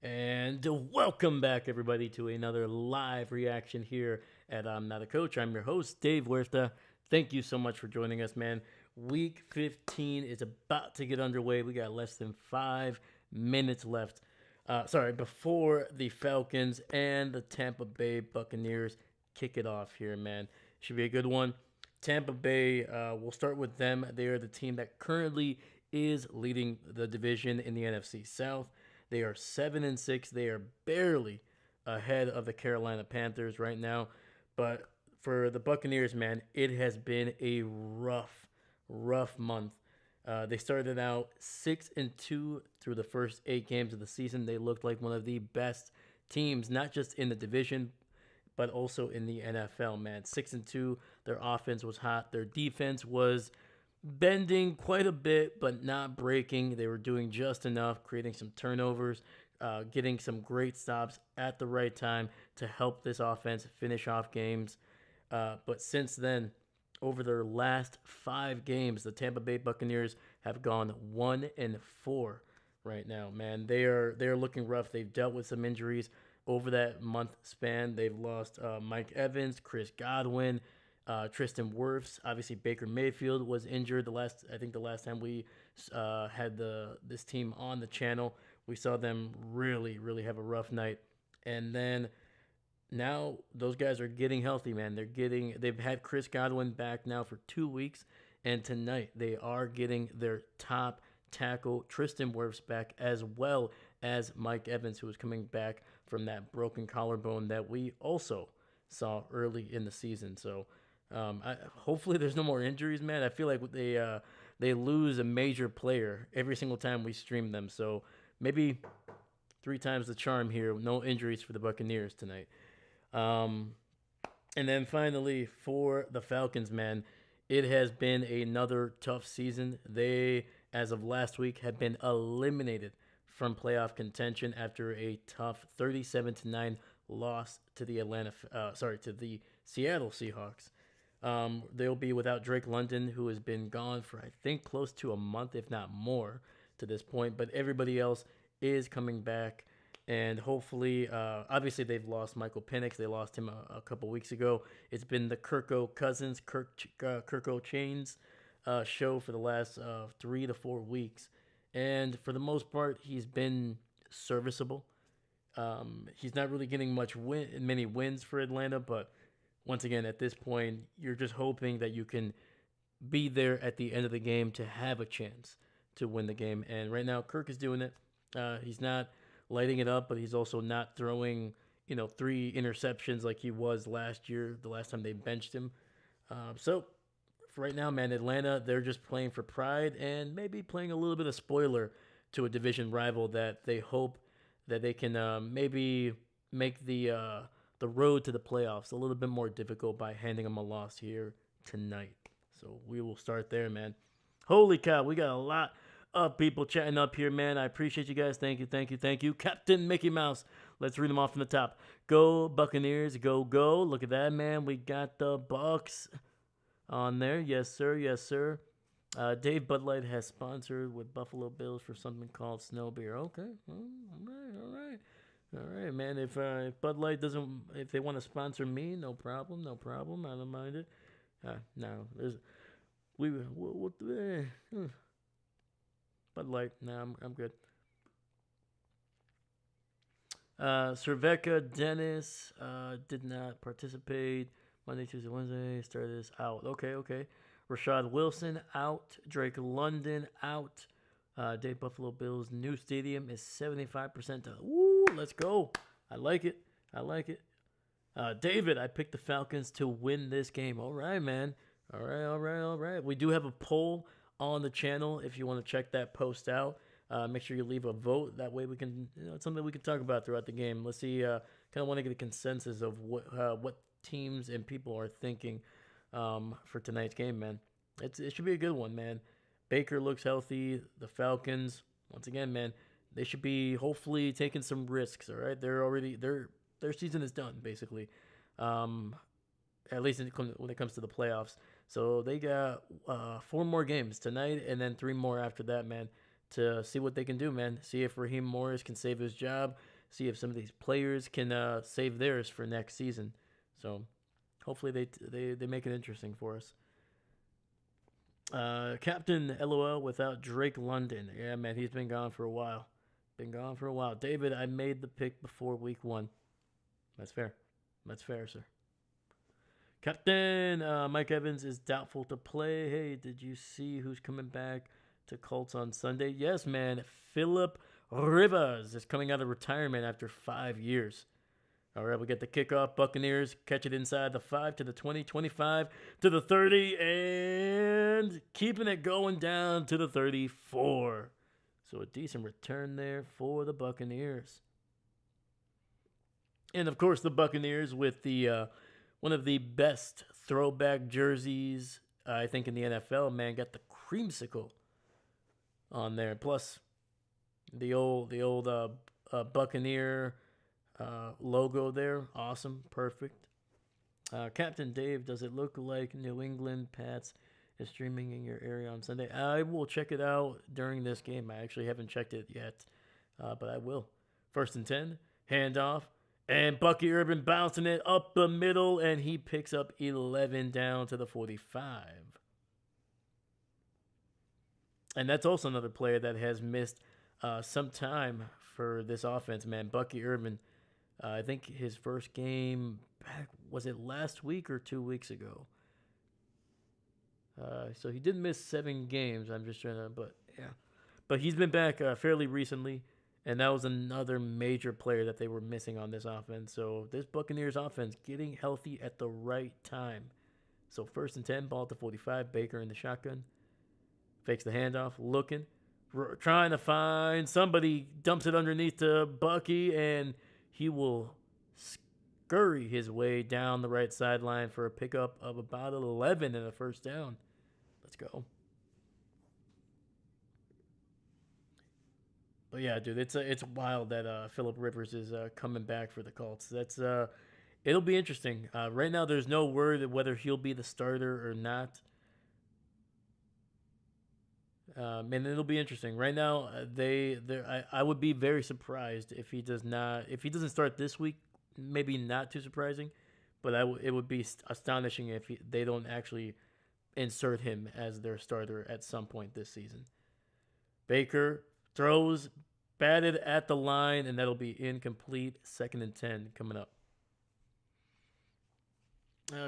And welcome back, everybody, to another live reaction here at I'm Not a Coach. I'm your host, Dave Huerta. Thank you so much for joining us, man. Week 15 is about to get underway. We got less than 5 minutes left. Before the Falcons and the Tampa Bay Buccaneers kick it off here, man. Should be a good one. Tampa Bay, we'll start with them. They are the team that currently is leading the division in the NFC South. They are 7-6. They are barely ahead of the Carolina Panthers right now. But for the Buccaneers, man, it has been a rough month. They started out 6-2 through the first 8 games of the season. They looked like one of the best teams, not just in the division, but also in the NFL, man. 6-2. Their offense was hot. Their defense was bending quite a bit, but not breaking. They were doing just enough, creating some turnovers, getting some great stops at the right time to help this offense finish off games. But since then, over their last 5 games, the Tampa Bay Buccaneers have gone 1-4 right now. Man, they are looking rough. They've dealt with some injuries over that month span. They've lost Mike Evans, Chris Godwin, Tristan Wirfs. Obviously, Baker Mayfield was injured. The last time we had this team on the channel, we saw them really have a rough night. And then now those guys are getting healthy, man. They've had Chris Godwin back now for 2 weeks, and tonight they are getting their top tackle Tristan Wirfs back, as well as Mike Evans, who is coming back from that broken collarbone that we also saw early in the season. So hopefully there's no more injuries, man. I feel like they lose a major player every single time we stream them. So maybe 3 times the charm here. No injuries for the Buccaneers tonight. And then finally for the Falcons, man, it has been another tough season. They, as of last week, have been eliminated from playoff contention after a tough 37-9 loss to the Seattle Seahawks. They'll be without Drake London, who has been gone for, I think, close to a month, if not more, to this point. But everybody else is coming back. And hopefully, obviously, they've lost Michael Penix. They lost him a couple weeks ago. It's been the Kirko Cousins, Kirko Chains show for the last 3 to 4 weeks. And for the most part, he's been serviceable. He's not really getting many wins for Atlanta, but once again, at this point, you're just hoping that you can be there at the end of the game to have a chance to win the game. And right now, Kirk is doing it. He's not lighting it up, but he's also not throwing, 3 interceptions like he was last year, the last time they benched him. So for right now, man, Atlanta, they're just playing for pride and maybe playing a little bit of spoiler to a division rival that they hope that they can maybe make the road to the playoffs a little bit more difficult by handing them a loss here tonight. So we will start there, man. Holy cow, we got a lot of people chatting up here, man. I appreciate you guys. Thank you. Captain Mickey Mouse. Let's read them off from the top. Go Buccaneers, go. Look at that, man. We got the Bucks on there. Yes, sir. Dave Bud Light has sponsored with Buffalo Bills for something called Snow Beer. Okay. All right, man. If Bud Light if they want to sponsor me, no problem. I don't mind it. No, Bud Light. No, I'm good. Cerveca Dennis did not participate. Monday, Tuesday, Wednesday. Started this out. Okay. Rashad Wilson out. Drake London out. Dave Buffalo Bills new stadium is 75% done. Woo, let's go. I like it. David, I picked the Falcons to win this game. All right, man. All right. We do have a poll on the channel if you want to check that post out. Make sure you leave a vote. That way we can, it's something we can talk about throughout the game. Let's see. Kind of want to get a consensus of what teams and people are thinking for tonight's game, man. It should be a good one, man. Baker looks healthy. The Falcons, once again, man, they should be hopefully taking some risks. All right, their season is done basically. At least when it comes to the playoffs. So they got 4 more games tonight, and then 3 more after that, man, to see what they can do, man. See if Raheem Morris can save his job. See if some of these players can save theirs for next season. So hopefully they make it interesting for us. Captain LOL without Drake London. Yeah, man, he's been gone for a while. David, I made the pick before week 1. That's fair. That's fair, sir. Captain Mike Evans is doubtful to play. Hey, did you see who's coming back to Colts on Sunday? Yes, man. Philip Rivers is coming out of retirement after 5 years. All right, we get the kickoff. Buccaneers catch it inside the 5 to the 20, 25 to the 30, and keeping it going down to the 34. So a decent return there for the Buccaneers. And, of course, the Buccaneers with the one of the best throwback jerseys, I think, in the NFL, man. Got the creamsicle on there. Plus, the old Buccaneer logo there. Awesome. Perfect. Captain Dave, does it look like New England Pats is streaming in your area on Sunday? I will check it out during this game. I actually haven't checked it yet, but I will. 1st and 10, handoff, and Bucky Urban bouncing it up the middle, and he picks up 11 down to the 45. And that's also another player that has missed some time for this offense, man. Bucky Urban, I think his first game back, was it last week or 2 weeks ago? So he did miss 7 games. I'm just trying to, but he's been back fairly recently, and that was another major player that they were missing on this offense. So this Buccaneers offense getting healthy at the right time. So 1st and 10, ball to 45, Baker in the shotgun, fakes the handoff, looking, trying to find somebody, dumps it underneath to Bucky, and he will scurry his way down the right sideline for a pickup of about 11 and a first down. Let's go. But yeah, dude, it's wild that Philip Rivers is coming back for the Colts. That's it'll be interesting. Right now, there's no word whether he'll be the starter or not. And it'll be interesting. Right now, I would be very surprised if he doesn't start this week. Maybe not too surprising, but it would be astonishing if they don't actually insert him as their starter at some point this season. Baker throws, batted at the line, and that'll be incomplete. 2nd and 10 coming up.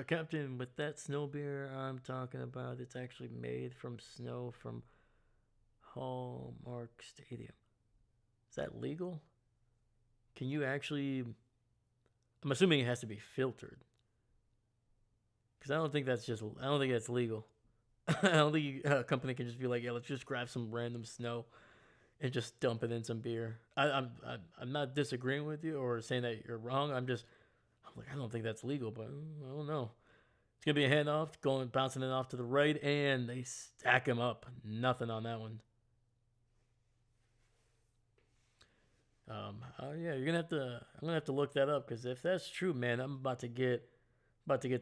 Captain, with that snow beer I'm talking about, it's actually made from snow from Hallmark Stadium. Is that legal? Can you actually... I'm assuming it has to be filtered. Because I don't think that's legal. I don't think a company can just be like, yeah, let's just grab some random snow and just dump it in some beer. I'm not disagreeing with you or saying that you're wrong. I'm like, I don't think that's legal, but I don't know. It's going to be a handoff, bouncing it off to the right, and they stack him up. Nothing on that one. Yeah, I'm gonna have to look that up, because if that's true, man, I'm about to get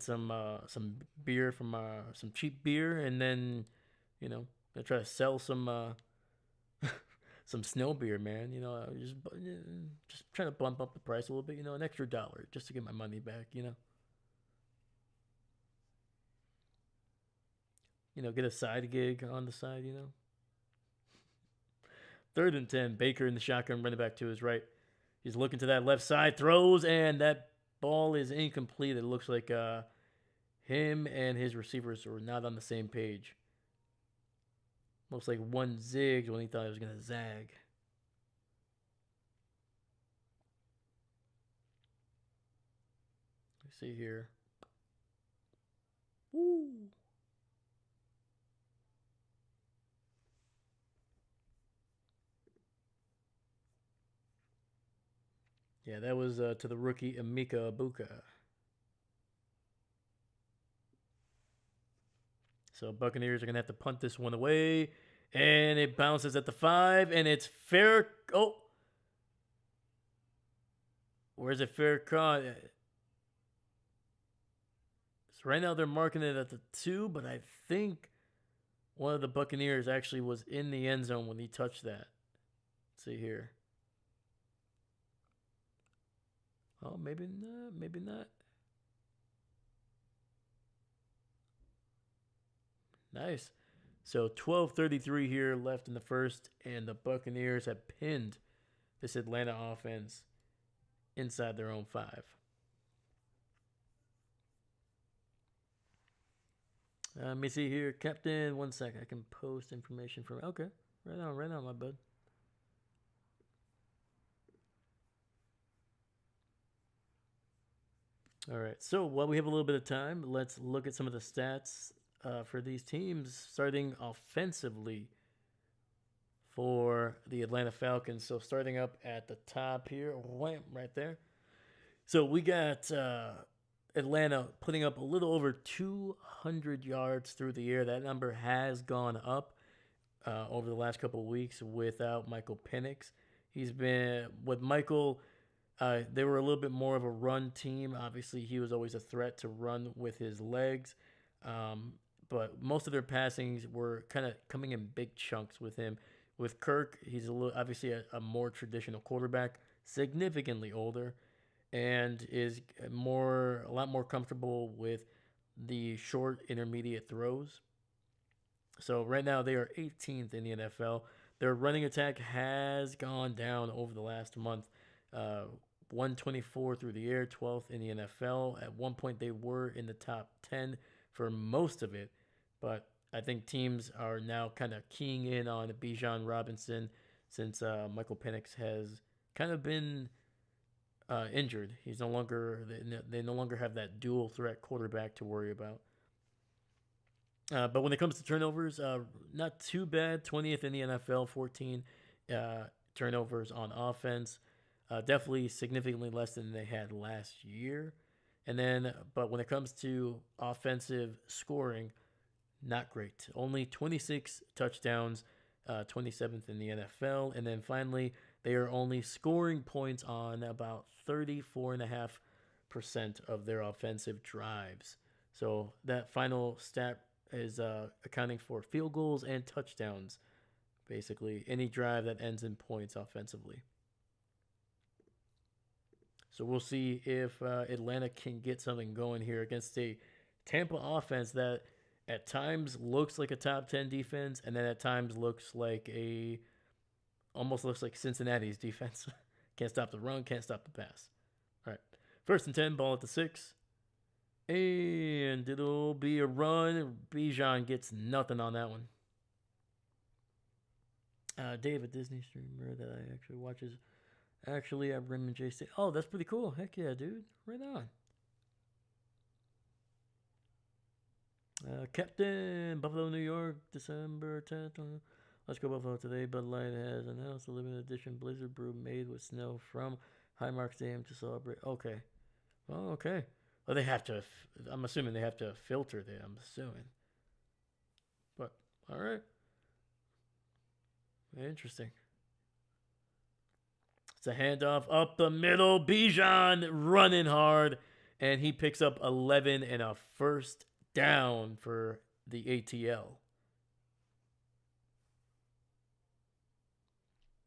some beer from some cheap beer, and then gonna try to sell some some snow beer, man. Just trying to bump up the price a little bit, an extra $1 just to get my money back, get a side gig on the side, 3rd and 10, Baker in the shotgun, running back to his right. He's looking to that left side, throws, and that ball is incomplete. It looks like him and his receivers were not on the same page. Looks like one zigged when he thought he was going to zag. Let's see here. Woo! Yeah, that was to the rookie Emeka Ibuka. So Buccaneers are going to have to punt this one away. And it bounces at the 5, and it's fair. Oh. Where's it fair caught? So right now they're marking it at the 2, but I think One of the Buccaneers actually was in the end zone when he touched that. Let's see here. Oh, maybe not. Maybe not. Nice. So 12:33 here left in the first, and the Buccaneers have pinned this Atlanta offense inside their own 5. Let me see here, Captain. 1 sec. I can post information from. Okay, right on, my bud. All right. So while we have a little bit of time, let's look at some of the stats for these teams, starting offensively for the Atlanta Falcons. So starting up at the top here, wham, right there. So we got Atlanta putting up a little over 200 yards through the air. That number has gone up over the last couple of weeks without Michael Penix. He's been with Michael. They were a little bit more of a run team. Obviously, he was always a threat to run with his legs. But most of their passings were kind of coming in big chunks with him. With Kirk, he's obviously a more traditional quarterback, significantly older, and is a lot more comfortable with the short intermediate throws. So right now they are 18th in the NFL. Their running attack has gone down over the last month. 124 through the air, 12th in the NFL. At one point, they were in the top 10 for most of it, but I think teams are now kind of keying in on Bijan Robinson since Michael Penix has kind of been injured. He's no longer they no longer have that dual threat quarterback to worry about. But when it comes to turnovers, not too bad. 20th in the NFL, 14 turnovers on offense. Definitely significantly less than they had last year. And then, but when it comes to offensive scoring, not great. Only 26 touchdowns, 27th in the NFL. And then finally, they are only scoring points on about 34.5% of their offensive drives. So that final stat is accounting for field goals and touchdowns, basically any drive that ends in points offensively. So we'll see if Atlanta can get something going here against a Tampa offense that at times looks like a top 10 defense, and then at times almost looks like Cincinnati's defense. Can't stop the run, can't stop the pass. All right, 1st and 10, ball at the 6. And it'll be a run. Bijan gets nothing on that one. Dave, a Disney streamer that I actually watches. Actually, at Raymond J. State. Oh, that's pretty cool. Heck yeah, dude. Right on. Captain, Buffalo, New York, December 10th. Let's go Buffalo today. Bud Light has announced a limited edition Blizzard Brew made with snow from Highmark Stadium to celebrate. Okay. Oh, okay. Well, they have to. I'm assuming they have to filter it. I'm assuming. But all right. Interesting. It's a handoff up the middle. Bijan running hard, and he picks up 11 and a first down for the ATL.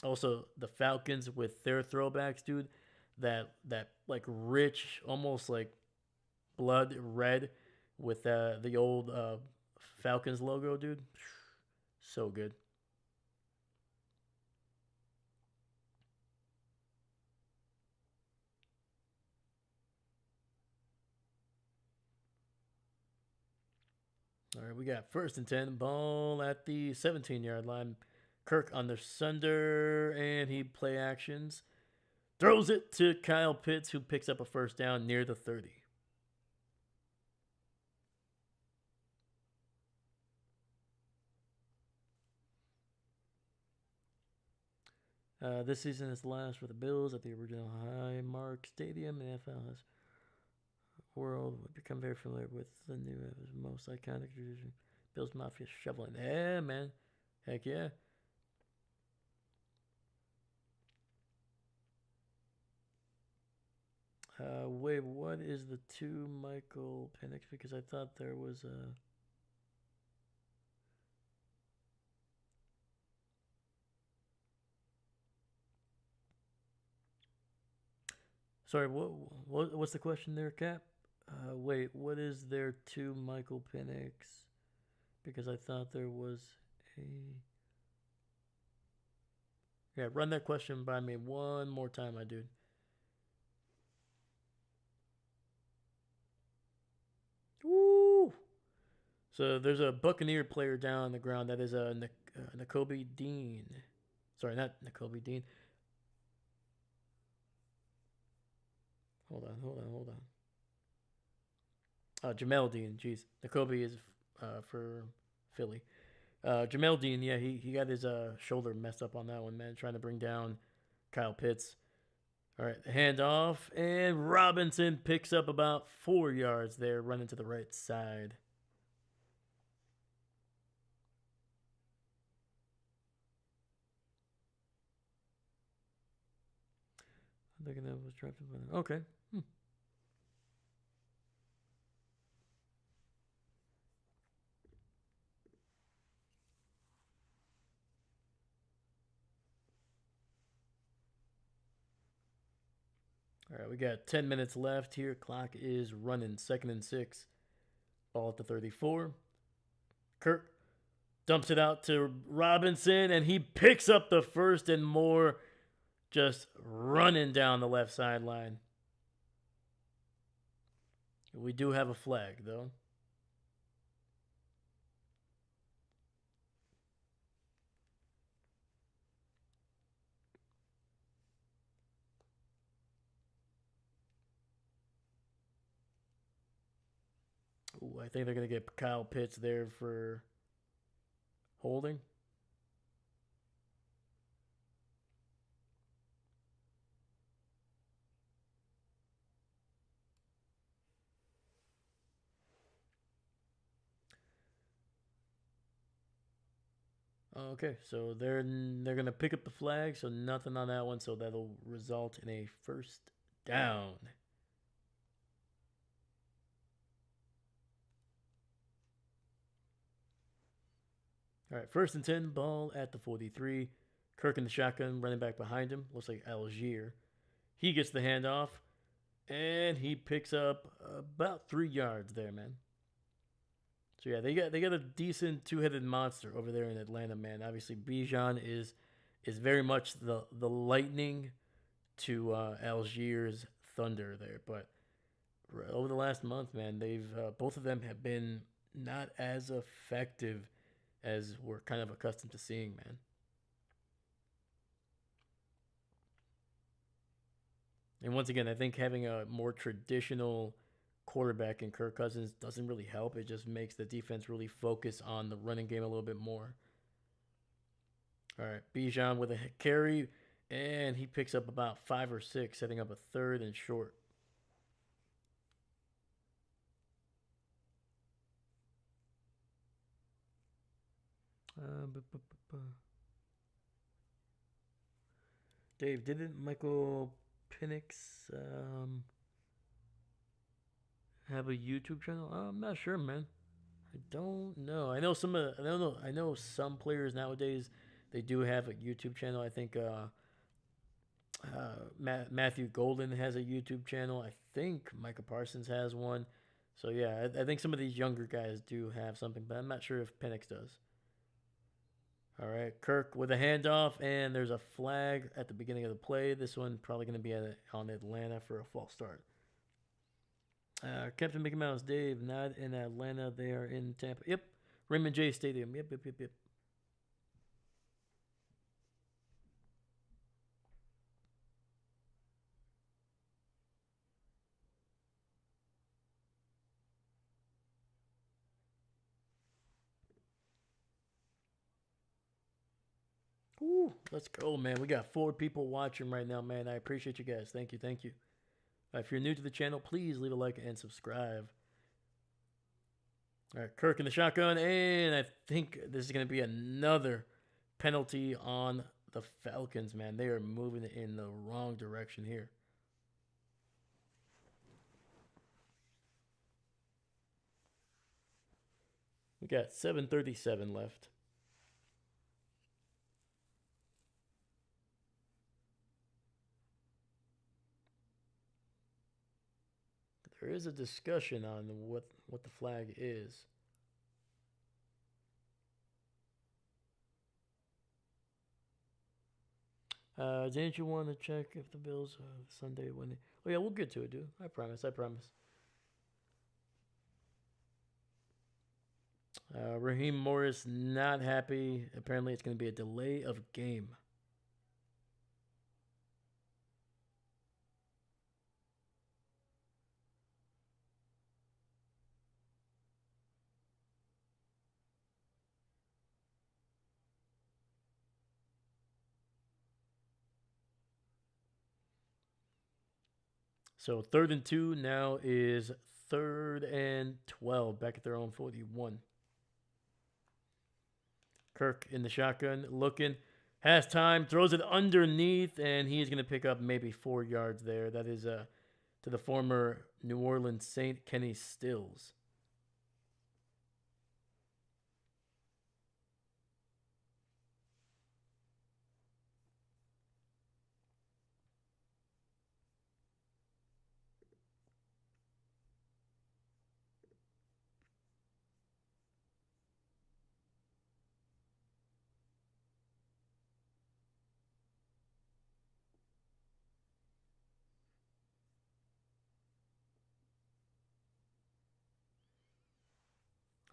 Also, the Falcons with their throwbacks, dude. That like rich, almost like blood red with the old Falcons logo, dude. So good. All right, we got 1st and 10, ball at the 17-yard line. Kirk under Sunder, and he play actions. Throws it to Kyle Pitts, who picks up a first down near the 30. This season is the last for the Bills at the original Highmark Stadium. The NFL has world would become very familiar with the new most iconic tradition. Bills Mafia shoveling. Yeah, man. Heck yeah. Wait, what is the 2 Michael Penix? Because I thought there was a. Sorry, what's the question there, Cap? Wait, what is there to Michael Penix? Because I thought there was a. Yeah, run that question by me one more time, my dude. Woo! So there's a Buccaneer player down on the ground that is Nakobe Dean. Sorry, not Nakobe Dean. Hold on. Jamel Dean, jeez. Nakobe is for Philly. Jamel Dean, yeah, he got his shoulder messed up on that one, man. Trying to bring down Kyle Pitts. All right, hand off, and Robinson picks up about 4 yards there, running to the right side. I'm thinking that was drafted. Okay. All right, we got 10 minutes left here. Clock is running. 2nd and 6. Ball at the 34. Kirk dumps it out to Robinson, and he picks up the first and more, just running down the left sideline. We do have a flag, though. Ooh, I think they're going to get Kyle Pitts there for holding. Okay, so they're gonna pick up the flag, so nothing on that one, so that'll result in a first down. All right, 1st and 10, ball at the 43. Kirk in the shotgun, running back behind him. Looks like Algier. He gets the handoff, and he picks up about 3 yards there, man. So yeah, they got a decent two-headed monster over there in Atlanta, man. Obviously, Bijan is very much the lightning to Algier's thunder there, but over the last month, man, they've both of them have been not as effective as we're kind of accustomed to seeing, man. And once again, I think having a more traditional quarterback in Kirk Cousins doesn't really help. It just makes the defense really focus on the running game a little bit more. All right, Bijan with a carry, and he picks up about 5 or 6, setting up a 3rd and short. Dave, didn't Michael Penix have a YouTube channel? I'm not sure, man. I don't know. I know some. I don't know. I know some players nowadays they do have a YouTube channel. I think Matthew Golden has a YouTube channel. I think Micah Parsons has one. So yeah, I think some of these younger guys do have something, but I'm not sure if Penix does. All right, Kirk with a handoff, and there's a flag at the beginning of the play. This one probably going to be on Atlanta for a false start. Captain Mickey Mouse, Dave, not in Atlanta. They are in Tampa. Yep. Raymond J. Stadium. Yep. Ooh, let's go, man. We got 4 people watching right now, man. I appreciate you guys. Thank you. If you're new to the channel, please leave a like and subscribe. All right, Kirk in the shotgun, and I think this is going to be another penalty on the Falcons, man. They are moving in the wrong direction here. We got 7:37 left. There is a discussion on what the flag is. Didn't you want to check if the Bills Sunday winning? Oh yeah, we'll get to it, dude. I promise. I promise. Raheem Morris not happy. Apparently, it's going to be a delay of game. So 3rd and 2 now is 3rd and 12 back at their own 41. Kirk in the shotgun looking. Has time, throws it underneath, and he's going to pick up maybe 4 yards there. That is to the former New Orleans Saint, Kenny Stills.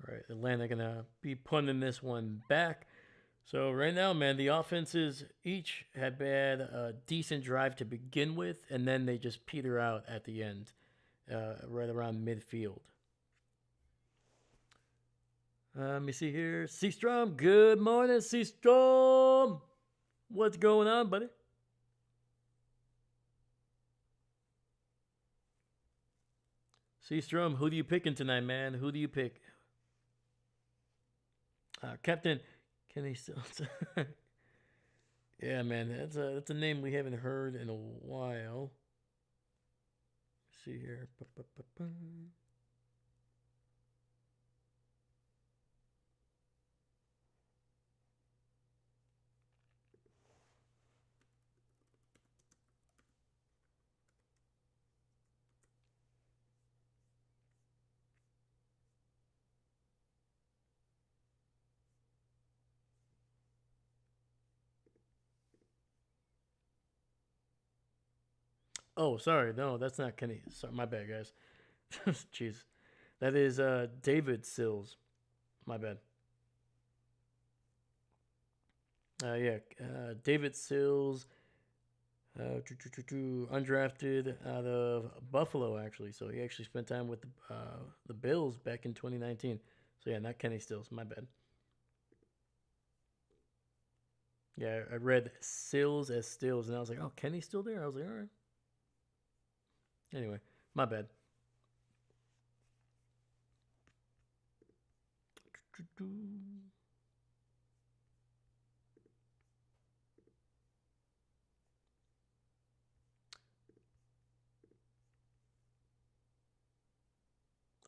All right, Atlanta going to be punting this one back. So right now, man, the offenses each had had a decent drive to begin with, and then they just peter out at the end, right around midfield. Let me see here. Seastrom, good morning, Seastrom. What's going on, buddy? Seastrom, who do you picking tonight, man? Who do you pick? Captain Kenny Stills. Yeah, man, that's a name we haven't heard in a while. Let's see here. Oh, sorry. No, that's not Kenny. Sorry, my bad, guys. Jeez. That is David Sills. My bad. Yeah, David Sills, undrafted out of Buffalo, actually. So he actually spent time with the Bills back in 2019. So yeah, not Kenny Stills. My bad. Yeah, I read Sills as Stills, and I was like, oh, Kenny's still there? I was like, all right. Anyway, my bad.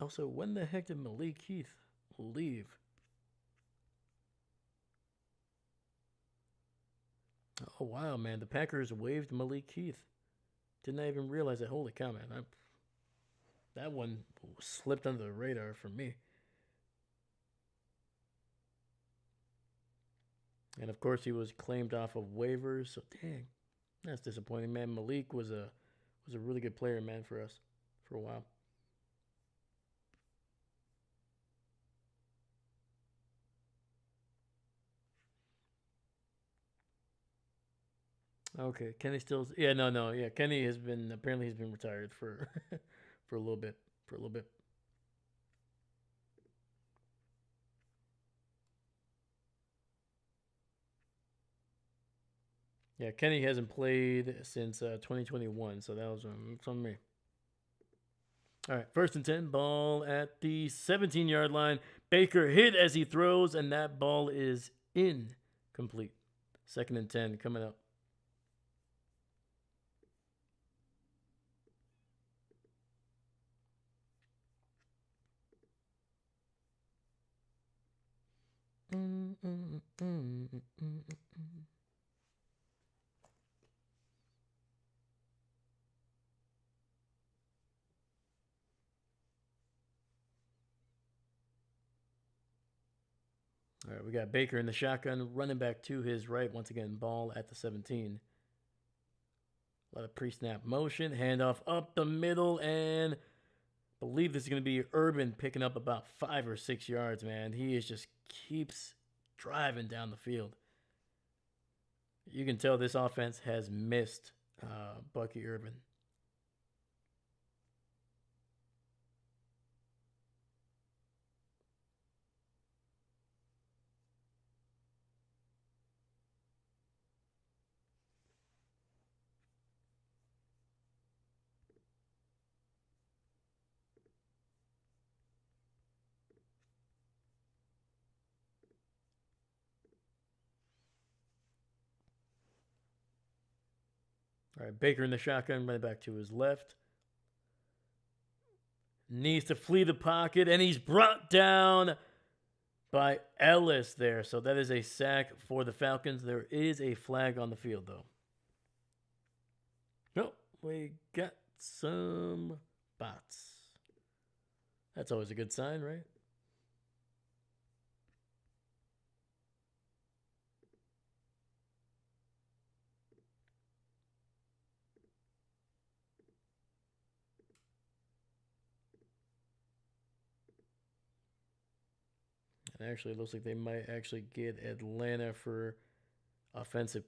Also, when the heck did Malik Heath leave? Oh, wow, man. The Packers waived Malik Heath. Didn't I even realize that? Holy cow, man. That one slipped under the radar for me. And of course, he was claimed off of waivers. So dang, that's disappointing, man. Malik was a really good player, man, for us for a while. Okay, Kenny Stills. Yeah, no, yeah. Kenny has been apparently he's been retired for for a little bit. For a little bit. Yeah, Kenny hasn't played since 2021, so that was it's on me. All right, 1st and 10, ball at the 17-yard line. Baker hit as he throws, and that ball is incomplete. 2nd and 10 coming up. All right, we got Baker in the shotgun, running back to his right. Once again, ball at the 17. A lot of pre-snap motion, handoff up the middle, and I believe this is going to be Urban picking up about 5 or 6 yards, man. He is just keeps driving down the field. You can tell this offense has missed Bucky Urban. All right, Baker in the shotgun, running back to his left. Needs to flee the pocket, and he's brought down by Ellis there. So that is a sack for the Falcons. There is a flag on the field, though. Nope, we got some bots. That's always a good sign, right? And actually, it looks like they might actually get Atlanta for defensive.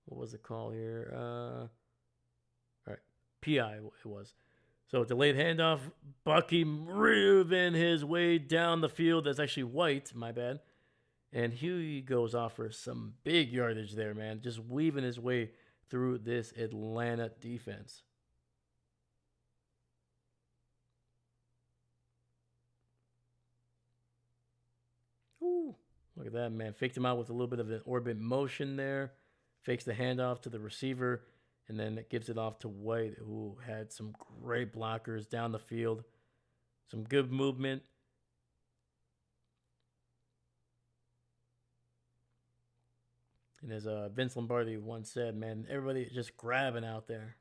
What was the call here? All right, PI it was. So delayed handoff. Bucky moving his way down the field. That's actually White. My bad. And Huey goes off for some big yardage there, man. Just weaving his way through this Atlanta defense. Ooh, look at that, man. Faked him out with a little bit of an orbit motion there. Fakes the handoff to the receiver, and then it gives it off to White, who had some great blockers down the field. Some good movement. And as Vince Lombardi once said, man, everybody just grabbing out there.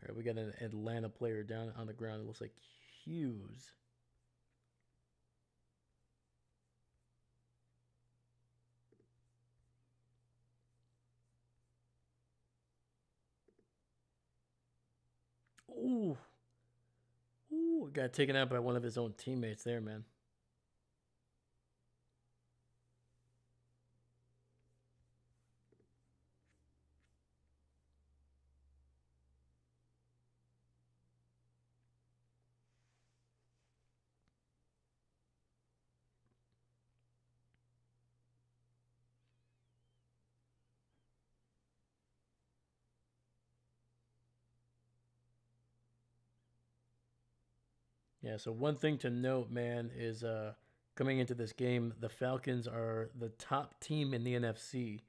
All right, we got an Atlanta player down on the ground. It looks like Hughes. Ooh. Ooh, got taken out by one of his own teammates there, man. Yeah, so one thing to note, man, is coming into this game, the Falcons are the top team in the NFC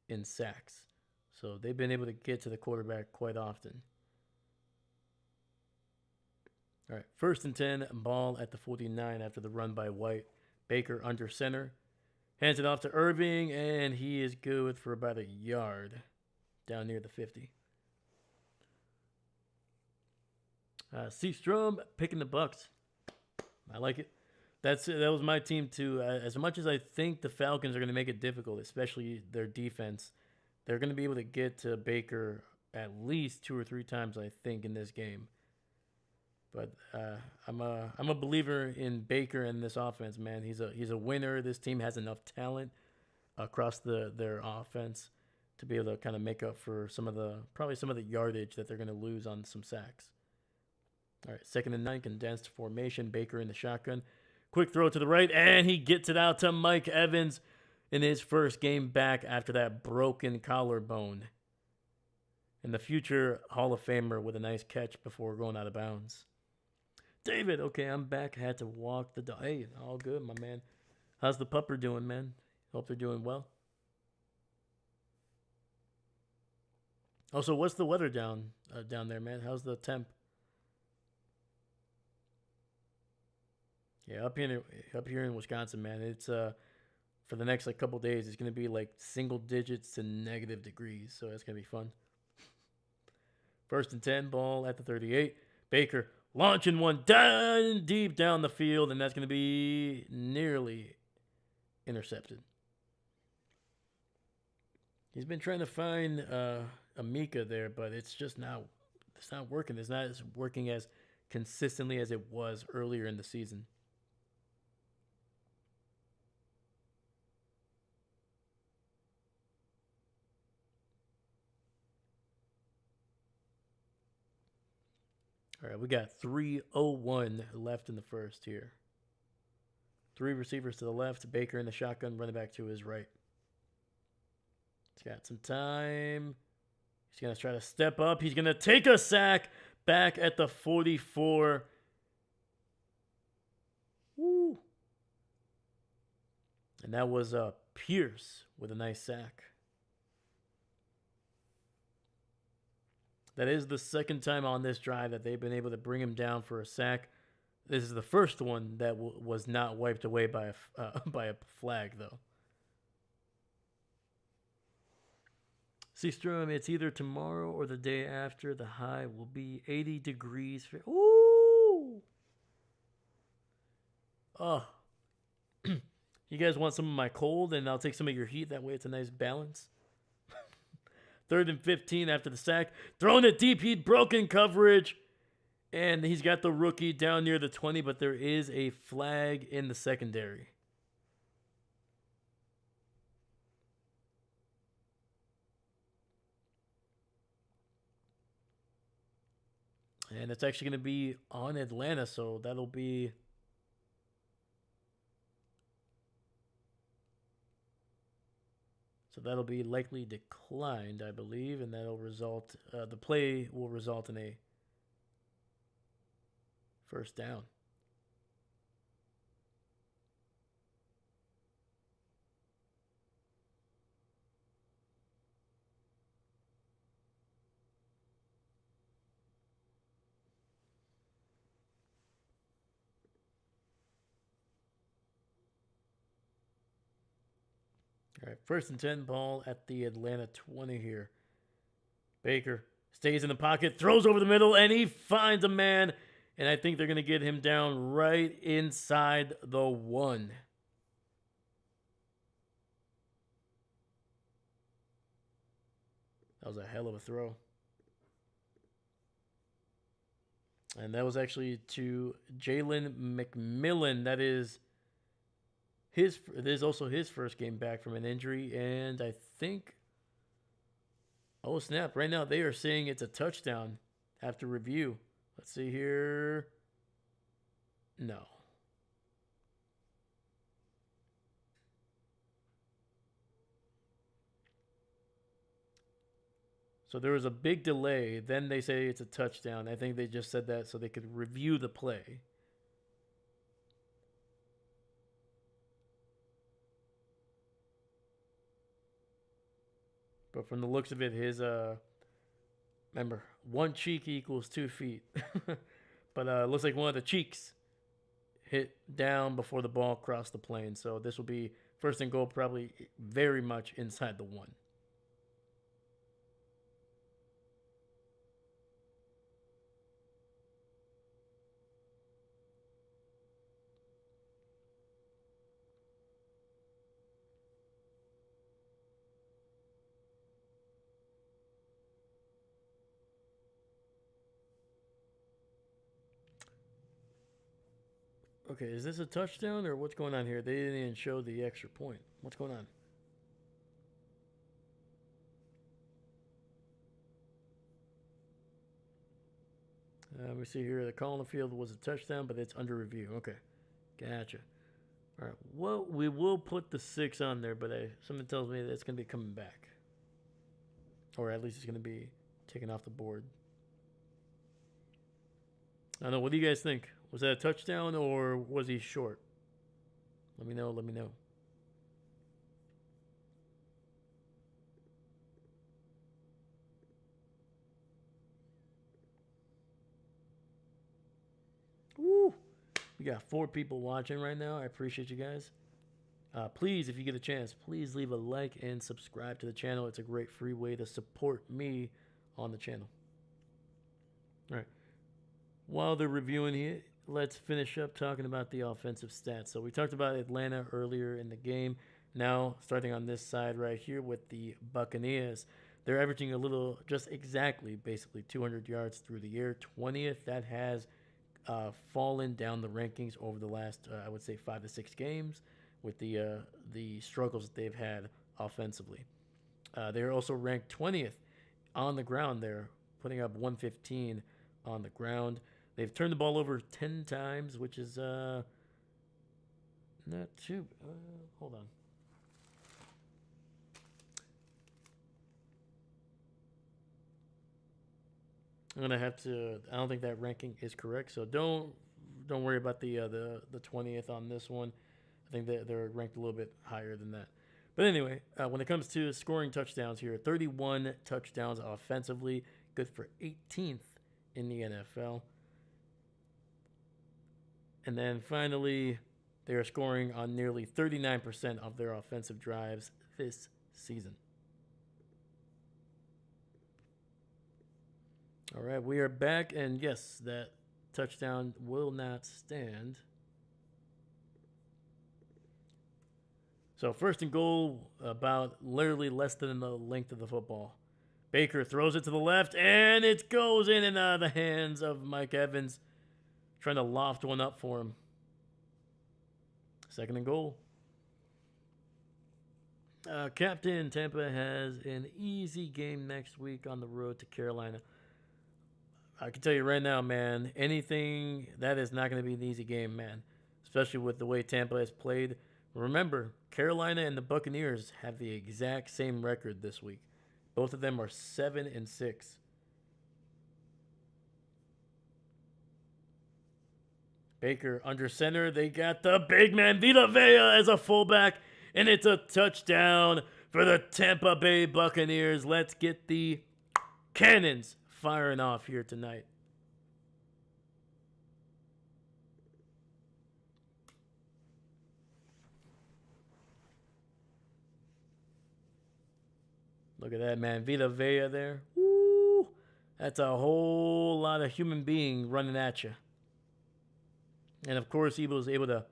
in sacks. So they've been able to get to the quarterback quite often. All right, 1st and 10, ball at the 49 after the run by White. Baker under center. Hands it off to Irving, and he is good for about a yard down near the 50. Seastrom picking the Bucks. I like it. That was my team too. As much as I think the Falcons are going to make it difficult, especially their defense, they're going to be able to get to Baker at least 2 or 3 times, I think, in this game. But I'm a believer in Baker and this offense, man. He's a winner. This team has enough talent across their offense to be able to kind of make up for some of the yardage that they're going to lose on some sacks. All right, 2nd and 9, condensed formation. Baker in the shotgun. Quick throw to the right, and he gets it out to Mike Evans in his first game back after that broken collarbone. And the future Hall of Famer with a nice catch before going out of bounds. David, okay, I'm back. I had to walk the dog. Hey, all good, my man. How's the pupper doing, man? Hope they're doing well. Also, what's the weather down there, man? How's the temp? Yeah, up here in Wisconsin, man, it's for the next like couple days, it's going to be like single digits to negative degrees. So that's going to be fun. 1st and 10, ball at the 38. Baker launching one down deep down the field, and that's going to be nearly intercepted. He's been trying to find Amika there, but it's not working. It's not working as consistently as it was earlier in the season. All right, we got 3:01 left in the first here. 3 receivers to the left, Baker in the shotgun, running back to his right. He's got some time. He's going to try to step up. He's going to take a sack back at the 44. Woo. And that was Pierce with a nice sack. That is the second time on this drive that they've been able to bring him down for a sack. This is the first one that was not wiped away by a flag, though. Seastrom, it's either tomorrow or the day after. The high will be 80 degrees. Ooh! Oh. You guys want some of my cold, and I'll take some of your heat. That way it's a nice balance. 3rd and 15 after the sack. Throwing it deep. He'd broken coverage. And he's got the rookie down near the 20, but there is a flag in the secondary. And it's actually going to be on Atlanta, so that'll be... So that'll be likely declined, I believe, and that'll result... the play will result in a first down. All right, 1st and 10, ball at the Atlanta 20 here. Baker stays in the pocket, throws over the middle, and he finds a man. And I think they're going to get him down right inside the 1. That was a hell of a throw. And that was actually to Jalen McMillan. That is also his first game back from an injury. And I think, oh snap, right now they are saying it's a touchdown after review. Let's see here. No. So there was a big delay. Then they say it's a touchdown. I think they just said that so they could review the play. But from the looks of it, his remember, 1 cheek equals 2 feet. But it looks like one of the cheeks hit down before the ball crossed the plane. So this will be 1st and goal, probably very much inside the 1. Okay, is this a touchdown or what's going on here? They didn't even show the extra point. What's going on? We see here the call on the field was a touchdown, but it's under review. Okay, gotcha. All right, well, we will put the 6 on there, but something tells me that it's going to be coming back. Or at least it's going to be taken off the board. I don't know. What do you guys think? Was that a touchdown or was he short? Let me know. Let me know. Woo! We got 4 people watching right now. I appreciate you guys. Please, if you get a chance, please leave a like and subscribe to the channel. It's a great free way to support me on the channel. All right. While they're reviewing here, let's finish up talking about the offensive stats. So we talked about Atlanta earlier in the game. Now, starting on this side right here with the Buccaneers, they're averaging a little, just exactly, basically 200 yards through the air. 20th, that has fallen down the rankings over the last, I would say, 5 to 6 games with the struggles that they've had offensively. They're also ranked 20th on the ground. They're putting up 115 on the ground. They've turned the ball over 10 times, which is not too. Hold on. I'm gonna have to. I don't think that ranking is correct, so don't worry about the 20th on this one. I think that they're ranked a little bit higher than that. But anyway, when it comes to scoring touchdowns here, 31 touchdowns offensively, good for 18th in the NFL. And then finally, they are scoring on nearly 39% of their offensive drives this season. All right, we are back, and yes, that touchdown will not stand. So first and goal, about literally less than the length of the football. Baker throws it to the left, and it goes in and out of the hands of Mike Evans, trying to loft one up for him. Second and goal. Captain Tampa has an easy game next week on the road to Carolina. I can tell you right now, man, anything that is not going to be an easy game, man, especially with the way Tampa has played. Remember, Carolina and the Buccaneers have the exact same record this week. Both of them are 7-6. Baker under center. They got the big man Vita Vea as a fullback, and it's a touchdown for the Tampa Bay Buccaneers. Let's get the cannons firing off here tonight. Look at that, man. Vita Vea there. Woo! That's a whole lot of human being running at you. And, of course, he was able to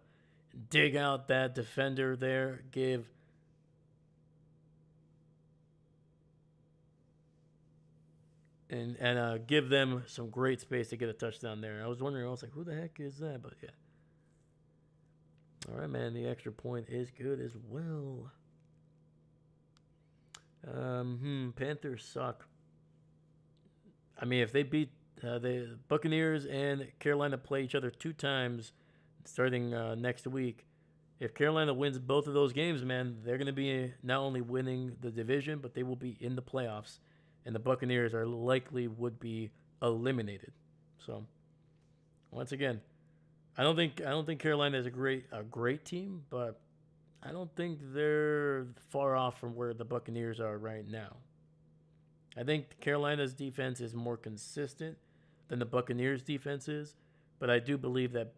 dig out that defender there, give them some great space to get a touchdown there. I was wondering, I was like, who the heck is that? But, yeah. All right, man. The extra point is good as well. Panthers suck. I mean, if they beat the Buccaneers and Carolina play each other 2 times starting next week, if Carolina wins both of those games, man, they're going to be not only winning the division, but they will be in the playoffs, and the Buccaneers are likely would be eliminated. So, once again, I don't think Carolina is a great team, but I don't think they're far off from where the Buccaneers are right now. I think Carolina's defense is more consistent than the Buccaneers' defense is, but I do believe that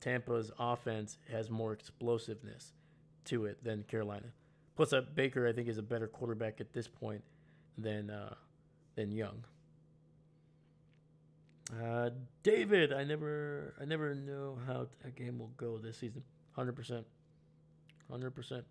Tampa's offense has more explosiveness to it than Carolina. Plus, Baker, I think, is a better quarterback at this point than Young. David, I never know how a game will go this season. 100%. 100%.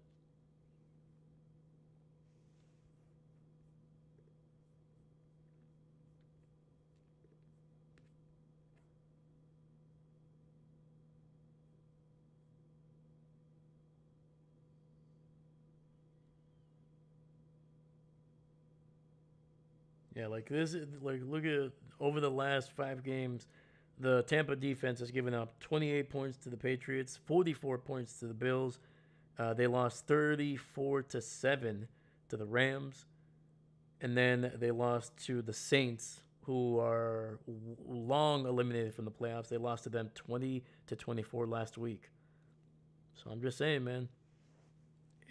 Yeah, like this, like look at over the last 5 games, the Tampa defense has given up 28 points to the Patriots, 44 points to the Bills. They lost 34-7 to the Rams, and then they lost to the Saints, who are long eliminated from the playoffs. They lost to them 20-24 last week. So I'm just saying, man.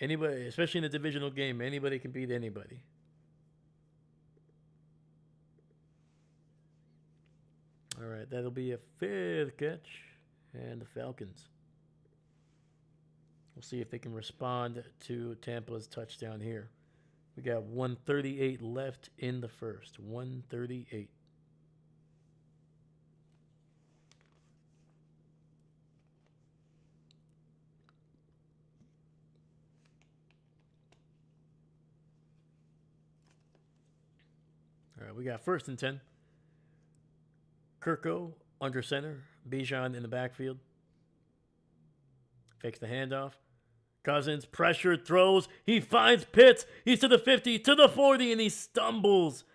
Anybody, especially in a divisional game, anybody can beat anybody. All right, that'll be a 5th catch, and the Falcons. We'll see if they can respond to Tampa's touchdown here. We got 1:38 left in the first. 1:38. All right, we got 1st and 10. Kirko under center. Bijan in the backfield. Fakes the handoff. Cousins, pressure, throws. He finds Pitts. He's to the 50, to the 40, and he stumbles.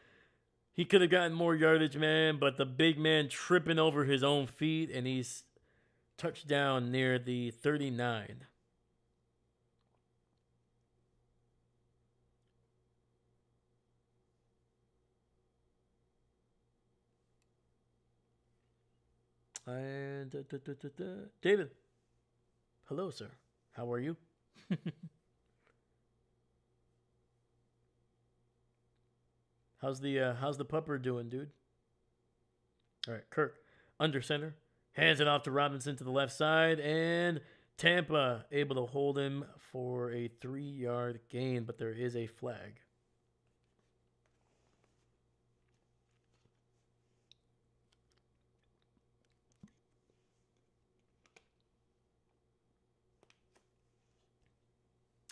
He could have gotten more yardage, man, but the big man tripping over his own feet, and he's touchdown near the 39. And David, hello, sir. How are you? How's the pupper doing, dude? All right, Kirk under center, hands it off to Robinson to the left side, and Tampa able to hold him for a 3-yard gain, but there is a flag.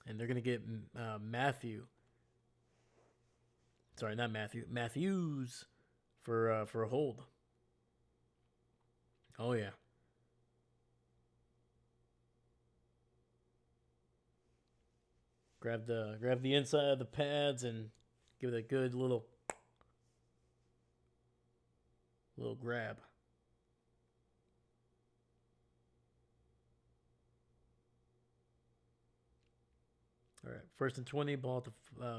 And they're going to get Matthew. Sorry, not Matthew. Matthews for a hold. Oh, yeah. Grab the inside of the pads and give it a good little grab. All right, 1st and 20, ball at the,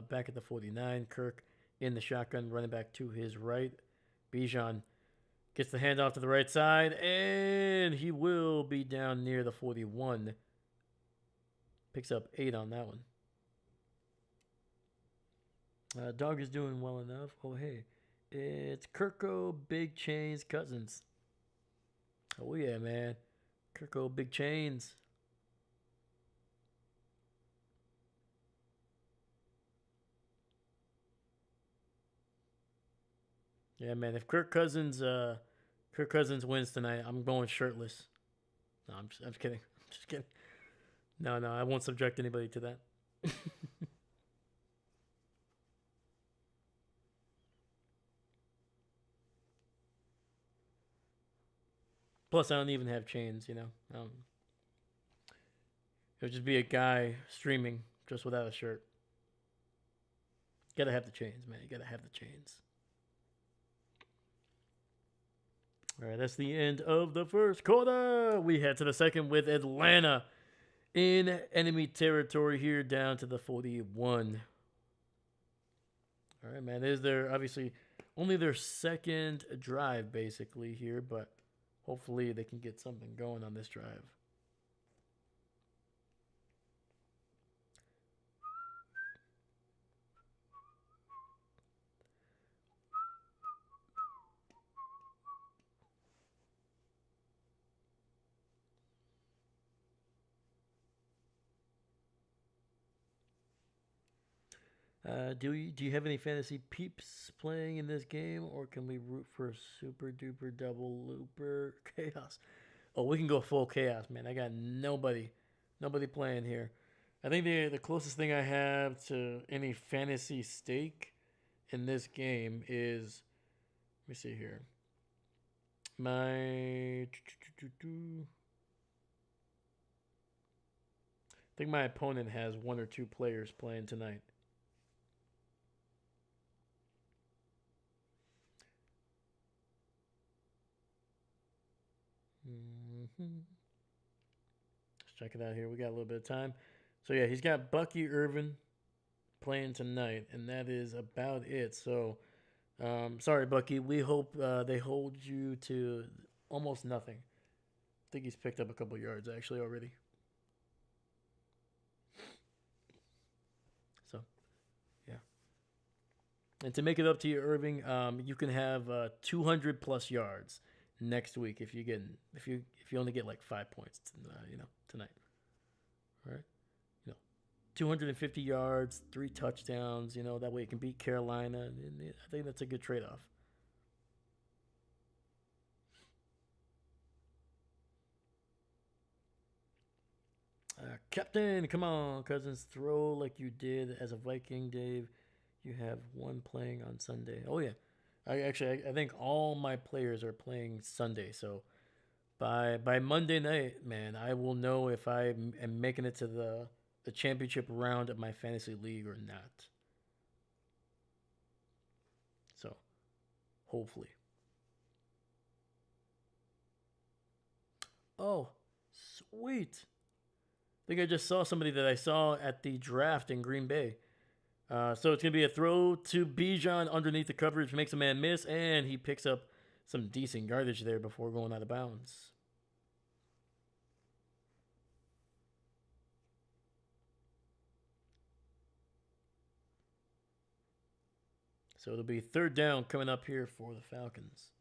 back at the 49. Kirk in the shotgun, running back to his right. Bijan gets the handoff to the right side, and he will be down near the 41. Picks up 8 on that one. Dog is doing well enough. Oh, hey. It's Kirko, Big Chains, Cousins. Oh, yeah, man. Kirko, Big Chains. Yeah, man. If Kirk Cousins wins tonight, I'm going shirtless. No, I'm just kidding. I'm just kidding. No, I won't subject anybody to that. Plus, I don't even have chains, you know. It would just be a guy streaming just without a shirt. Gotta have the chains, man. You gotta have the chains. All right, that's the end of the first quarter. We head to the second with Atlanta in enemy territory here down to the 41. All right, man. Is there obviously only their second drive basically here, but hopefully they can get something going on this drive. Do you have any fantasy peeps playing in this game, or can we root for super duper double looper chaos? Oh, we can go full chaos, man. I got nobody playing here. I think the closest thing I have to any fantasy stake in this game is, let me see here. I think my opponent has 1 or 2 players playing tonight. Let's check it out here. We got a little bit of time. So, yeah, he's got Bucky Irvin playing tonight, and that is about it. So, sorry, Bucky. We hope they hold you to almost nothing. I think he's picked up a couple yards, actually, already. So, yeah. And to make it up to you, Irving, you can have 200 plus yards next week if you only get like 5 points, tonight. right? You know, 250 yards, 3 touchdowns. You know, that way it can beat Carolina. And I think that's a good trade-off. Captain, come on, Cousins, throw like you did as a Viking, Dave. You have one playing on Sunday. Oh yeah, I think all my players are playing Sunday. So by Monday night, man, I will know if I am making it to the championship round of my fantasy league or not. So hopefully. Oh, sweet. I think I just saw somebody that I saw at the draft in Green Bay. So it's going to be a throw to Bijan underneath the coverage, makes a man miss, and he picks up some decent yardage there before going out of bounds. So it'll be third down coming up here for the Falcons.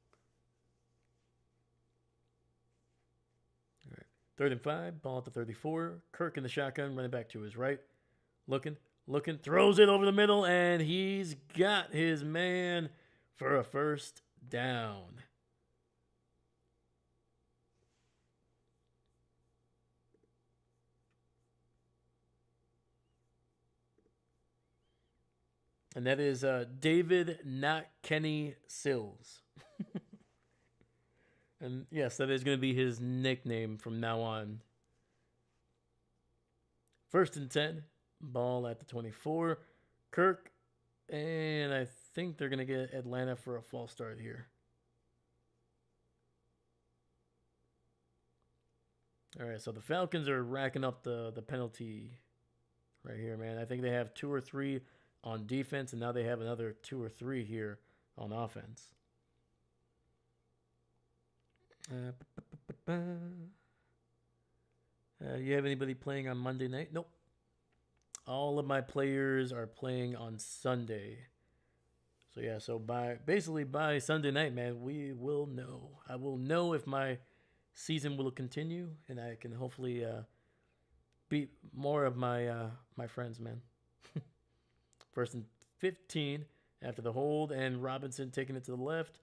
All right. 3rd and 5, ball at the 34. Kirk in the shotgun, running back to his right. Looking, throws it over the middle, and he's got his man for a first down. And that is David, not Kenny Sills. And yes, that is going to be his nickname from now on. 1st and 10, ball at the 24. Kirk, and I think they're going to get Atlanta for a false start here. All right, so the Falcons are racking up the penalty right here, man. I think they have 2 or 3 on defense, and now they have another 2 or 3 here on offense. You have anybody playing on Monday night? Nope. All of my players are playing on Sunday. So yeah, so by Sunday night, man, we will know. I will know if my season will continue, and I can hopefully beat more of my my friends, man. 1st and 15 after the hold, and Robinson taking it to the left,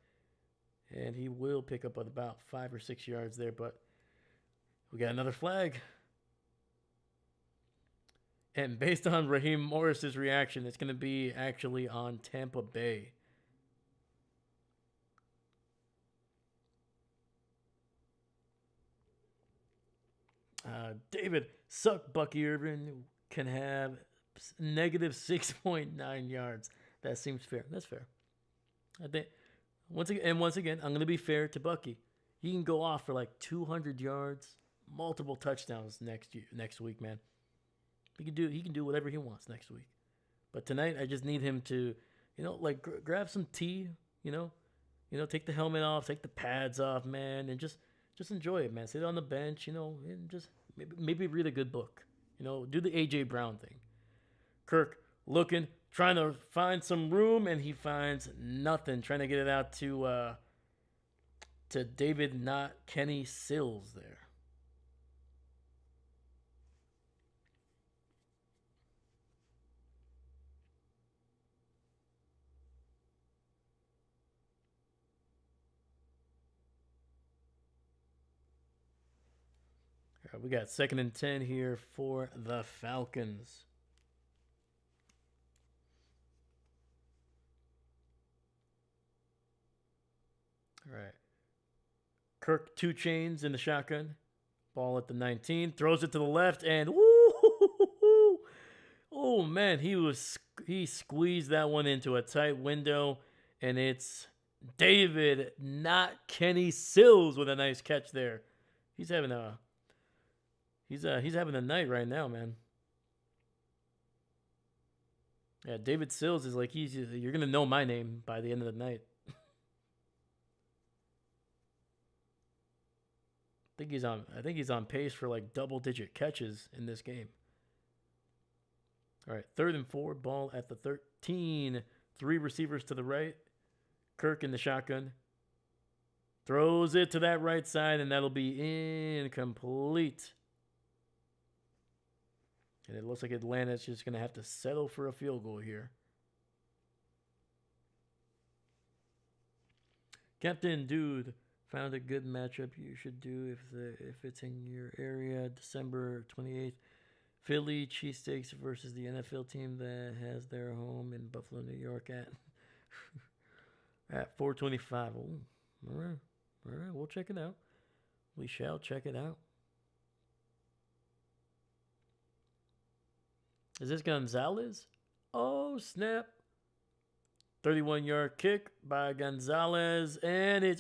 and he will pick up about 5 or 6 yards there, but we got another flag. And based on Raheem Morris's reaction, it's going to be actually on Tampa Bay. David, suck Bucky Irvin can have negative 6.9 yards. That seems fair. That's fair. I think once again, I'm going to be fair to Bucky. He can go off for like 200 yards, multiple touchdowns next week, man. He can do whatever he wants next week. But tonight, I just need him to, like grab some tea, take the helmet off, take the pads off, man, and just enjoy it, man. Sit on the bench, and just maybe read a good book. Do the AJ Brown thing. Kirk looking, trying to find some room, and he finds nothing. Trying to get it out to David, not Kenny Sills there. All right, we got 2nd and 10 here for the Falcons. All right. Kirk 2 chains in the shotgun. Ball at the 19. Throws it to the left, and woo! Oh man, he squeezed that one into a tight window, and it's David, not Kenny Sills, with a nice catch there. He's having a night right now, man. Yeah, David Sills is like you're gonna know my name by the end of the night. I think he's on pace for like double-digit catches in this game. All right, 3rd and 4, ball at the 13. 3 receivers to the right. Kirk in the shotgun. Throws it to that right side, and that'll be incomplete. And it looks like Atlanta's just going to have to settle for a field goal here. Captain Dude found a good matchup you should do if it's in your area. December 28th. Philly cheesesteaks versus the NFL team that has their home in Buffalo, New York at 4:25. All right. We'll check it out. We shall check it out. Is this Gonzalez? Oh, snap. 31-yard kick by Gonzalez. And it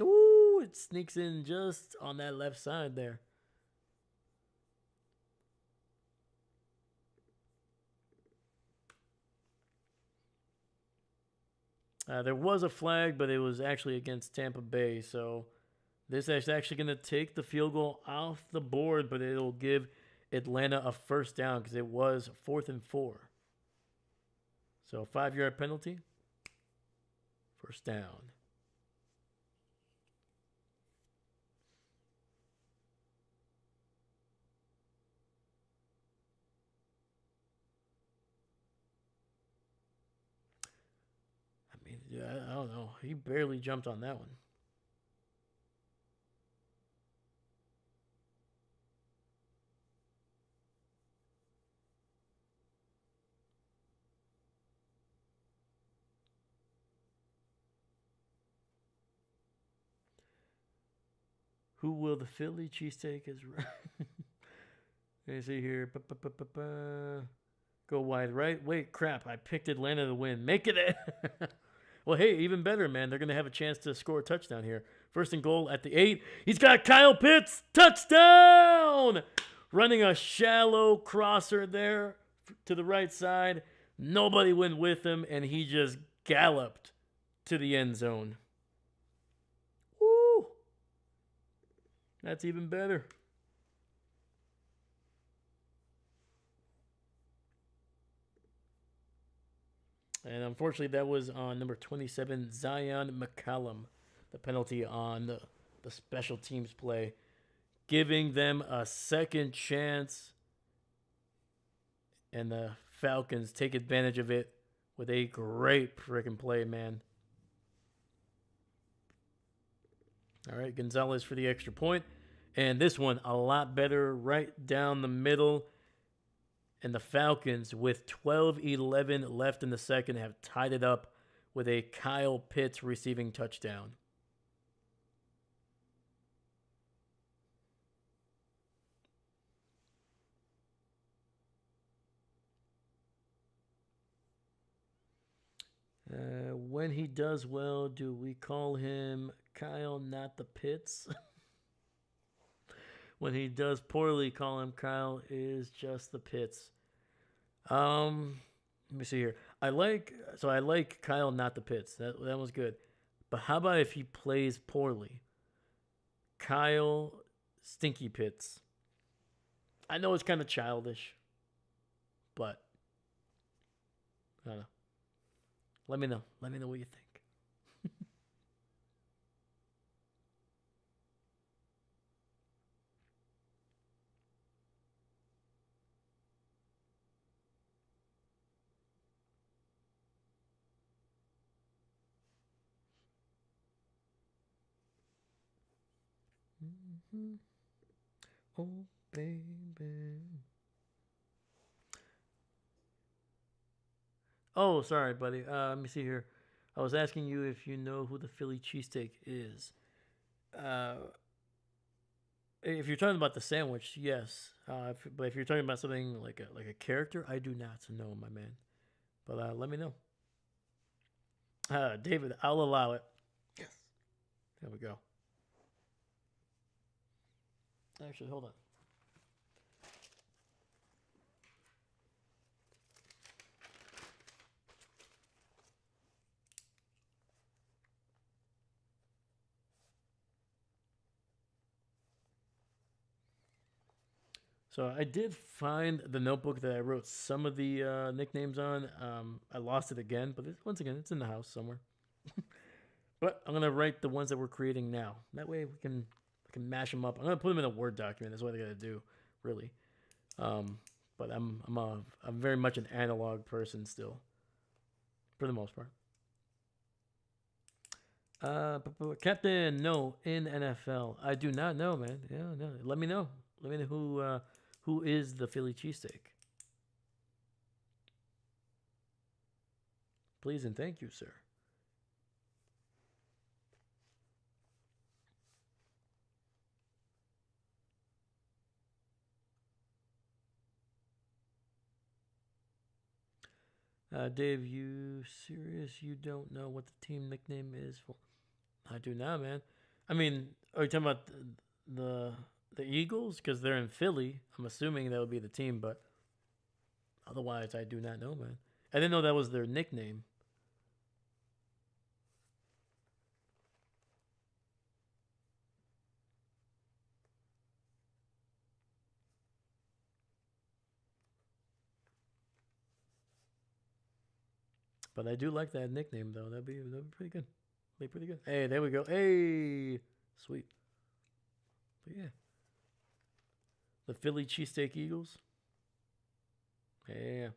sneaks in just on that left side there. There was a flag, but it was actually against Tampa Bay. So this is actually going to take the field goal off the board, but it'll give Atlanta a first down because it was 4th and 4. So 5-yard penalty. First down. I mean, I don't know. He barely jumped on that one. Who will the Philly cheesesteak is right? Let me see here. Go wide right. Wait, crap. I picked Atlanta to win. Make it. Well, hey, even better, man. They're going to have a chance to score a touchdown here. 1st and goal at the 8. He's got Kyle Pitts. Touchdown! Running a shallow crosser there to the right side. Nobody went with him, and he just galloped to the end zone. Woo! That's even better. And unfortunately, that was on number 27, Zion McCollum. The penalty on the special teams play. Giving them a second chance. And the Falcons take advantage of it with a great freaking play, man. All right, Gonzalez for the extra point. And this one, a lot better right down the middle. And the Falcons, with 12:11 left in the second, have tied it up with a Kyle Pitts receiving touchdown. When he does well, do we call him Kyle, not the Pitts? When he does poorly, call him Kyle is just the Pitts. Let me see here. I like Kyle, not the Pitts. That was good. But how about if he plays poorly? Kyle Stinky Pitts. I know it's kind of childish, but I don't know. Let me know. Let me know what you think. Oh, baby. Oh, sorry, buddy. Let me see here. I was asking you if you know who the Philly cheesesteak is. If you're talking about the sandwich, yes. But if you're talking about something like a character, I do not know, my man. But let me know. David, I'll allow it. Yes. There we go. Actually, hold on. So I did find the notebook that I wrote some of the nicknames on. I lost it again, but once again, it's in the house somewhere. But I'm gonna write the ones that we're creating now. That way we can mash them up. I'm gonna put them in a Word document. That's what I gotta do, really. But I'm very much an analog person still, for the most part. Captain, no, in NFL, I do not know, man. Yeah, no. Let me know. Let me know who is the Philly cheesesteak. Please and thank you, sir. Dave, you serious? You don't know what the team nickname is for? I do not, man. I mean, are you talking about the Eagles? Because they're in Philly. I'm assuming that would be the team, but otherwise, I do not know, man. I didn't know that was their nickname. But I do like that nickname, though. That'd be pretty good. Be pretty good. Hey, there we go. Hey, sweet. But yeah, the Philly cheesesteak Eagles. Yeah.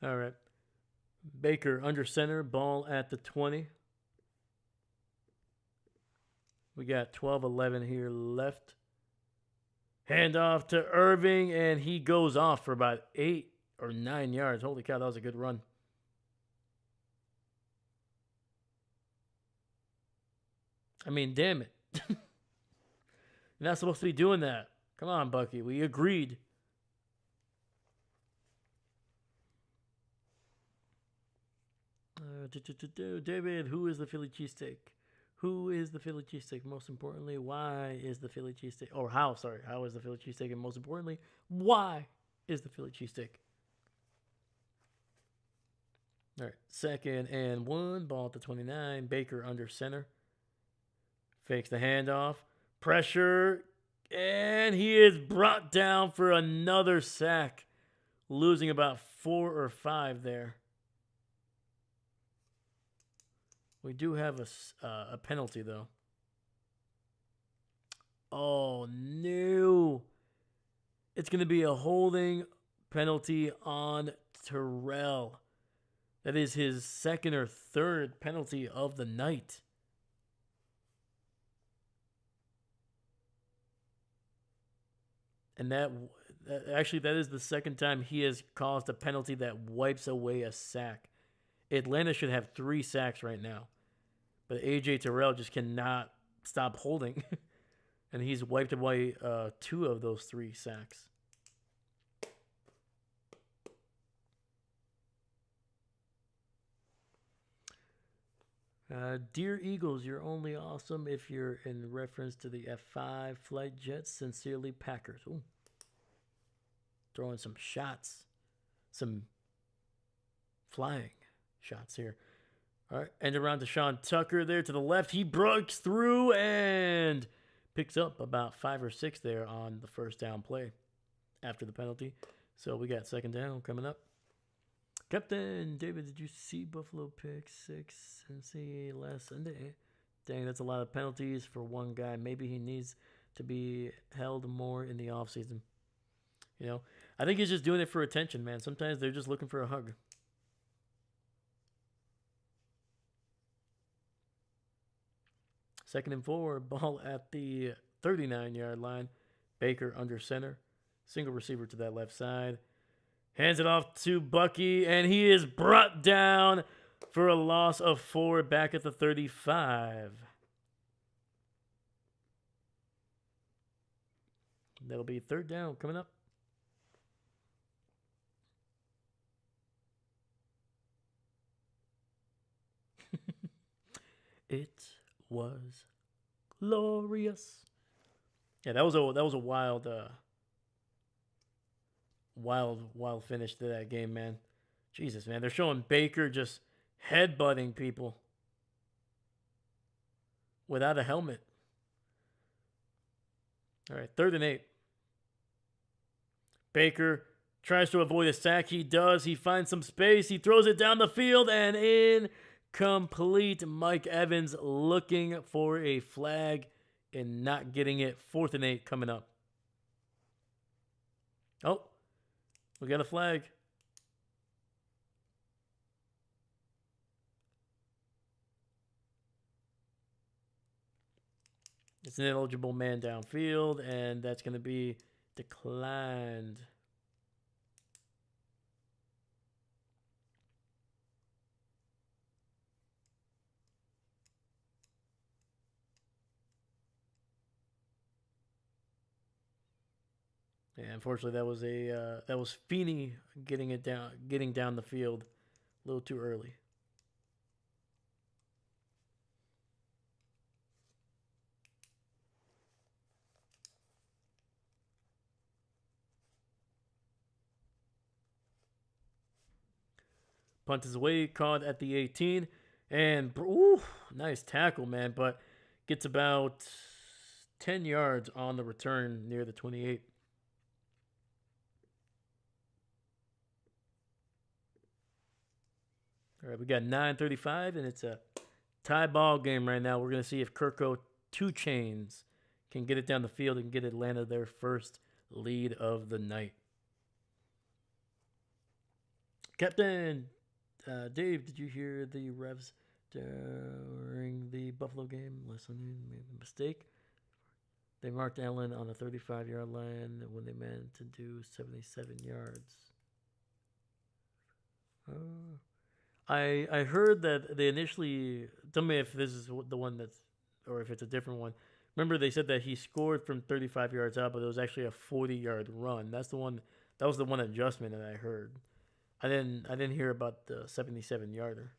All right. Baker under center, ball at the 20. We got 12-11 here left. Hand off to Irving, and he goes off for about 8 or 9 yards. Holy cow, that was a good run. I mean, damn it. You're not supposed to be doing that. Come on, Bucky. We agreed. David, who is the Philly cheesesteak? Who is the Philly cheesesteak? Most importantly, why is the Philly cheesesteak? Or how, sorry. How is the Philly cheesesteak? And most importantly, why is the Philly cheesesteak? All right. 2nd and 1. Ball at the 29. Baker under center. Fakes the handoff. Pressure. And he is brought down for another sack. Losing about 4 or 5 there. We do have a penalty, though. Oh, no. It's going to be a holding penalty on Terrell. That is his 2nd or 3rd penalty of the night. And that is the 2nd time he has caused a penalty that wipes away a sack. Atlanta should have 3 sacks right now. But A.J. Terrell just cannot stop holding. And he's wiped away 2 of those 3 sacks. Dear Eagles, you're only awesome if you're in reference to the F5 flight jets. Sincerely, Packers. Ooh. Throwing some shots. Some flying shots here. All right, and around to Sean Tucker there to the left. He breaks through and picks up about 5 or 6 there on the first down play after the penalty. So we got 2nd down coming up. Captain David, did you see Buffalo pick 6 and see last Sunday? Dang, that's a lot of penalties for one guy. Maybe he needs to be held more in the offseason. You know, I think he's just doing it for attention, man. Sometimes they're just looking for a hug. Second and 4, ball at the 39-yard line. Baker under center. Single receiver to that left side. Hands it off to Bucky, and he is brought down for a loss of 4 back at the 35. That'll be 3rd down coming up. It was glorious. Yeah, that was a wild wild finish to that game, man. Jesus, man. They're showing Baker just headbutting people without a helmet. All right, 3rd and 8. Baker tries to avoid a sack. He does. He finds some space. He throws it down the field and incomplete. Mike Evans looking for a flag and not getting it. 4th and 8 coming up. Oh, we got a flag. It's an ineligible man downfield, and that's going to be declined. Yeah, unfortunately, that was Feeney getting down the field a little too early. Punt is away, caught at the 18, and ooh, nice tackle, man, but gets about 10 yards on the return near the 28. All right, we got 9:35, and it's a tie ball game right now. We're going to see if Kirko 2 Chains can get it down the field and get Atlanta their first lead of the night. Captain Dave, did you hear the refs during the Buffalo game? Listening, made a mistake. They marked Allen on a 35-yard line when they meant to do 77 yards. I heard that they initially, tell me if this is the one that's, or if it's a different one. Remember they said that he scored from 35 yards out, but it was actually a 40-yard run. That was the one adjustment that I heard. I didn't hear about the 77-yarder.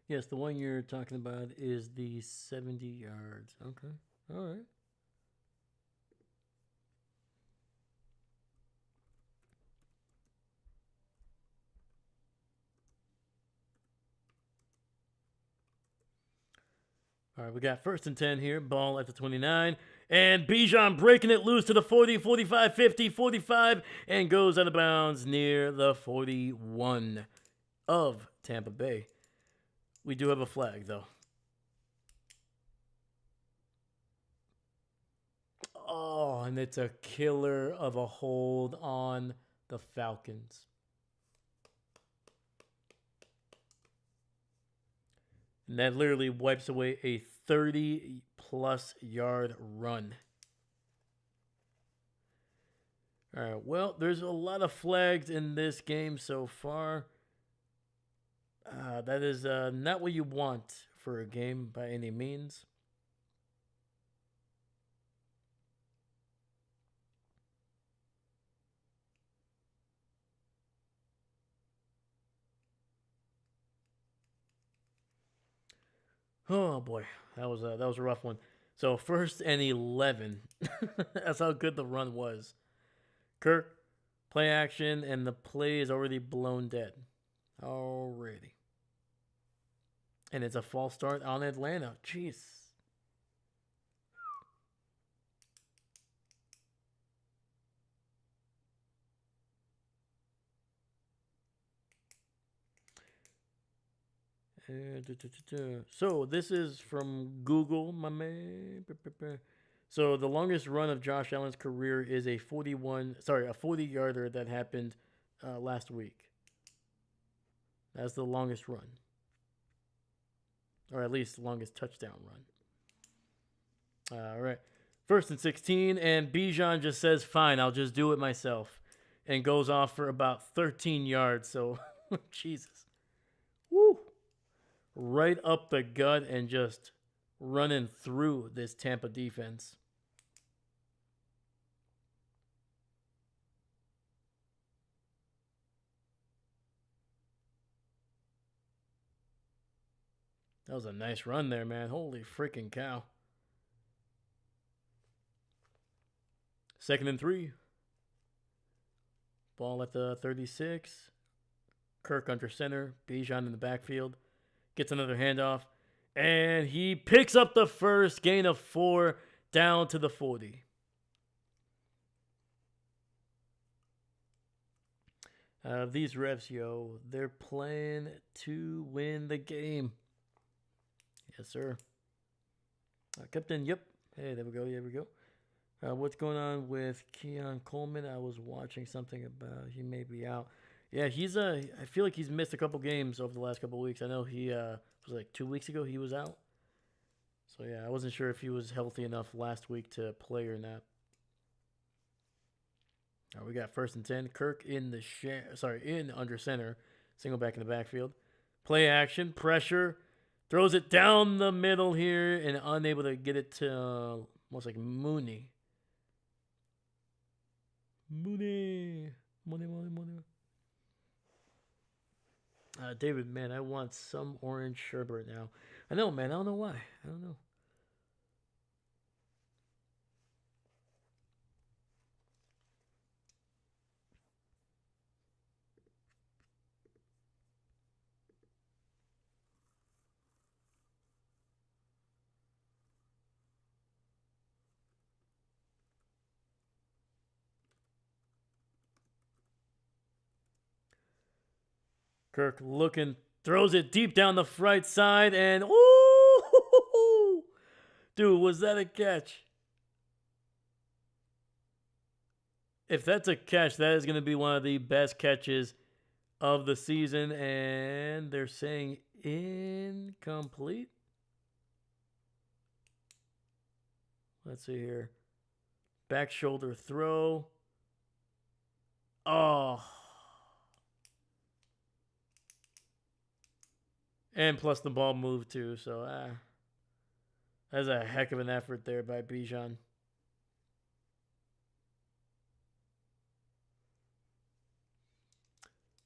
Yes, the one you're talking about is the 70 yards. Okay. All right. All right, we got 1st and 10 here. Ball at the 29. And Bijan breaking it loose to the 40, 45, 50, 45, and goes out of bounds near the 41 of Tampa Bay. We do have a flag, though. Oh, and it's a killer of a hold on the Falcons. And that literally wipes away a 30-plus yard run. All right, well, there's a lot of flags in this game so far. That is not what you want for a game by any means. Oh boy, that was a rough one. So 1st and 11. That's how good the run was. Kirk, play action, and the play is already blown dead. Already. And it's a false start on Atlanta. Jeez. So this is from Google, my man. So the longest run of Josh Allen's career is a 40-yarder that happened last week. That's the longest run, or at least the longest touchdown run. All right, 1st and 16, and Bijan just says, "Fine, I'll just do it myself," and goes off for about 13 yards. So, Jesus, woo, right up the gut and just running through this Tampa defense. That was a nice run there, man. Holy freaking cow. 2nd and 3. Ball at the 36. Kirk under center. Bijan in the backfield. Gets another handoff. And he picks up the first, gain of 4, down to the 40. These refs, yo, they're playing to win the game. Yes, sir. Captain, yep. Hey, there we go. There we go. What's going on with Keon Coleman? I was watching something about he may be out. Yeah, I feel like he's missed a couple games over the last couple weeks. I know he was like 2 weeks ago he was out. So yeah, I wasn't sure if he was healthy enough last week to play or not. All right, we got 1st and 10. Kirk in under center, single back in the backfield. Play action, pressure. Throws it down the middle here and unable to get it to almost like Mooney. Mooney. David, man, I want some orange sherbet now. I know, man. I don't know why. I don't know. Kirk looking, throws it deep down the right side, and ooh, dude, was that a catch? If that's a catch, that is going to be one of the best catches of the season, and they're saying incomplete. Let's see here. Back shoulder throw. Oh. And plus the ball moved too, so that's a heck of an effort there by Bijan.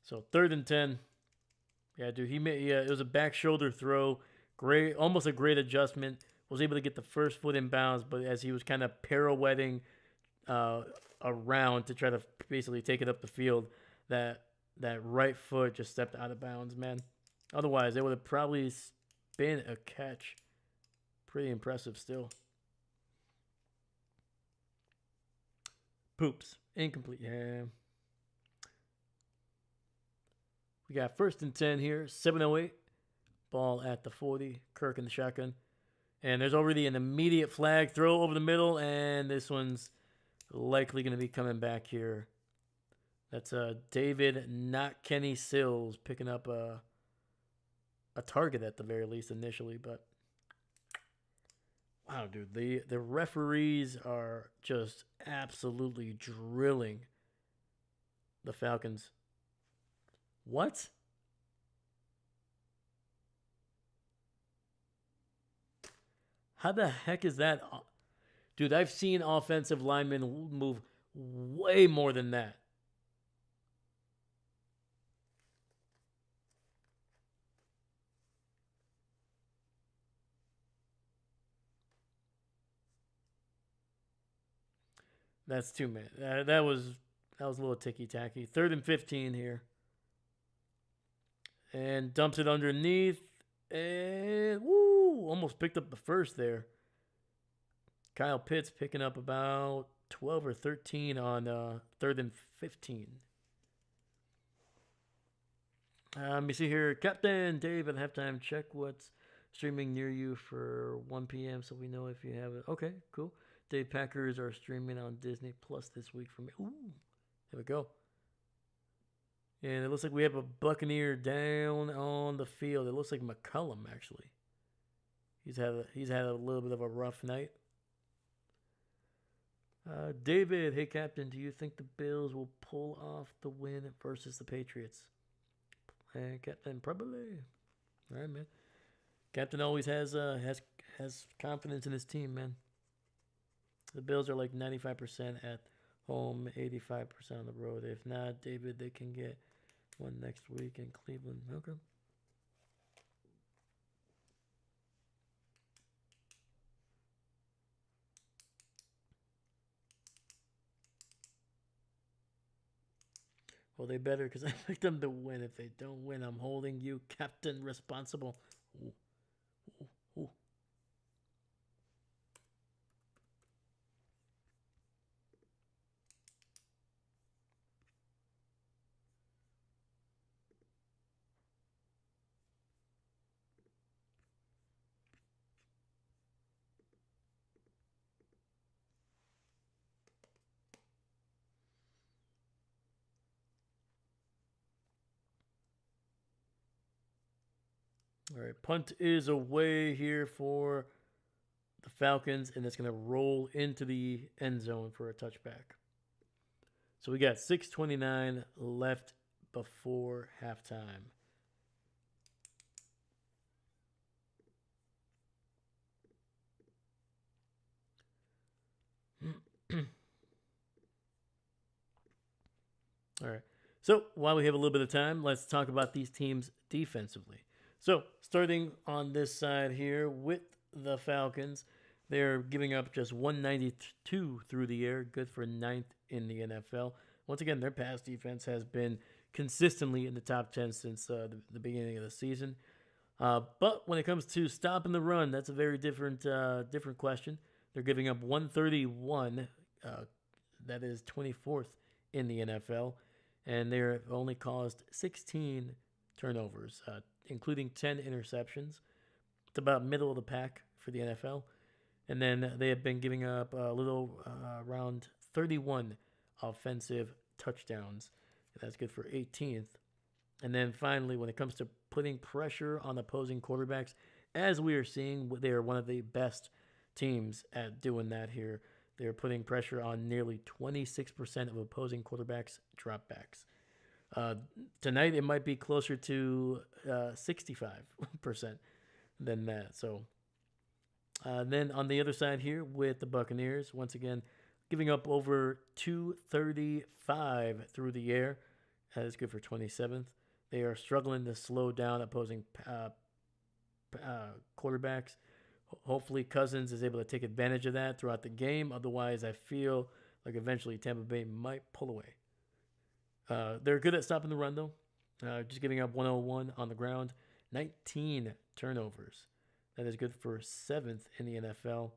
So 3rd and 10. Yeah, dude, it was a back shoulder throw. Great, almost a great adjustment. Was able to get the first foot in bounds, but as he was kind of pirouetting around to try to basically take it up the field, that right foot just stepped out of bounds, man. Otherwise, it would have probably been a catch. Pretty impressive still. Poops. Incomplete. Yeah. We got 1st and 10 here. 7:08. Ball at the 40. Kirk in the shotgun. And there's already an immediate flag throw over the middle, and this one's likely going to be coming back here. That's David, not Kenny Sills, picking up a target at the very least initially. But wow, dude, the referees are just absolutely drilling the Falcons. What? How the heck is that? Dude, I've seen offensive linemen move way more than that. That's too many. That was That was a little ticky-tacky. 3rd and 15 here. And dumps it underneath. And, woo, almost picked up the first there. Kyle Pitts picking up about 12 or 13 on 3rd and 15. Let me see here. Captain Dave at halftime. Check what's streaming near you for 1 p.m. so we know if you have it. Okay, cool. Dave, Packers are streaming on Disney Plus this week for me. Ooh, there we go. And it looks like we have a Buccaneer down on the field. It looks like McCullum, actually. He's had a little bit of a rough night. David, hey, Captain, do you think the Bills will pull off the win versus the Patriots? Captain, probably. All right, man. Captain always has confidence in his team, man. The Bills are like 95% at home, 85% on the road. If not, David, they can get one next week in Cleveland. Okay. Well, they better, because I picked them to win. If they don't win, I'm holding you, Captain, responsible. Ooh. Ooh. Ooh. All right, punt is away here for the Falcons, and it's going to roll into the end zone for a touchback. So we got 6:29 left before halftime. All right. So while we have a little bit of time, let's talk about these teams defensively. So starting on this side here with the Falcons, they're giving up just 192 through the air, good for 9th in the NFL. Once again, their pass defense has been consistently in the top 10 since the beginning of the season. But when it comes to stopping the run, that's a very different question. They're giving up 131. That is 24th in the NFL. And they've only caused 16 turnovers, including 10 interceptions. It's about middle of the pack for the NFL. And then they have been giving up a little around 31 offensive touchdowns. That's good for 18th. And then finally, when it comes to putting pressure on opposing quarterbacks, as we are seeing, they are one of the best teams at doing that here. They're putting pressure on nearly 26% of opposing quarterbacks' dropbacks. Tonight, it might be closer to 65% than that. So then on the other side here with the Buccaneers, once again, giving up over 235 through the air. That is good for 27th. They are struggling to slow down opposing quarterbacks. Hopefully Cousins is able to take advantage of that throughout the game. Otherwise, I feel like eventually Tampa Bay might pull away. They're good at stopping the run, though. Just giving up 101 on the ground. 19 turnovers. That is good for 7th in the NFL.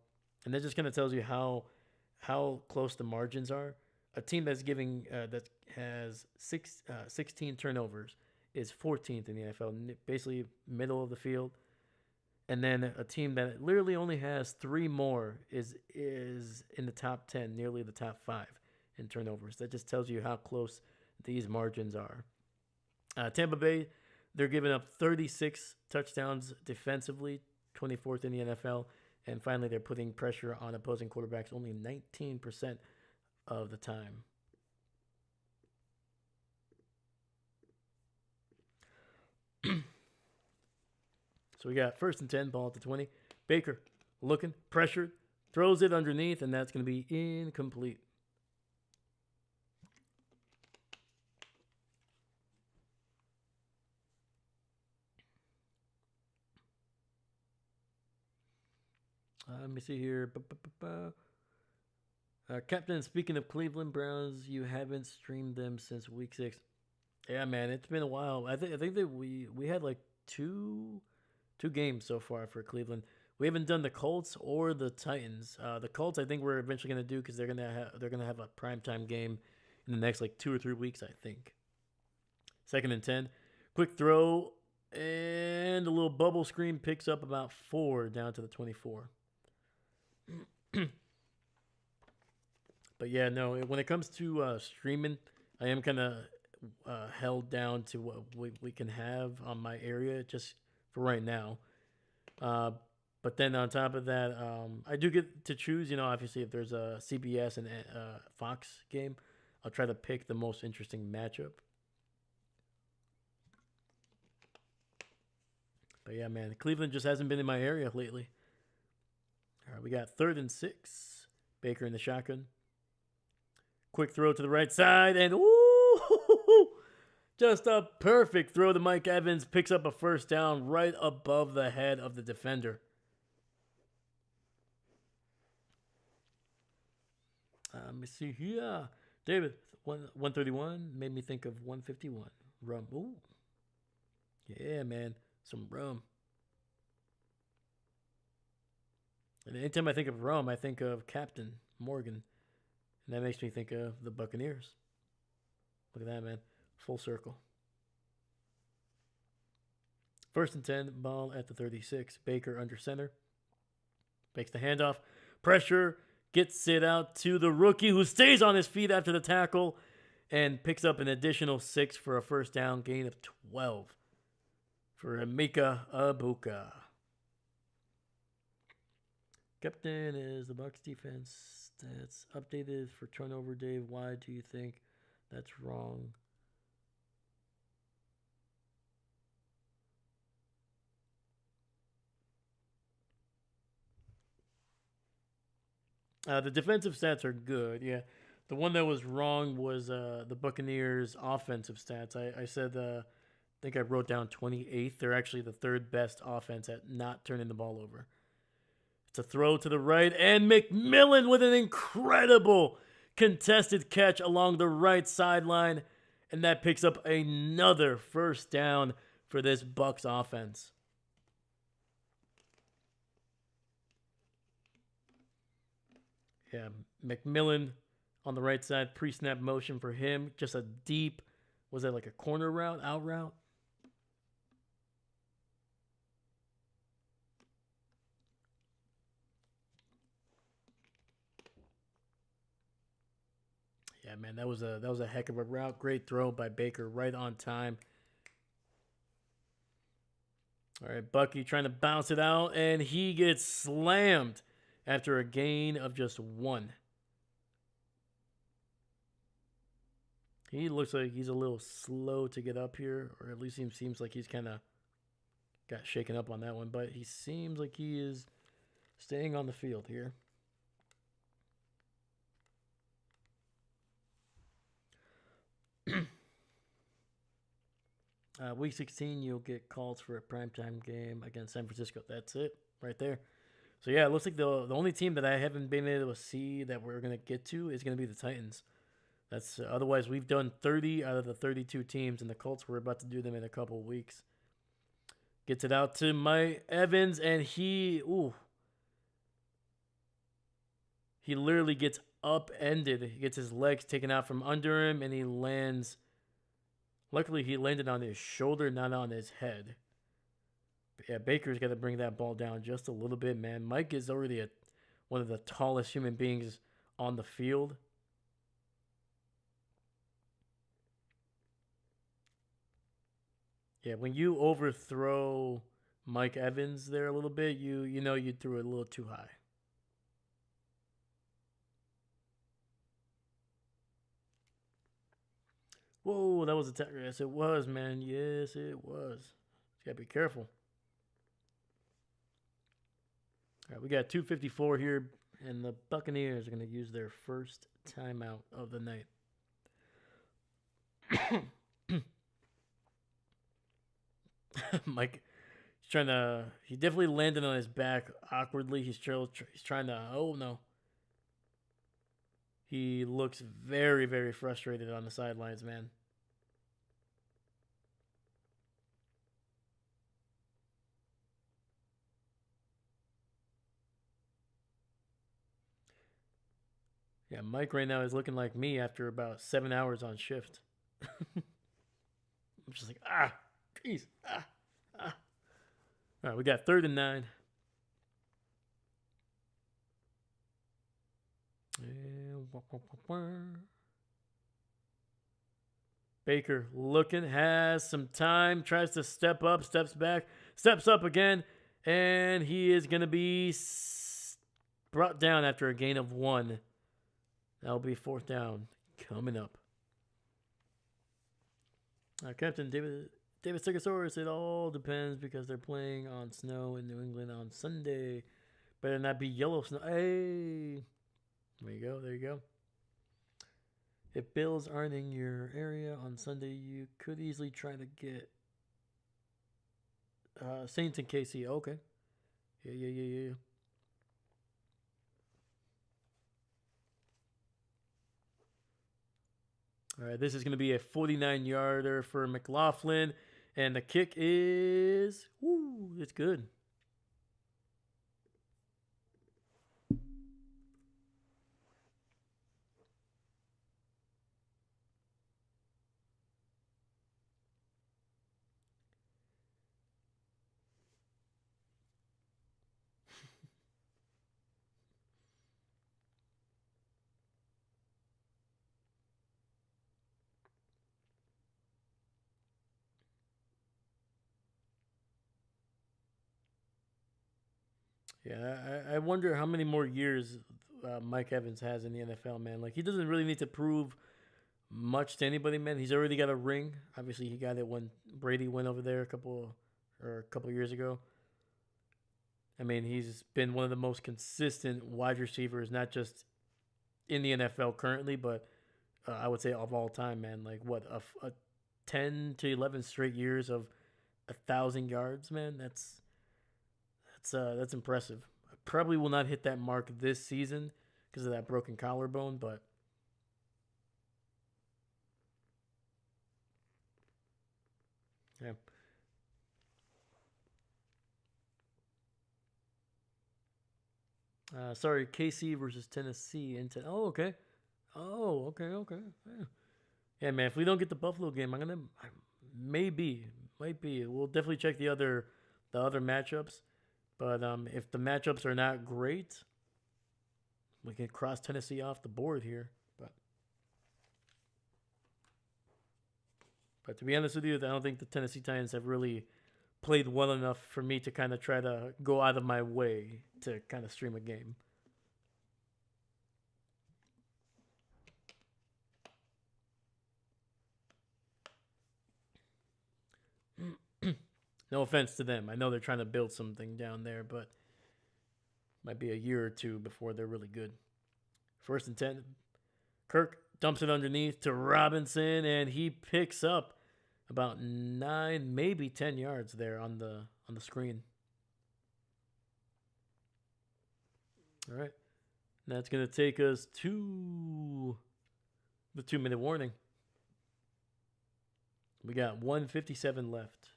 And that just kind of tells you how close the margins are. A team that's giving that has 16 turnovers is 14th in the NFL, basically middle of the field. And then a team that literally only has 3 more is in the top 10, nearly the top 5 in turnovers. That just tells you how close these margins are. Tampa Bay, they're giving up 36 touchdowns defensively, 24th in the NFL. And finally, they're putting pressure on opposing quarterbacks only 19% of the time. So we got 1st and 10, ball at the 20. Baker looking, pressured, throws it underneath, and that's going to be incomplete. Let me see here. Captain, speaking of Cleveland Browns, you haven't streamed them since week 6. Yeah, man, it's been a while. I think that we had like two games so far for Cleveland. We haven't done the Colts or the Titans. The Colts, I think we're eventually gonna do because they're gonna have a primetime game in the next like 2 or 3 weeks. I think. 2nd and 10, quick throw and a little bubble screen picks up about 4 down to the 24. But yeah, no. When it comes to streaming, I am kind of held down to what we can have on my area just for right now. Uh, but then on top of that, I do get to choose. Obviously, if there's a CBS and Fox game, I'll try to pick the most interesting matchup. But yeah, man, Cleveland just hasn't been in my area lately. All right, we got 3rd and 6. Baker in the shotgun. Quick throw to the right side, and ooh, just a perfect throw to Mike Evans. Picks up a first down right above the head of the defender. Let me see here. David, 131 made me think of 151. Rum. Ooh. Yeah, man. Some rum. And anytime I think of rum, I think of Captain Morgan. And that makes me think of the Buccaneers. Look at that, man. Full circle. 1st and 10, ball at the 36. Baker under center. Makes the handoff. Pressure. Gets it out to the rookie who stays on his feet after the tackle and picks up an additional 6 for a first down, gain of 12 for Emeka Egbuka. Captain, is the Bucs defense that's updated for turnover, Dave? Why do you think that's wrong? The defensive stats are good, yeah. The one that was wrong was the Buccaneers' offensive stats. I said, I think I wrote down 28th. They're actually the 3rd best offense at not turning the ball over. It's a throw to the right, and McMillan with an incredible contested catch along the right sideline, and that picks up another first down for this Bucs offense. Yeah, McMillan on the right side, pre-snap motion for him. Just a deep, was that like a corner route, out route? Yeah, man, that was a heck of a route. Great throw by Baker, right on time. All right, Bucky trying to bounce it out, and he gets slammed after a gain of just 1. He looks like he's a little slow to get up here, or at least he seems like he's kind of got shaken up on that one, but he seems like he is staying on the field here. Week 16, you'll get calls for a primetime game against San Francisco. That's it right there. So, yeah, it looks like the only team that I haven't been able to see that we're going to get to is going to be the Titans. That's otherwise, we've done 30 out of the 32 teams, and the Colts, we're about to do them in a couple of weeks. Gets it out to Mike Evans, and he literally gets upended. He gets his legs taken out from under him, and he lands. Luckily, he landed on his shoulder, not on his head. But yeah, Baker's got to bring that ball down just a little bit, man. Mike is already one of the tallest human beings on the field. Yeah, when you overthrow Mike Evans there a little bit, you know you threw it a little too high. Whoa, that was a tech. Yes, it was, man. Yes, it was. You gotta be careful. All right, we got 2:54 here, and the Buccaneers are gonna use their first timeout of the night. Mike, he definitely landed on his back awkwardly. He's trying to, oh no. He looks very, very frustrated on the sidelines, man. Yeah, Mike right now is looking like me after about 7 hours on shift. I'm just like, please, ah. All right, we got 3rd and 9. Baker looking, has some time, tries to step up, steps back, steps up again, and he is going to be brought down after a gain of 1. That'll be 4th down coming up. Captain David Stegosaurus, it all depends because they're playing on snow in New England on Sunday. Better not be yellow snow. Hey, there you go. If Bills aren't in your area on Sunday, you could easily try to get Saints and KC. Okay. Yeah. All right, this is going to be a 49-yarder for McLaughlin. And the kick is, it's good. Yeah, I wonder how many more years Mike Evans has in the NFL, man. Like, he doesn't really need to prove much to anybody, man. He's already got a ring. Obviously, he got it when Brady went over there a couple years ago. I mean, he's been one of the most consistent wide receivers, not just in the NFL currently, but I would say of all time, man. Like, what, a 10 to 11 straight years of 1,000 yards, man. That's impressive. I probably will not hit that mark this season because of that broken collarbone, but yeah. Sorry, KC versus Tennessee. Oh, okay. Okay. Yeah, man. If we don't get the Buffalo game, might be. We'll definitely check the other matchups. But if the matchups are not great, we can cross Tennessee off the board here. But to be honest with you, I don't think the Tennessee Titans have really played well enough for me to kind of try to go out of my way to kind of stream a game. No offense to them. I know they're trying to build something down there, but might be a year or two before they're really good. 1st and 10. Kirk dumps it underneath to Robinson, and he picks up about 9, maybe 10 yards there on the screen. All right. That's going to take us to the 2-minute warning. We got 1:57 left.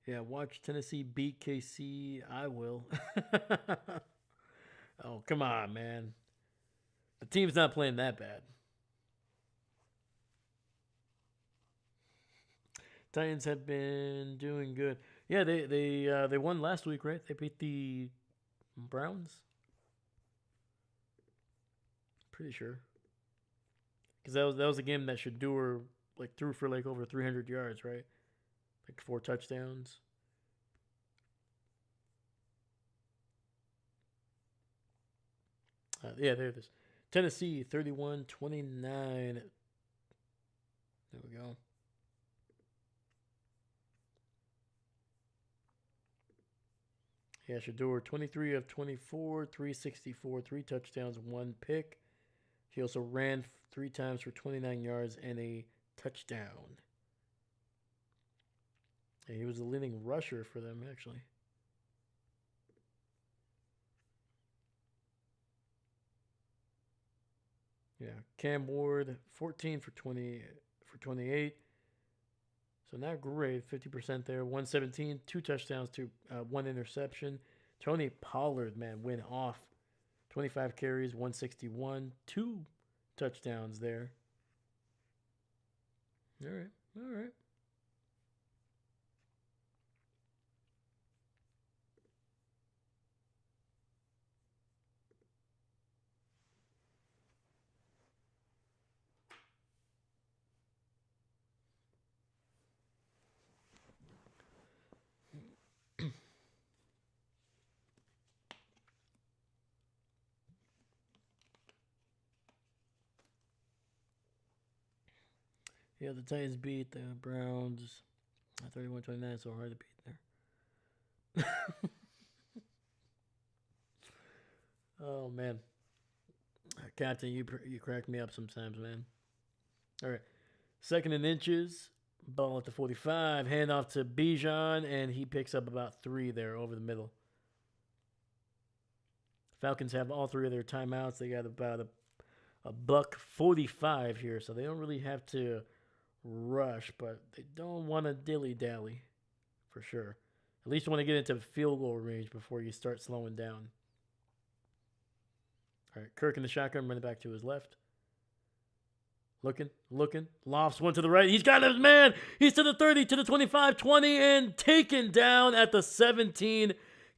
Yeah, watch Tennessee beat KC. I will. Oh, come on, man. The team's not playing that bad. Titans have been doing good. Yeah, they won last week, right? They beat the Browns. Pretty sure. Because that was a game that Shador threw for over 300 yards, right? 4 touchdowns. Yeah, there it is. Tennessee 31-29. There we go. Yeah, Shador, 23 of 24, 364, 3 touchdowns, 1 pick. He also ran 3 times for 29 yards and a touchdown. Yeah, he was the leading rusher for them, actually. Yeah, Cam Ward, 14 for 28. So not great, 50% there. 117, 2 touchdowns to 1 interception. Tony Pollard, man, went off. 25 carries, 161, 2 touchdowns there. All right, all right. Yeah, the Titans beat the Browns 31-29, so hard to beat there. Oh, man. Captain, you crack me up sometimes, man. All right. 2nd and inches. Ball at the 45. Handoff to Bijan, and he picks up about 3 there over the middle. Falcons have all 3 of their timeouts. They got about a buck 45 here, so they don't really have to rush, but they don't want to dilly-dally for sure. At least you want to get into field goal range before you start slowing down. All right, Kirk in the shotgun, running back to his left. Looking. Lofts one to the right. He's got his man. He's to the 30, to the 25, 20, and taken down at the 17.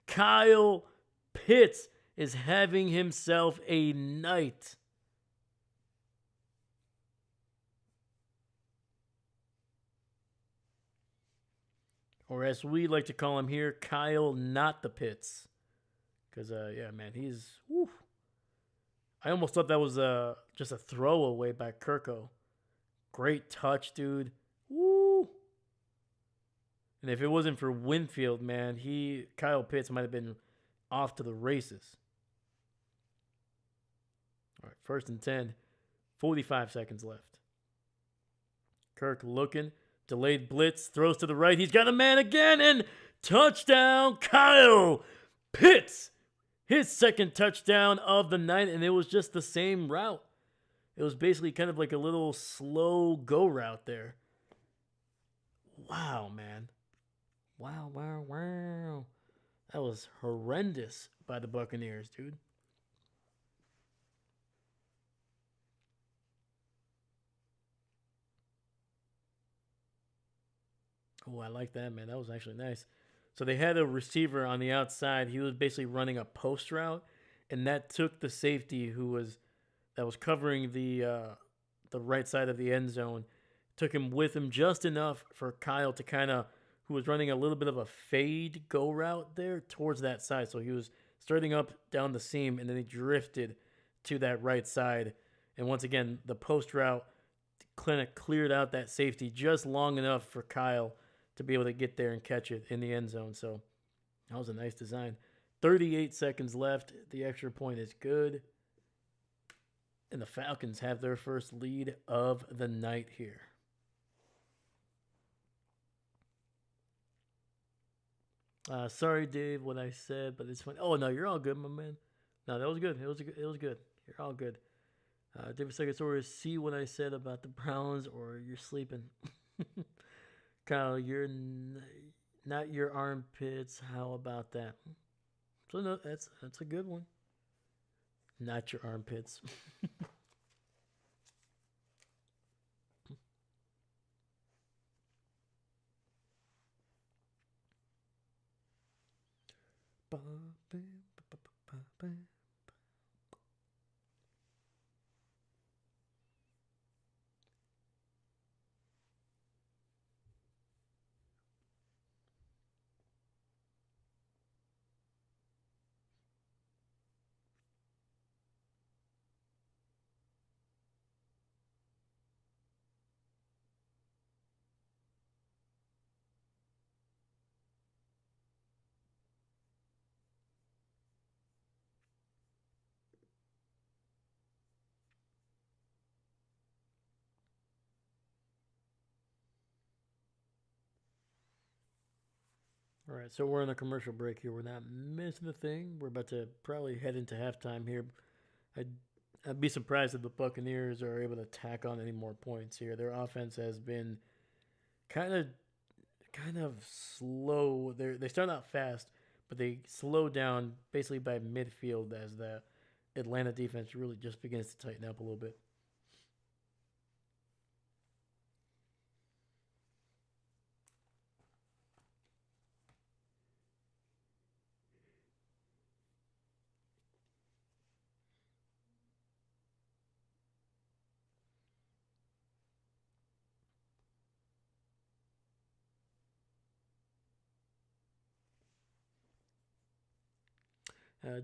Kyle Pitts is having himself a night. Or as we like to call him here, Kyle not the Pitts. Because, yeah, man, he's... Whew. I almost thought that was just a throwaway by Kirko. Great touch, dude. Woo! And if it wasn't for Winfield, man, Kyle Pitts might have been off to the races. All right, 1st and 10. 45 seconds left. Kirk looking. Delayed blitz. Throws to the right. He's got a man again. And touchdown, Kyle Pitts. His 2nd touchdown of the night, and it was just the same route. It was basically kind of like a little slow go route there. Wow, man. Wow. That was horrendous by the Buccaneers, dude. Oh, I like that, man. That was actually nice. So they had a receiver on the outside. He was basically running a post route, and that took the safety that was covering the right side of the end zone. Took him with him just enough for Kyle to who was running a little bit of a fade go route there towards that side. So he was starting up down the seam, and then he drifted to that right side. And once again, the post route kind of cleared out that safety just long enough for Kyle to be able to get there and catch it in the end zone. So that was a nice design. 38 seconds left. The extra point is good. And the Falcons have their first lead of the night here. Sorry, Dave, what I said, but it's funny. Oh, no, you're all good, my man. No, that was good. It was good. You're all good. David Segasaurus, see what I said about the Browns, or you're sleeping. Kyle, you're not your armpits. How about that? So no, that's a good one. Not your armpits. All right, so we're on a commercial break here. We're not missing a thing. We're about to probably head into halftime here. I'd, I'd be surprised if the Buccaneers are able to tack on any more points here. Their offense has been kind of kind of slow. They start out fast, but they slow down basically by midfield as the Atlanta defense really just begins to tighten up a little bit.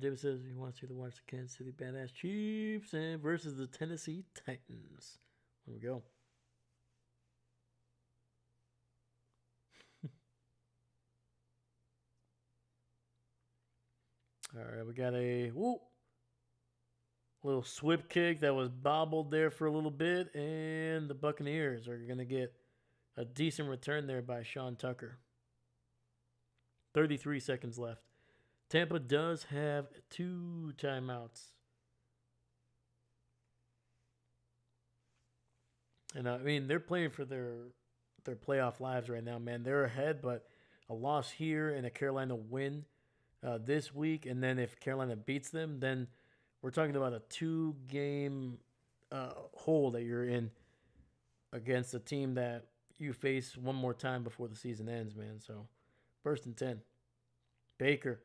David says he wants you to watch the Kansas City Badass Chiefs and versus the Tennessee Titans. Here we go. All right, we got a little swift kick that was bobbled there for a little bit, and the Buccaneers are going to get a decent return there by Sean Tucker. 33 seconds left. Tampa does have 2 timeouts. And I mean, they're playing for their playoff lives right now, man. They're ahead, but a loss here and a Carolina win this week, and then if Carolina beats them, then we're talking about a 2-game hole that you're in against a team that you face one more time before the season ends, man. So, 1st and 10. Baker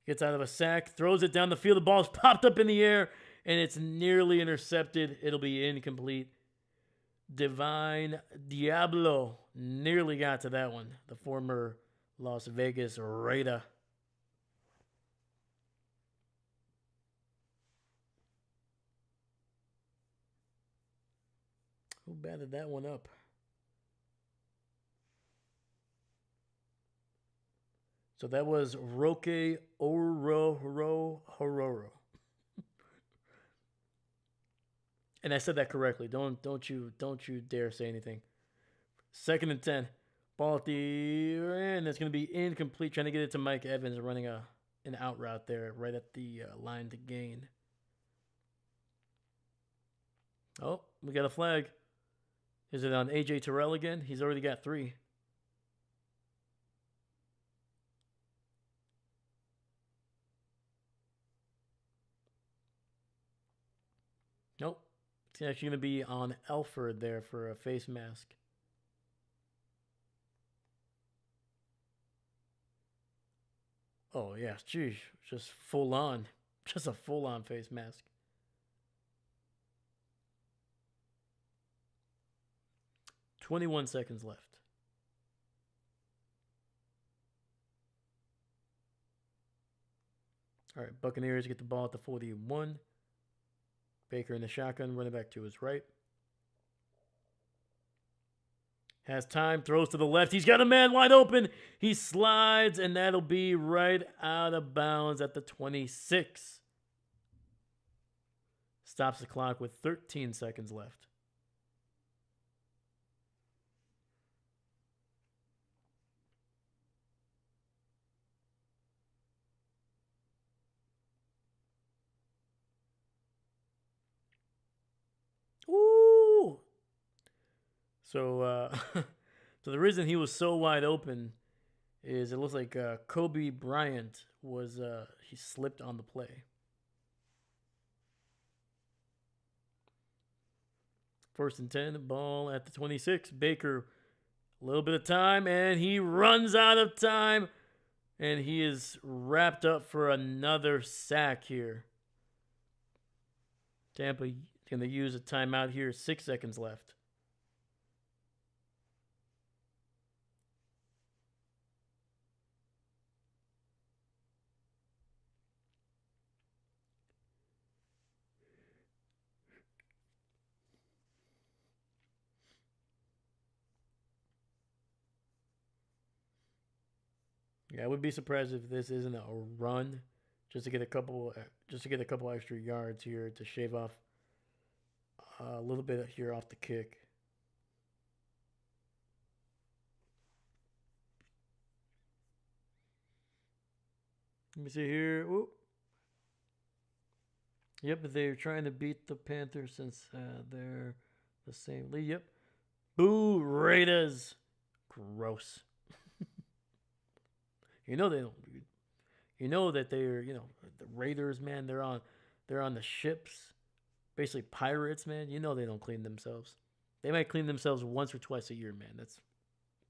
gets out of a sack, throws it down the field. The ball's popped up in the air, and it's nearly intercepted. It'll be incomplete. Divine Diablo nearly got to that one. The former Las Vegas Raider. Who batted that one up? So that was Roque Hororo. And I said that correctly. Don't you dare say anything. 2nd and 10. Ball at the end. That's going to be incomplete. Trying to get it to Mike Evans, running an out route there right at the line to gain. Oh, we got a flag. Is it on A.J. Terrell again? He's already got 3. Nope. It's actually going to be on Alford there for a face mask. Oh, yeah. Geez. Just full on. Just a full on face mask. "21 seconds left. All right, Buccaneers get the ball at the 41. Baker in the shotgun, running back to his right. Has time, throws to the left. He's got a man wide open. He slides, and that'll be right out of bounds at the 26. Stops the clock with 13 seconds left. Ooh. So, so the reason he was so wide open is it looks like Kobe Bryant was he slipped on the play. 1st and 10, ball at the 26. Baker, a little bit of time, and he runs out of time, and he is wrapped up for another sack here. Tampa going to use a timeout here. 6 seconds left. Yeah, I would be surprised if this isn't a run, just to get a couple extra yards here to shave off a little bit here off the kick. Let me see here. Ooh. Yep, they're trying to beat the Panthers since they're the same league. Yep. Boo, Raiders. Gross. You know they don't. You know that they're the Raiders, man. They're on the ships, basically pirates, man. You know they don't clean themselves. They might clean themselves once or twice a year, man. That's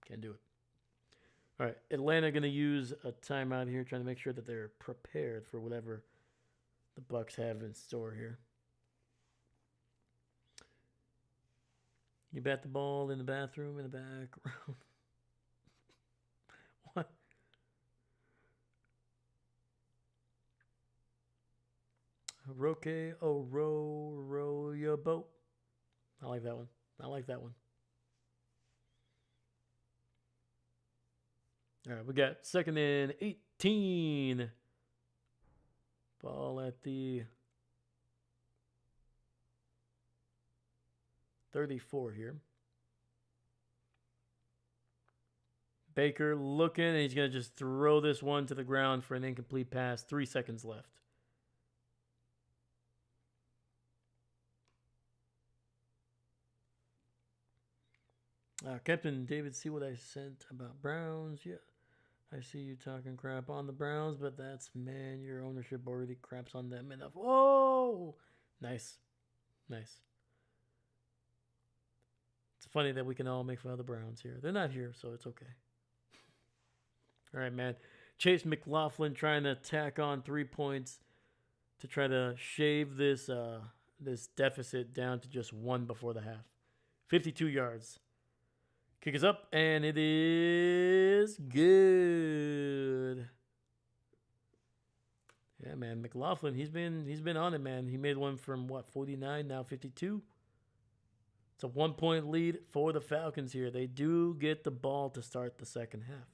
can't do it. All right, Atlanta going to use a timeout here, trying to make sure that they're prepared for whatever the Bucs have in store here. You bat the ball in the bathroom in the background. What? Roke, row your boat. I like that one. All right, we got 2nd and 18. Ball at the 34 here. Baker looking, and he's going to just throw this one to the ground for an incomplete pass. 3 seconds left. Captain David, see what I sent about Browns? Yeah. I see you talking crap on the Browns, but man, your ownership already craps on them enough. Whoa! Nice. It's funny that we can all make fun of the Browns here. They're not here, so it's okay. All right, man. Chase McLaughlin trying to tack on 3 points to try to shave this deficit down to just 1 before the half. 52 yards. Kick is up, and it is good. Yeah, man, McLaughlin, he's been on it, man. He made one from 49, now 52. It's a 1-point lead for the Falcons here. They do get the ball to start the second half.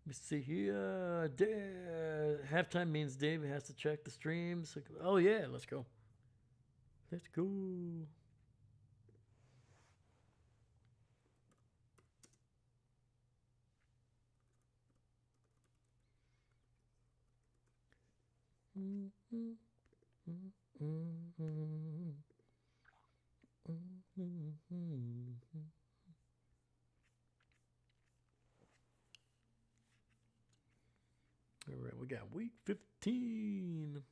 Let me see here. Halftime means Dave has to check the streams. Oh yeah, let's go. Let's go. All right, we got week 15.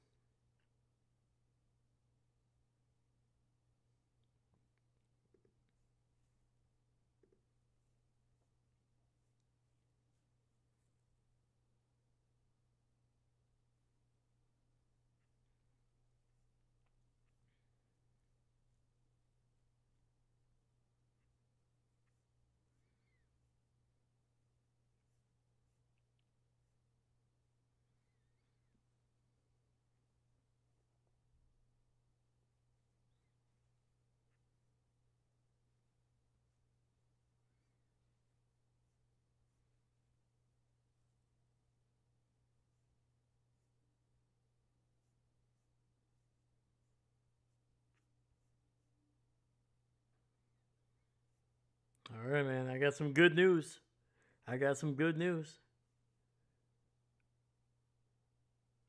All right, man. I got some good news.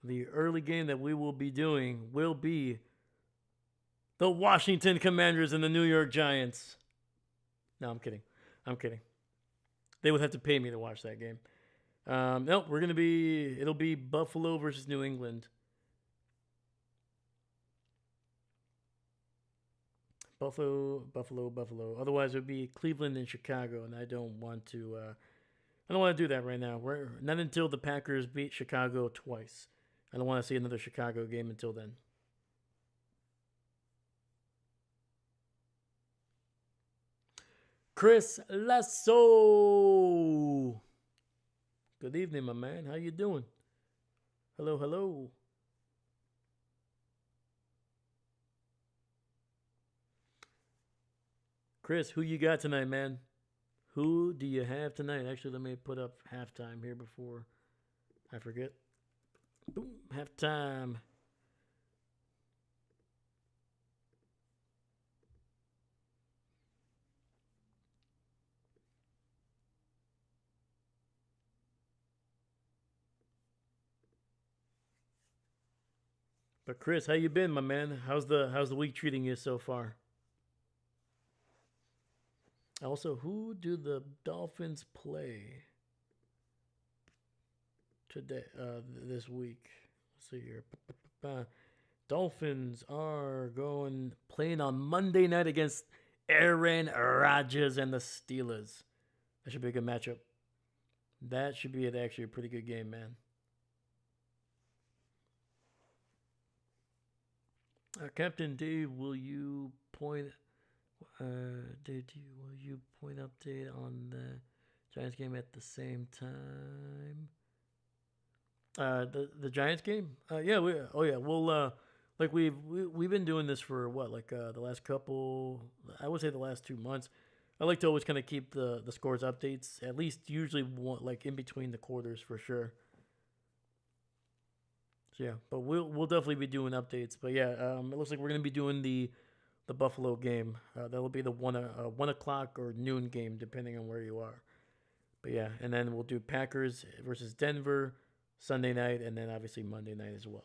The early game that we will be doing will be the Washington Commanders and the New York Giants. No, I'm kidding. They would have to pay me to watch that game. Nope, it'll be Buffalo versus New England. Buffalo. Otherwise, it would be Cleveland and Chicago, and I don't want to do that right now. Not until the Packers beat Chicago twice. I don't want to see another Chicago game until then. Chris Lasso. Good evening, my man. How you doing? Hello. Chris, who you got tonight, man? Who do you have tonight? Actually, let me put up halftime here before I forget. Boom, halftime. But Chris, how you been, my man? How's the week treating you so far? Also, who do the Dolphins play today? This week. Let's see here. Dolphins are going playing on Monday night against Aaron Rodgers and the Steelers. That should be a good matchup. That should be actually a pretty good game, man. Captain Dave, will you point? Will you point update on the Giants game at the same time? The Giants game? Yeah. We'll like we've been doing this for what, like the last couple. I would say the last 2 months. I like to always kind of keep the scores updates, at least usually one, like in between the quarters for sure. So yeah, but we'll definitely be doing updates. But yeah, it looks like we're gonna be doing the Buffalo game. That'll be the 1 o'clock or noon game, depending on where you are. But yeah, and then we'll do Packers versus Denver Sunday night, and then obviously Monday night as well.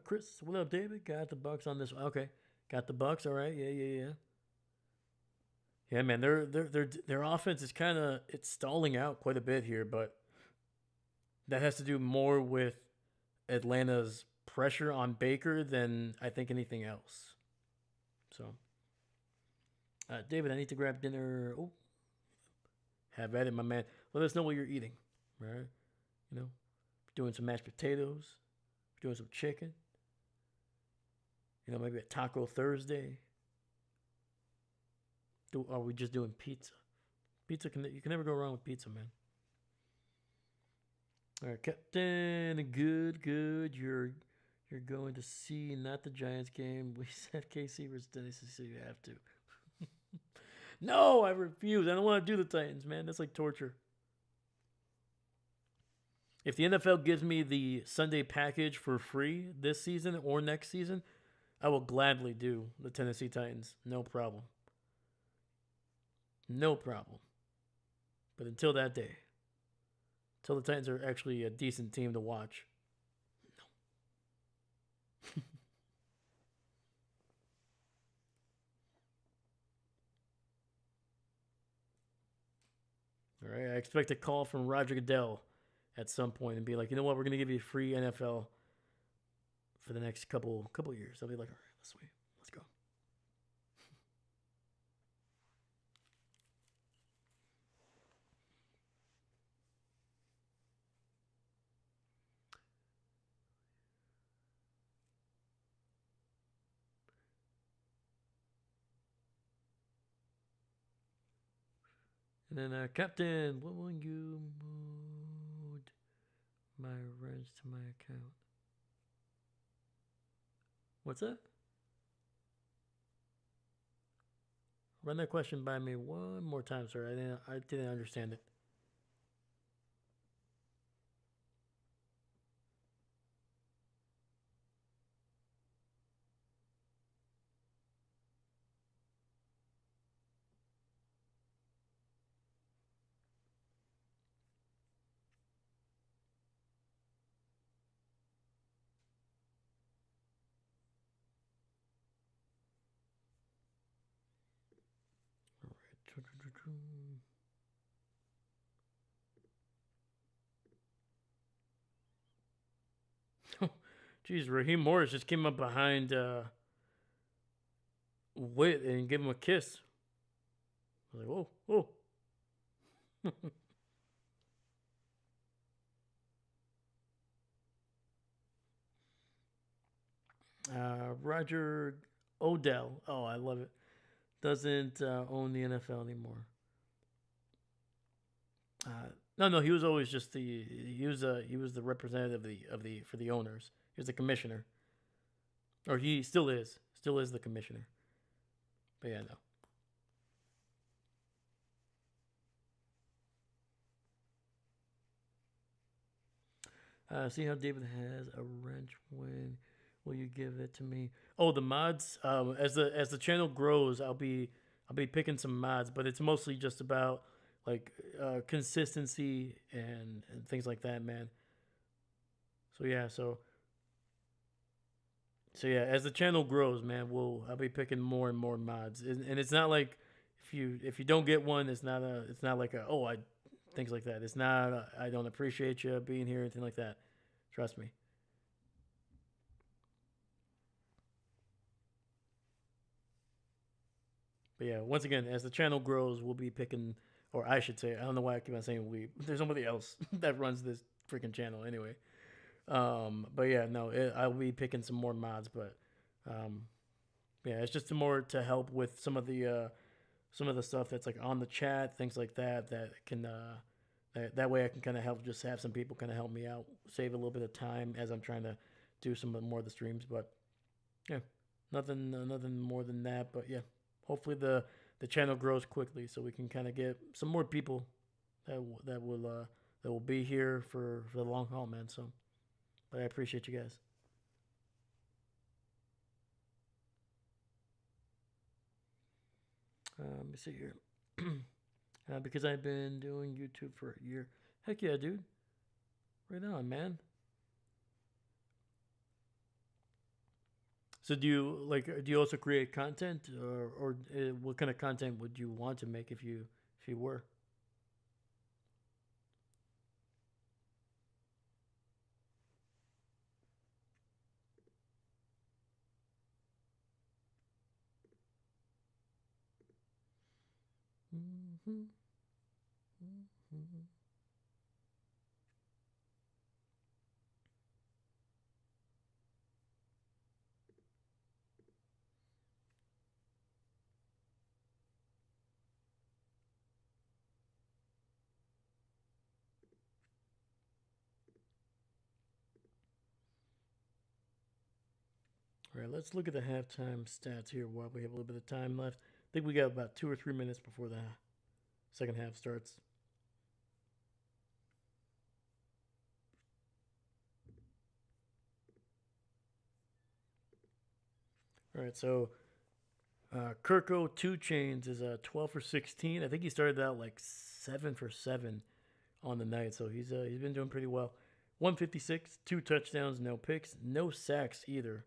Chris, what up, David? Got the Bucks on this one. Okay, got the Bucks. All right, yeah. Yeah, man, their offense is it's stalling out quite a bit here, but that has to do more with Atlanta's pressure on Baker than I think anything else. So, David, I need to grab dinner. Oh, have at it, my man. Let us know what you're eating, right? You know, doing some mashed potatoes, doing some chicken. You know, maybe a Taco Thursday. Are we just doing pizza? You can never go wrong with pizza, man. All right, Captain, good. You're going to see not the Giants game. We said KC versus Tennessee, so you have to. No, I refuse. I don't want to do the Titans, man. That's like torture. If the NFL gives me the Sunday package for free this season or next season, I will gladly do the Tennessee Titans. No problem. No problem. But until that day, until the Titans are actually a decent team to watch, no. All right, I expect a call from Roger Goodell at some point and be like, you know what, we're gonna give you free NFL for the next couple years. I'll be like, all right, sweet, let's go. And then, Captain, what will you move my rents to my account? What's that? Run that question by me one more time, sir. I didn't understand it. All right. Jeez, Raheem Morris just came up behind Witt and gave him a kiss. I was like, whoa. Roger Odell. Oh, I love it. Doesn't own the NFL anymore. No, he was always just he was the representative of the for the owners. He was the commissioner, or he still is the commissioner. But yeah, no. See how David has a wrench. When will you give it to me? Oh, the mods. As the channel grows, I'll be picking some mods, but it's mostly just about like consistency and things like that, man. So yeah, so yeah, as the channel grows, man, I'll be picking more and more mods, and it's not like if you don't get one, it's not like a oh I things like that. It's not I don't appreciate you being here, anything like that. Trust me. But yeah, once again, as the channel grows, we'll be picking, or I should say, I don't know why I keep on saying we. There's somebody else that runs this freaking channel anyway. But yeah, no, I'll be picking some more mods, but um, yeah, it's just more to help with some of the stuff that's like on the chat, things like that that can that way I can kind of help just have some people kind of help me out, save a little bit of time as I'm trying to do some more of the streams. But yeah, nothing more than that. But yeah, hopefully the channel grows quickly so we can kind of get some more people that will be here for the long haul, man. So, but I appreciate you guys. Let me see here. Because I've been doing YouTube for a year. Heck yeah, dude. Right on, man. So do you also create content, or what kind of content would you want to make if you were? Mm-hmm. Mm-hmm. All right, let's look at the halftime stats here while we have a little bit of time left. I think we got about 2 or 3 minutes before the second half starts. All right, so Kirko Two Chains is 12 for 16. I think he started out like 7 for 7 on the night, so he's been doing pretty well. 156, 2 touchdowns, no picks, no sacks either.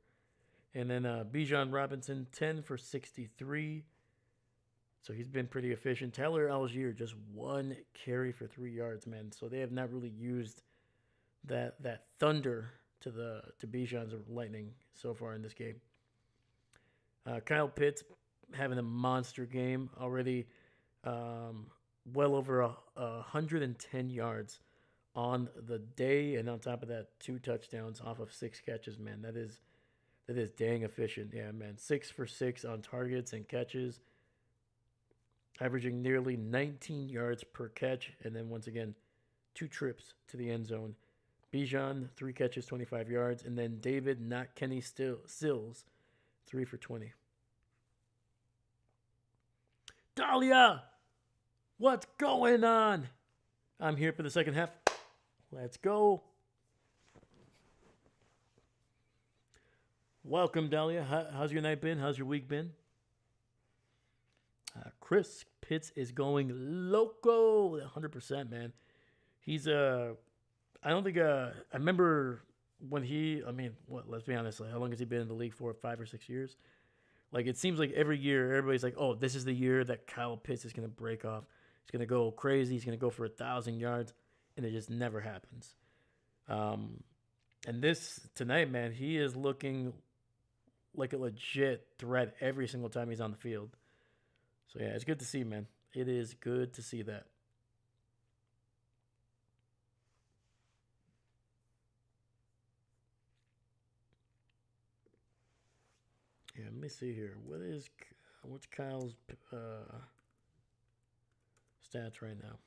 And then Bijan Robinson, 10 for 63. So he's been pretty efficient. Tyler Algier, just 1 carry for 3 yards, man. So they have not really used that thunder to Bijan's lightning so far in this game. Kyle Pitts having a monster game already. Well over 110 yards on the day, and on top of that, 2 touchdowns off of 6 catches. Man, that is dang efficient. Yeah, man, 6 for 6 on targets and catches, averaging nearly 19 yards per catch, and then once again, 2 trips to the end zone. Bijan, 3 catches, 25 yards, and then David, not Kenny Stills, 3 for 20. Dahlia, what's going on? I'm here for the second half. Let's go. Welcome, Dahlia. How's your night been? How's your week been? Chris Pitts is going loco, 100%, man. He's I don't think I remember when I mean, what? Let's be honest. Like, how long has he been in the league for? 5 or 6 years. Like it seems like every year everybody's like, oh, this is the year that Kyle Pitts is gonna break off. He's gonna go crazy. He's gonna go for 1,000 yards, and it just never happens. Um, and this tonight, man, he is looking like a legit threat every single time he's on the field. So yeah, it's good to see, man. It is good to see that. Yeah, let me see here. What's Kyle's stats right now?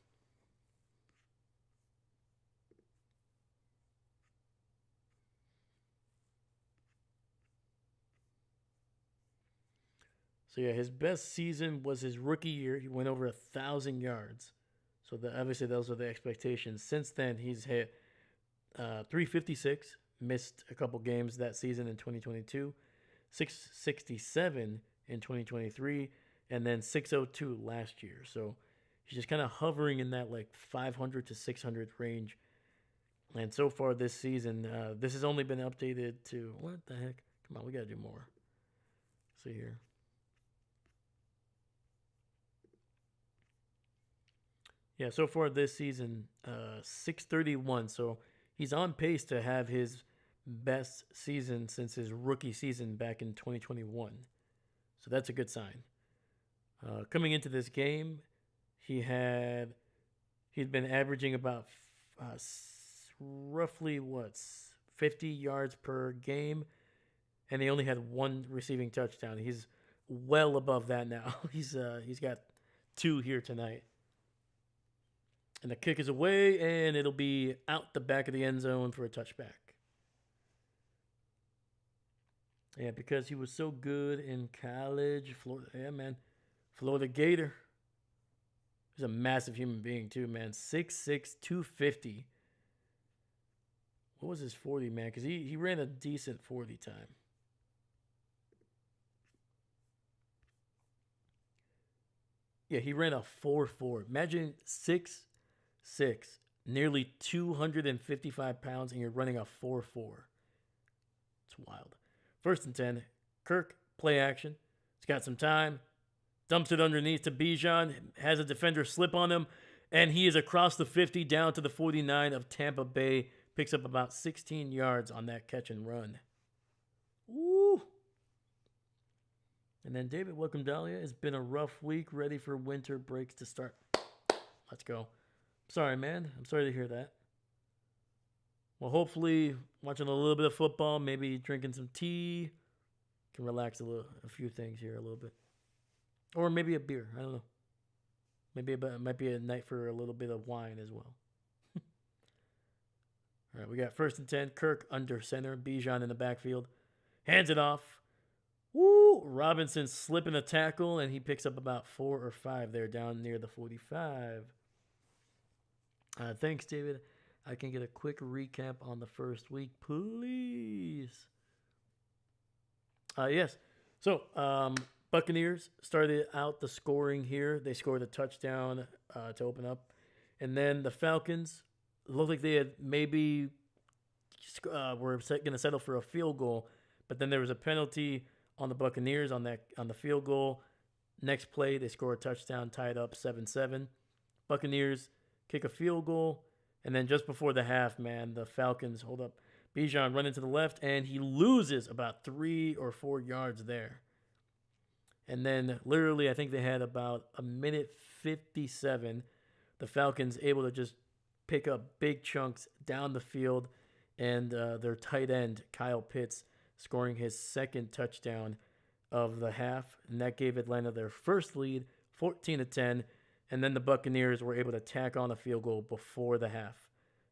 So yeah, his best season was his rookie year. He went over 1,000 yards. So obviously those are the expectations. Since then, he's hit 356, missed a couple games that season in 2022, 667 in 2023, and then 602 last year. So He's just kind of hovering in that like 500 to 600 range. And so far this season, this has only been updated to, what the heck? Come on, we got to do more. See here. Yeah, so far this season, 631. So he's on pace to have his best season since his rookie season back in 2021. So that's a good sign. Coming into this game, he'd been averaging about roughly 50 yards per game, and he only had one receiving touchdown. He's well above that now. He's got 2 here tonight. And the kick is away, and it'll be out the back of the end zone for a touchback. Yeah, because he was so good in college. Florida, yeah, man. Florida Gator. He's a massive human being, too, man. 6'6", 250. What was his 40, man? Because he ran a decent 40 time. Yeah, he ran a 4.4. Imagine 6'6", nearly 255 pounds, and you're running a 4.4. It's wild. 1st and 10. Kirk, play action. He's got some time. Dumps it underneath to Bijan. Has a defender slip on him. And he is across the 50 down to the 49 of Tampa Bay. Picks up about 16 yards on that catch and run. Woo! And then David Welcome-Dahlia. It's been a rough week. Ready for winter breaks to start. Let's go. Sorry, man. I'm sorry to hear that. Well, hopefully watching a little bit of football, maybe drinking some tea. Can relax a few things here a little bit. Or maybe a beer. I don't know. Maybe it might be a night for a little bit of wine as well. All right, we got 1st and 10. Kirk under center. Bijan in the backfield. Hands it off. Woo! Robinson slipping a tackle, and he picks up about 4 or 5 there down near the 45. Thanks, David. I can get a quick recap on the first week, please. Yes. So, Buccaneers started out the scoring here. They scored a touchdown to open up. And then the Falcons looked like they had maybe were going to settle for a field goal. But then there was a penalty on the Buccaneers on the field goal. Next play, they score a touchdown, tied up 7-7. Buccaneers kick a field goal. And then just before the half, man, the Falcons hold up. Bijan running to the left, and he loses about 3 or 4 yards there. And then literally, I think they had about a minute 57. The Falcons able to just pick up big chunks down the field. And their tight end, Kyle Pitts, scoring his 2nd touchdown of the half. And that gave Atlanta their first lead, 14-10. And then the Buccaneers were able to tack on a field goal before the half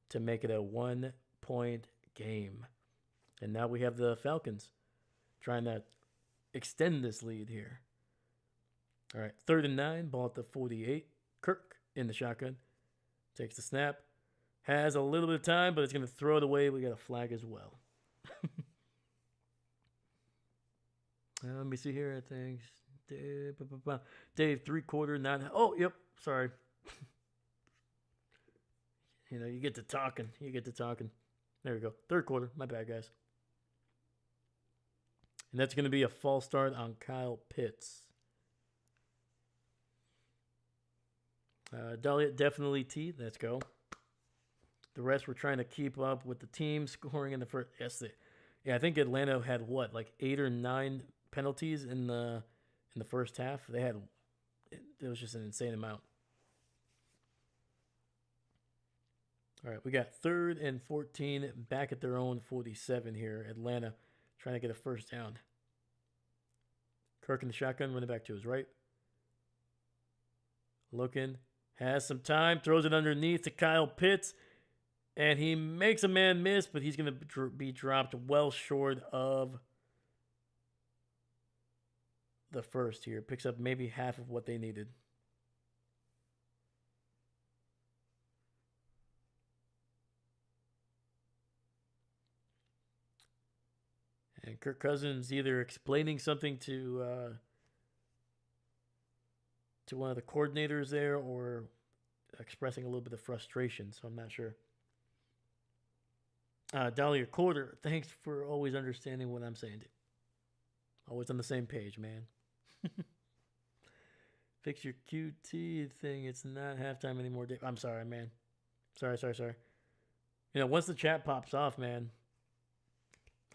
to make it a 1-point game. And now we have the Falcons trying to extend this lead here. All right, 3rd and 9, ball at the 48. Kirk in the shotgun. Takes the snap. Has a little bit of time, but it's going to throw it away. We got a flag as well. Let me see here. I think Dave 3/4, 9. Oh, yep. Sorry. You get to talking. There we go. 3rd quarter. My bad, guys. And that's going to be a false start on Kyle Pitts. Dahlia definitely T. Let's go. The rest were trying to keep up with the team scoring in the first. Yes, I think Atlanta had like 8 or 9 penalties in the first half. It was just an insane amount. All right, we got 3rd and 14 back at their own 47 here. Atlanta trying to get a first down. Kirk in the shotgun, running back to his right. Looking, has some time, throws it underneath to Kyle Pitts, and he makes a man miss, but he's going to be dropped well short of the first here. Picks up maybe half of what they needed. And Kirk Cousins either explaining something to to one of the coordinators there or expressing a little bit of frustration. So I'm not sure. Dolly Quarter, thanks for always understanding what I'm saying. Always on the same page, man. Fix your QT thing. It's not halftime anymore, Dave. I'm sorry, man. Sorry. Once the chat pops off, man,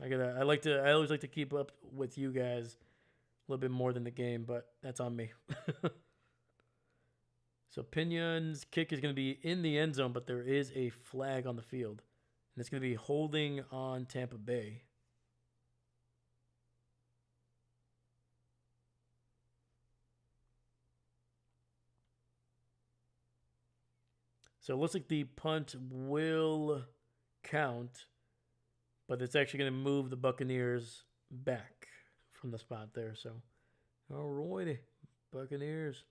I always like to keep up with you guys a little bit more than the game, but that's on me. So Pinion's kick is going to be in the end zone, but there is a flag on the field. And it's going to be holding on Tampa Bay. So it looks like the punt will count, but it's actually going to move the Buccaneers back from the spot there. So, all righty, Buccaneers.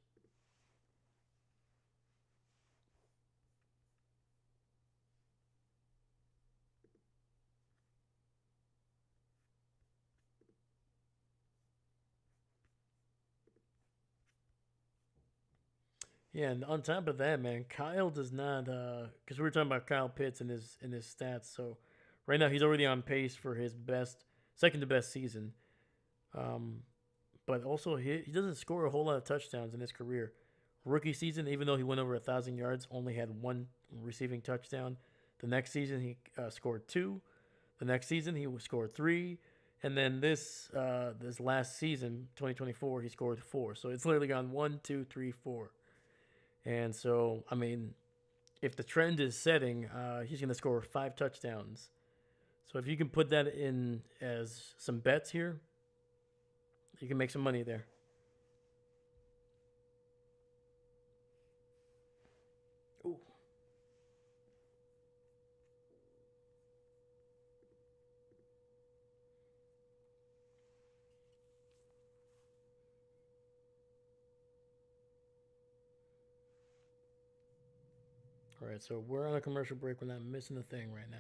Yeah, and on top of that, man, Kyle does not because we were talking about Kyle Pitts and his stats. So right now he's already on pace for his second to best season. But also he doesn't score a whole lot of touchdowns in his career. Rookie season, even though he went over 1,000 yards, only had one receiving touchdown. The next season he scored 2. The next season he scored 3. And then this last season, 2024, he scored 4. So it's literally gone 1, 2, 3, 4. And so, I mean, if the trend is setting, he's going to score 5 touchdowns. So if you can put that in as some bets here, you can make some money there. Ooh. All right, so we're on a commercial break. We're not missing a thing right now.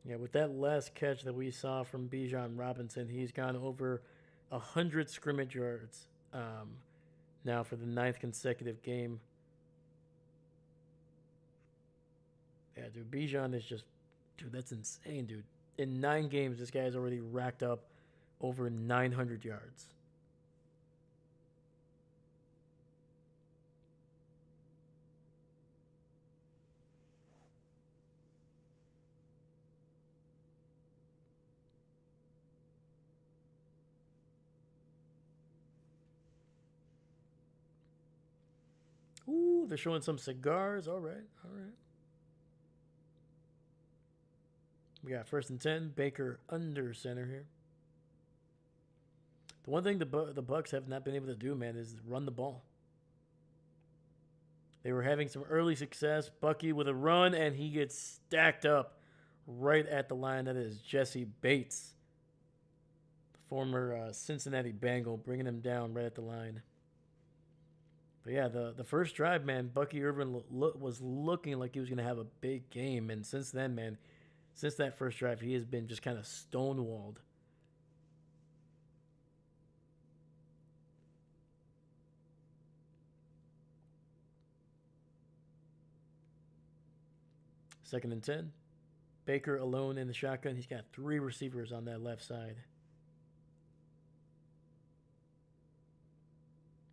Yeah, with that last catch that we saw from Bijan Robinson, he's gone over 100 scrimmage yards now for the 9th consecutive game. Yeah, dude, Bijan is just, dude, that's insane, dude. In 9 games, this guy's already racked up over 900 yards. Ooh, they're showing some cigars. All right. We got 1st and 10. Baker under center here. The one thing the Bucs have not been able to do, man, is run the ball. They were having some early success. Bucky with a run, and he gets stacked up right at the line. That is Jesse Bates, the former Cincinnati Bengal, bringing him down right at the line. But yeah, the first drive, man, Bucky Irvin was looking like he was going to have a big game. And since then, man, since that first drive, he has been just kind of stonewalled. Second and 10. Baker alone in the shotgun. He's got 3 receivers on that left side.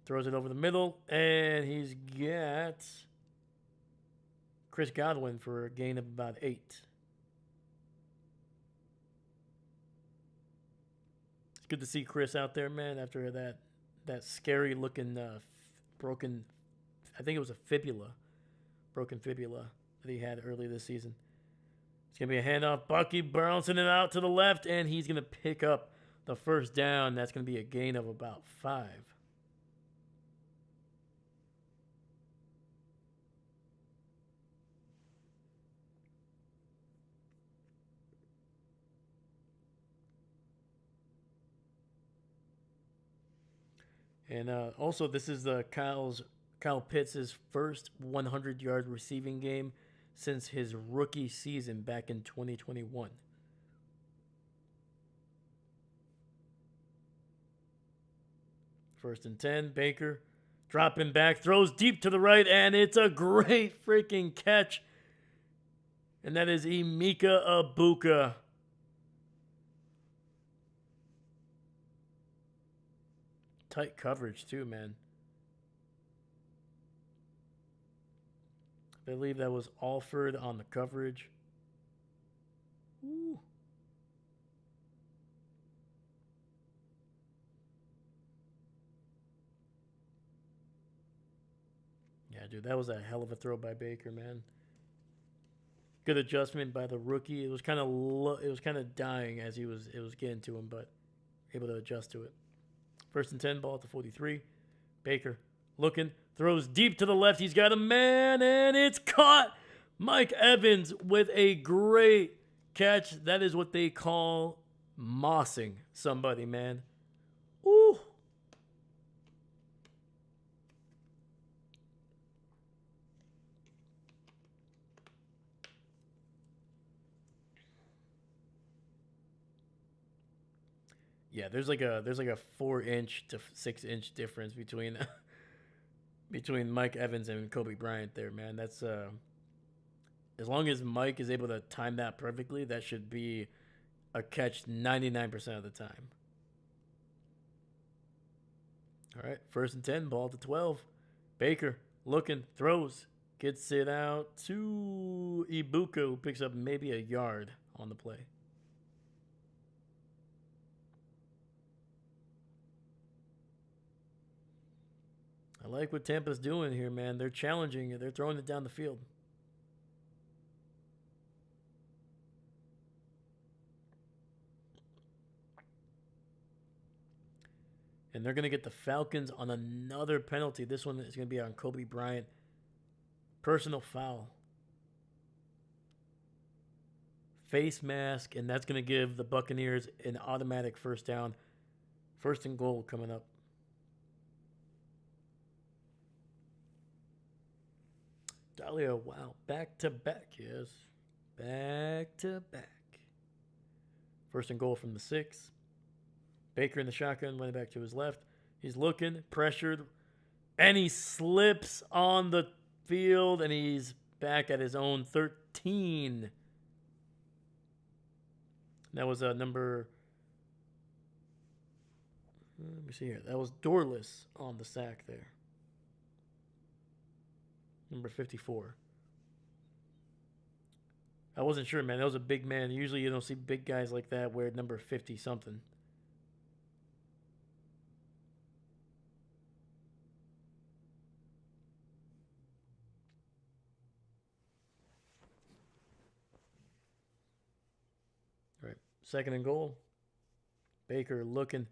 Throws it over the middle, and he's got Chris Godwin for a gain of about 8. It's good to see Chris out there, man, after that scary-looking broken, I think it was a broken fibula that he had early this season. It's going to be a handoff. Bucky bouncing it out to the left, and he's going to pick up the first down. That's going to be a gain of about 5. And also, this is the Kyle's Kyle Pitts' first 100-yard receiving game since his rookie season back in 2021. First and 10, Baker dropping back, throws deep to the right, and it's a great freaking catch. And that is Emeka Egbuka. Tight coverage too, man. I believe that was Alford on the coverage. Ooh. Yeah, dude, that was a hell of a throw by Baker, man. Good adjustment by the rookie. It was kind of dying as it was getting to him, but able to adjust to it. First and 10, ball at the 43. Baker looking, throws deep to the left. He's got a man, and it's caught. Mike Evans with a great catch. That is what they call mossing somebody, man. Ooh. Yeah, there's like a 4-inch to 6-inch difference between between Mike Evans and Kobe Bryant there, man. That's as long as Mike is able to time that perfectly, that should be a catch 99% of the time. All right, first and 10, ball to 12. Baker looking, throws, gets it out to Egbuka, who picks up maybe a yard on the play. I like what Tampa's doing here, man. They're challenging it. They're throwing it down the field. And they're going to get the Falcons on another penalty. This one is going to be on Kobe Bryant. Personal foul. Face mask, and that's going to give the Buccaneers an automatic first down. First and goal coming up. Dahlia, wow. Back to back, yes. Back to back. First and goal from the 6. Baker in the shotgun, running back to his left. He's looking, pressured, and he slips on the field, and he's back at his own 13. That was number... Let me see here. That was Dorless on the sack there. Number 54. I wasn't sure, man. That was a big man. Usually you don't see big guys like that wear number 50-something. All right, second and goal. Baker looking.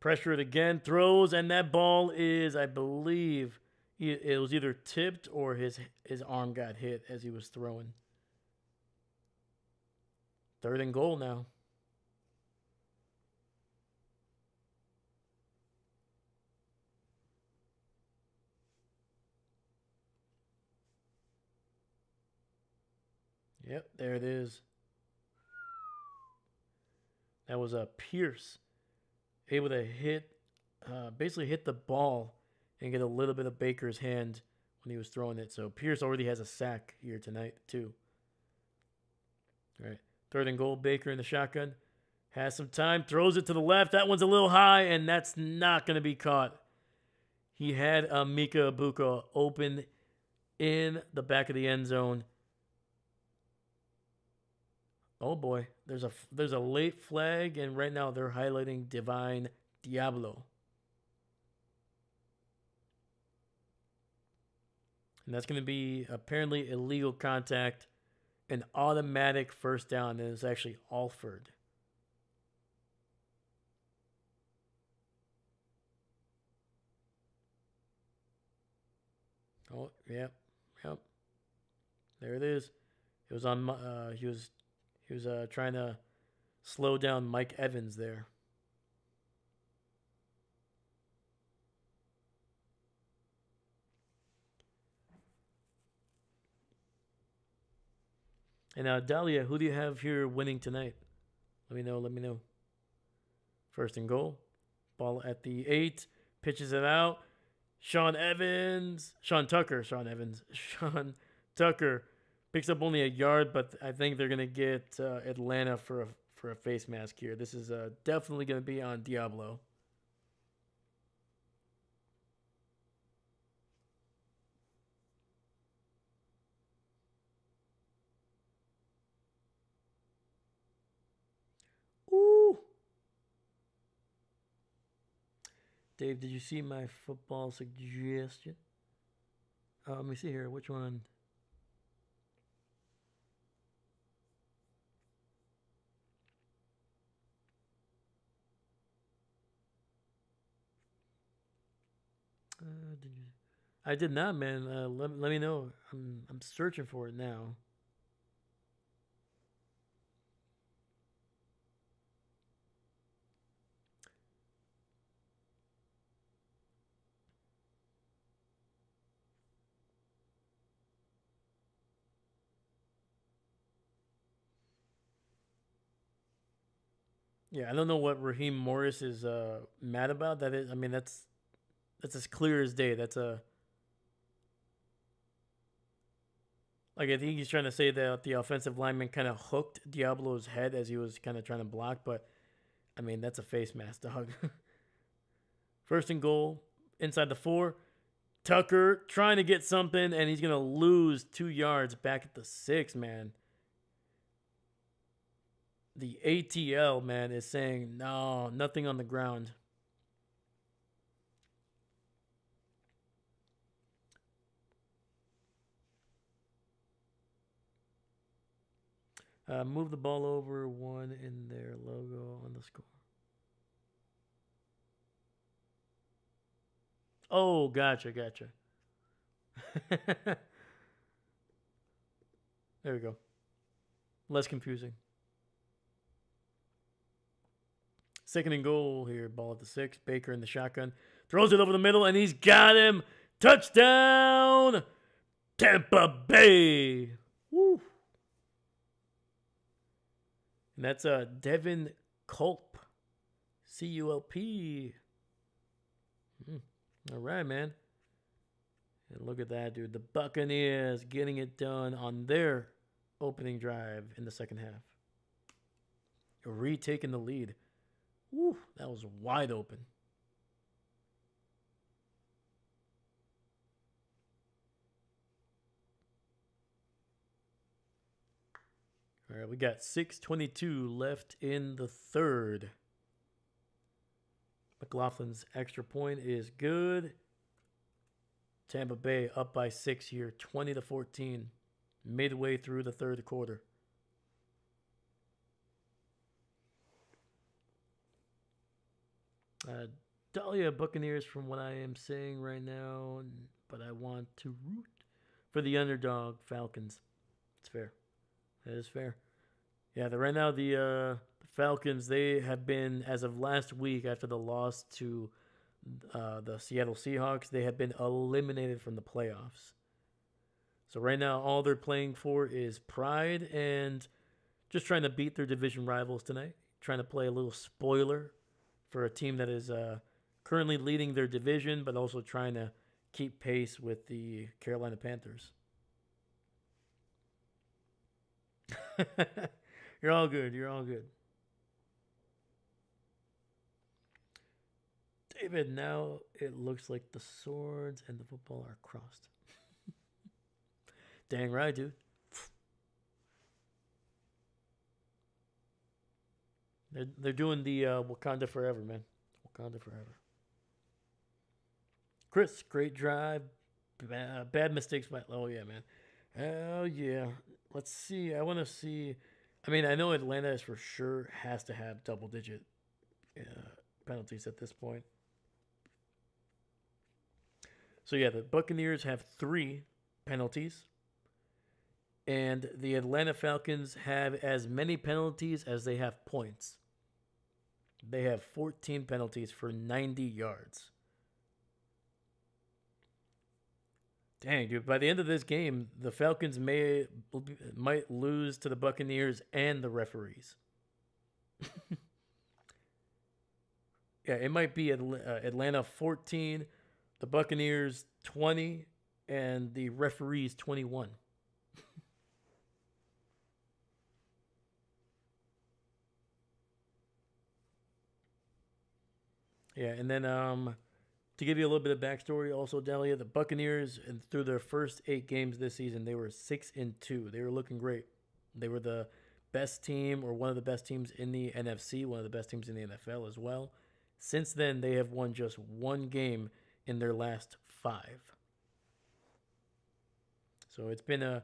Pressure it again. Throws, and that ball is, I believe... It was either tipped or his arm got hit as he was throwing. Third and goal now. Yep, there it is. That was a Pierce. Able to basically hit the ball and get a little bit of Baker's hand when he was throwing it. So Pierce already has a sack here tonight, too. All right. Third and goal, Baker in the shotgun. Has some time, throws it to the left. That one's a little high, and that's not going to be caught. He had Emeka Egbuka open in the back of the end zone. Oh, boy. There's a late flag, and right now they're highlighting Divine Diablo. And that's going to be apparently illegal contact, an automatic first down, and it's actually Alford. Oh, yep. There it is. It was on. He was trying to slow down Mike Evans there. And Dahlia, who do you have here winning tonight? Let me know. Let me know. First and goal. Ball at the 8. Pitches it out. Sean Tucker picks up only a yard, but I think they're going to get Atlanta for a face mask here. This is definitely going to be on Diablo. Ooh. Dave, did you see my football suggestion? Let me see here. Which one? Did you? I did not, man. Let me know. I'm searching for it now. Yeah, I don't know what Raheem Morris is mad about. That is, I mean, that's as clear as day. That's a like I think he's trying to say that the offensive lineman kind of hooked Diablo's head as he was kind of trying to block, but I mean that's a face mask, dog. First and goal, inside the 4. Tucker trying to get something, and he's gonna lose 2 yards back at the 6. Man, the ATL man is saying no, nothing on the ground. Move the ball over 1 in their logo on the score. Oh, gotcha. There we go. Less confusing. Second and goal here. Ball at the 6. Baker in the shotgun. Throws it over the middle, and he's got him. Touchdown, Tampa Bay. Woo. And that's Devin Culp. C-U-L-P. All right, man. And look at that, dude. The Buccaneers getting it done on their opening drive in the second half. Retaking the lead. Woo, that was wide open. All right, we got 6:22 left in the third. McLaughlin's extra point is good. Tampa Bay up by 6 here, 20-14, midway through the third quarter. Dahlia Buccaneers from what I am saying right now, but I want to root for the underdog Falcons. It's fair. That is fair. Yeah, right now the Falcons, they have been, as of last week after the loss to the Seattle Seahawks, they have been eliminated from the playoffs. So right now all they're playing for is pride and just trying to beat their division rivals tonight. Trying to play a little spoiler for a team that is currently leading their division, but also trying to keep pace with the Carolina Panthers. You're all good. You're all good. David, now it looks like the swords and the football are crossed. Dang right, dude. They're doing the Wakanda Forever, man. Wakanda Forever. Chris, great drive. Bad mistakes by... Oh, yeah, man. Hell yeah. Let's see. I want to see... I mean, I know Atlanta is for sure has to have double-digit penalties at this point. So, yeah, the Buccaneers have 3 penalties. And the Atlanta Falcons have as many penalties as they have points. They have 14 penalties for 90 yards. Dang, dude. By the end of this game, the Falcons might lose to the Buccaneers and the referees. Yeah, it might be Atlanta 14, the Buccaneers 20, and the referees 21. Yeah, and then to give you a little bit of backstory, also Dahlia, the Buccaneers and through their first 8 games this season, they were 6-2. They were looking great. They were the best team or one of the best teams in the NFC, one of the best teams in the NFL as well. Since then, they have won just 1 game in their last 5. So it's been a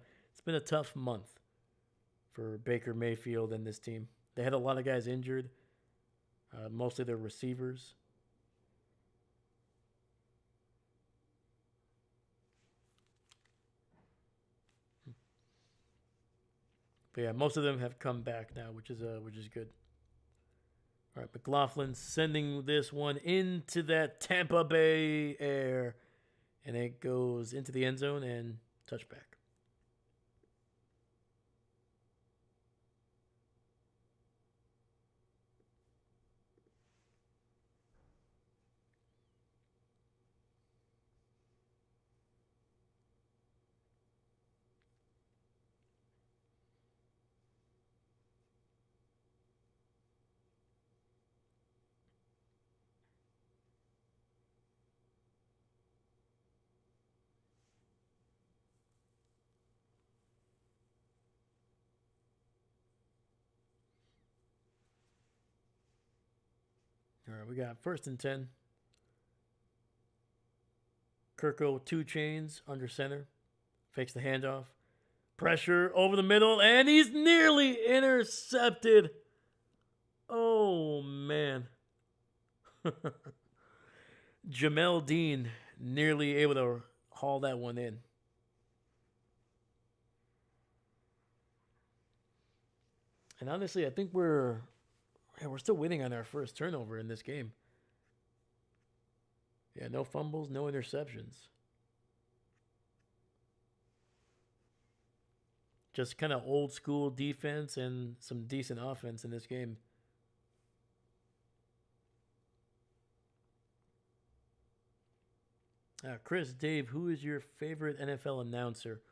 tough month for Baker Mayfield and this team. They had a lot of guys injured, mostly their receivers. But yeah, most of them have come back now, which is good. All right, McLaughlin sending this one into that Tampa Bay air, and it goes into the end zone and touchback. All right, we got 1st and 10. Kirko 2 chains under center, fakes the handoff, pressure over the middle, and he's nearly intercepted. Oh man. Jamel Dean nearly able to haul that one in. And honestly, I think we're still winning on our first turnover in this game. Yeah, no fumbles, no interceptions. Just kind of old school defense and some decent offense in this game. Chris, Dave, who is your favorite NFL announcer?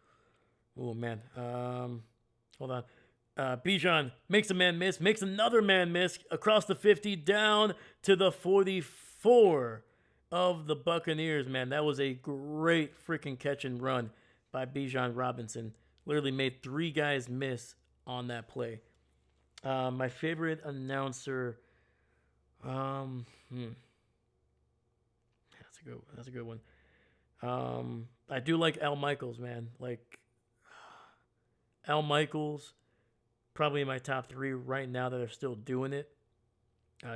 Oh man, hold on. Bijan makes a man miss, makes another man miss across the 50 down to the 44 of the Buccaneers. Man, that was a great freaking catch and run by Bijan Robinson. Literally made 3 guys miss on that play. My favorite announcer. That's a good one. I do like Al Michaels, man. Like Al Michaels, probably in my top 3 right now that are still doing it.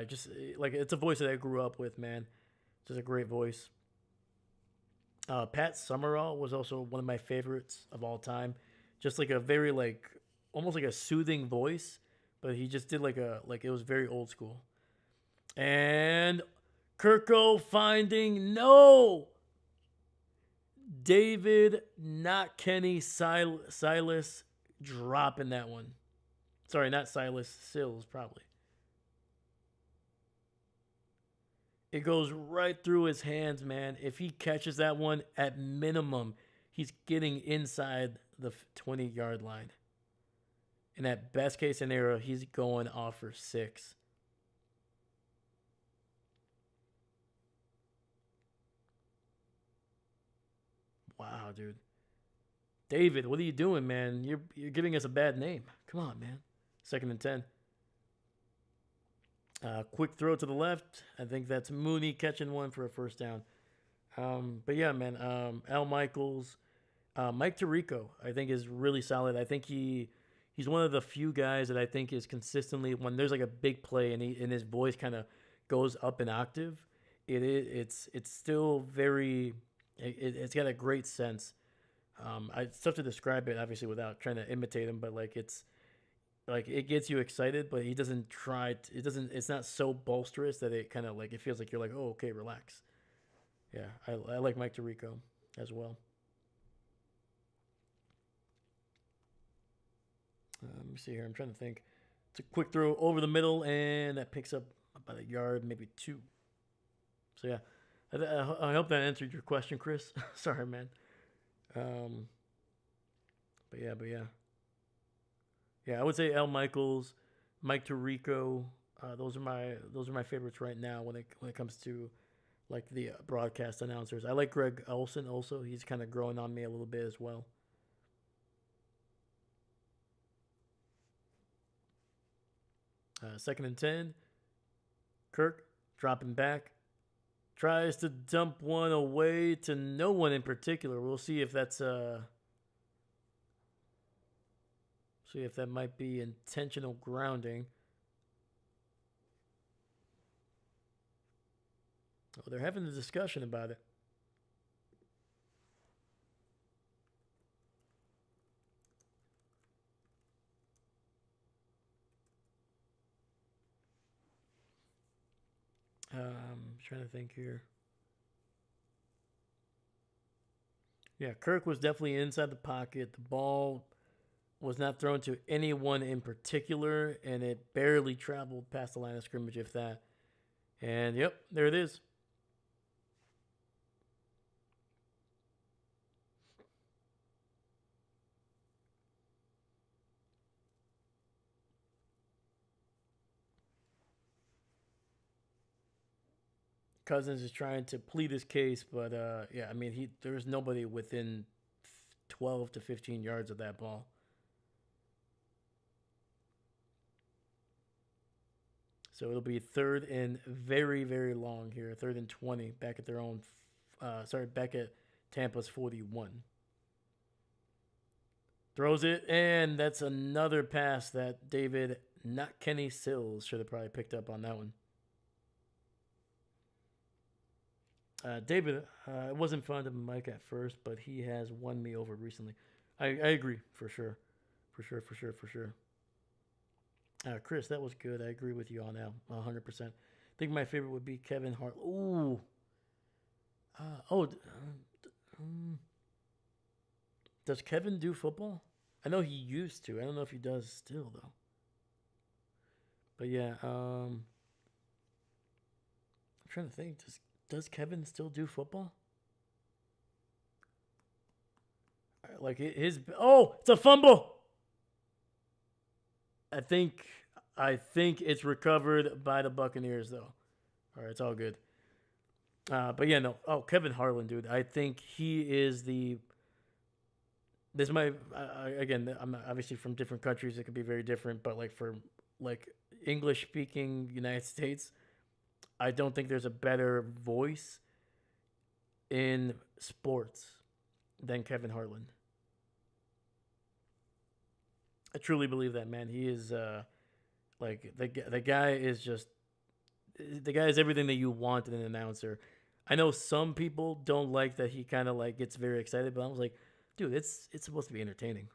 Just like it's a voice that I grew up with, man. Just a great voice. Pat Summerall was also one of my favorites of all time. Just like a very like almost like a soothing voice, but he just did like it was very old school. And Kirko finding no David, not Kenny Silas dropping that one. Sorry, not Silas Sills, probably. It goes right through his hands, man. If he catches that one, at minimum, he's getting inside the 20-yard line. In that best case scenario, he's going off for 6. Wow, dude. David, what are you doing, man? You're giving us a bad name. Come on, man. 2nd and 10. Quick throw to the left. I think that's Mooney catching one for a first down. But yeah, man. Al Michaels, Mike Tirico, I think is really solid. I think he's one of the few guys that I think is consistently when there's like a big play and his voice kind of goes up an octave. It's still very. It's got a great sense. It's tough to describe it obviously without trying to imitate him, but like it's like it gets you excited, but he doesn't try. It's not so bolsterous that it kind of like it feels like you're like, oh, okay, relax. Yeah, I like Mike Tirico as well. Let me see here. I'm trying to think. It's a quick throw over the middle, and that picks up about a yard, maybe two. So yeah, I hope that answered your question, Chris. Sorry, man. Um, yeah. I would say L. Michaels, Mike Tirico. Those are my favorites right now when it comes to like the broadcast announcers. I like Greg Olson also. He's kind of growing on me a little bit as well. 2nd and 10. Kirk dropping back. Tries to dump one away to no one in particular. We'll see if that's see if that might be intentional grounding. Oh, they're having a discussion about it. Trying to think here. Yeah, Kirk was definitely inside the pocket. The ball was not thrown to anyone in particular, and it barely traveled past the line of scrimmage, if that. And yep, there it is. Cousins is trying to plead his case, but yeah, I mean, there's nobody within 12 to 15 yards of that ball. So it'll be third and very, very long here. 3rd and 20, back at their own. Back at Tampa's 41. Throws it, and that's another pass that David, not Kenny Sills, should have probably picked up on that one. David, I wasn't fond of Mike at first, but he has won me over recently. I agree, for sure. For sure. Chris, that was good. I agree with you on that 100%. I think my favorite would be Kevin Hart. Ooh. Does Kevin do football? I know he used to. I don't know if he does still, though. But yeah, I'm trying to think. Does Kevin still do football? Like his it's a fumble. I think it's recovered by the Buccaneers though. All right, it's all good. But yeah, no. Oh, Kevin Harlan, dude. I think he is the. This might again. I'm obviously from different countries. It could be very different, but like for like English speaking United States, I don't think there's a better voice in sports than Kevin Harlan. I truly believe that, man. He is like the guy is just the guy is everything that you want in an announcer. I know some people don't like that he kind of like gets very excited, but I was like, dude, it's supposed to be entertaining.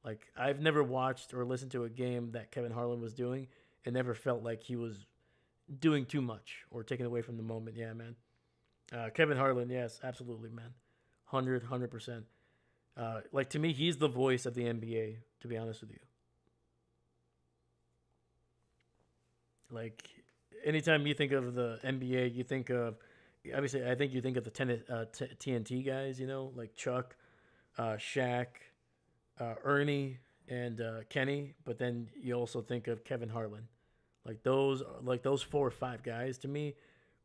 Like I've never watched or listened to a game that Kevin Harlan was doing and never felt like he was doing too much or taking away from the moment. Yeah, man. Kevin Harlan, yes, absolutely, man. 100%. Like to me, he's the voice of the NBA. To be honest with you, like anytime you think of the NBA, you think of obviously. I think you think of the TNT guys. You know, like Chuck, Shaq, Ernie, and Kenny. But then you also think of Kevin Harlan. Like those 4 or 5 guys to me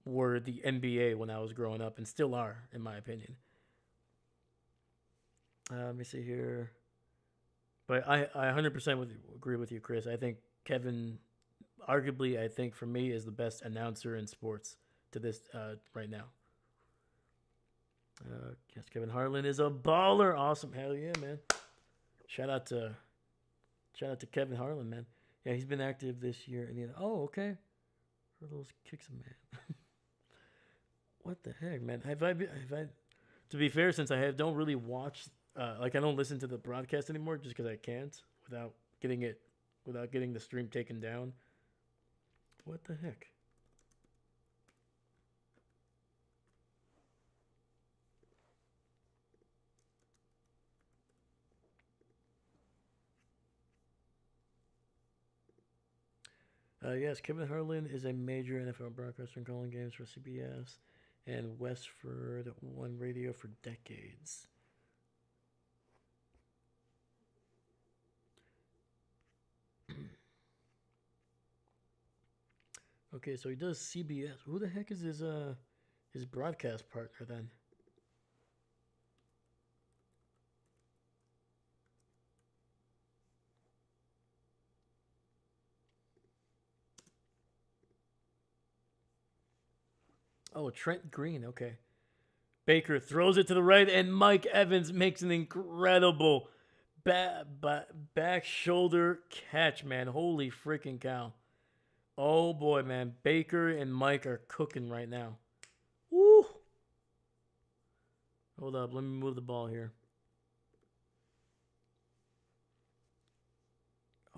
were the NBA when I was growing up, and still are, in my opinion. Let me see here. But I 100% agree with you, Chris. I think Kevin, arguably, I think for me, is the best announcer in sports to this right now. Yes, Kevin Harlan is a baller. Awesome. Hell yeah, man. Shout out to Kevin Harlan, man. Yeah, he's been active this year. And okay. For those kicks, man. What the heck, man? Have I? To be fair, since don't really watch, like I don't listen to the broadcast anymore, just because I can't without getting the stream taken down. What the heck? Yes, Kevin Harlan is a major NFL broadcaster calling games for CBS and Westford One Radio for decades. Okay, so he does CBS. Who the heck is his broadcast partner then? Oh, Trent Green. Okay. Baker throws it to the right, and Mike Evans makes an incredible back shoulder catch, man. Holy freaking cow. Oh boy, man. Baker and Mike are cooking right now. Woo! Hold up. Let me move the ball here.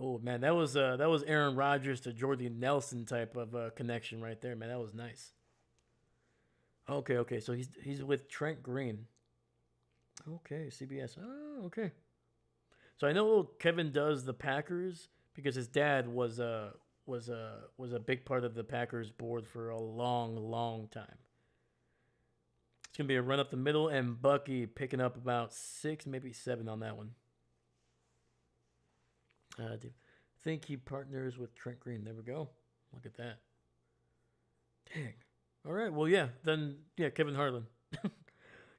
Oh man, that was Aaron Rodgers to Jordy Nelson type of connection right there, man. That was nice. Okay. So he's with Trent Green. Okay, CBS. Oh, okay. So I know Kevin does the Packers because his dad was a big part of the Packers board for a long time. It's gonna be a run up the middle, and Bucky picking up about 6, maybe 7 on that one. Do you think he partners with Trent Green? There we go. Look at that. Dang. All right. Well, yeah. Then yeah, Kevin Harlan.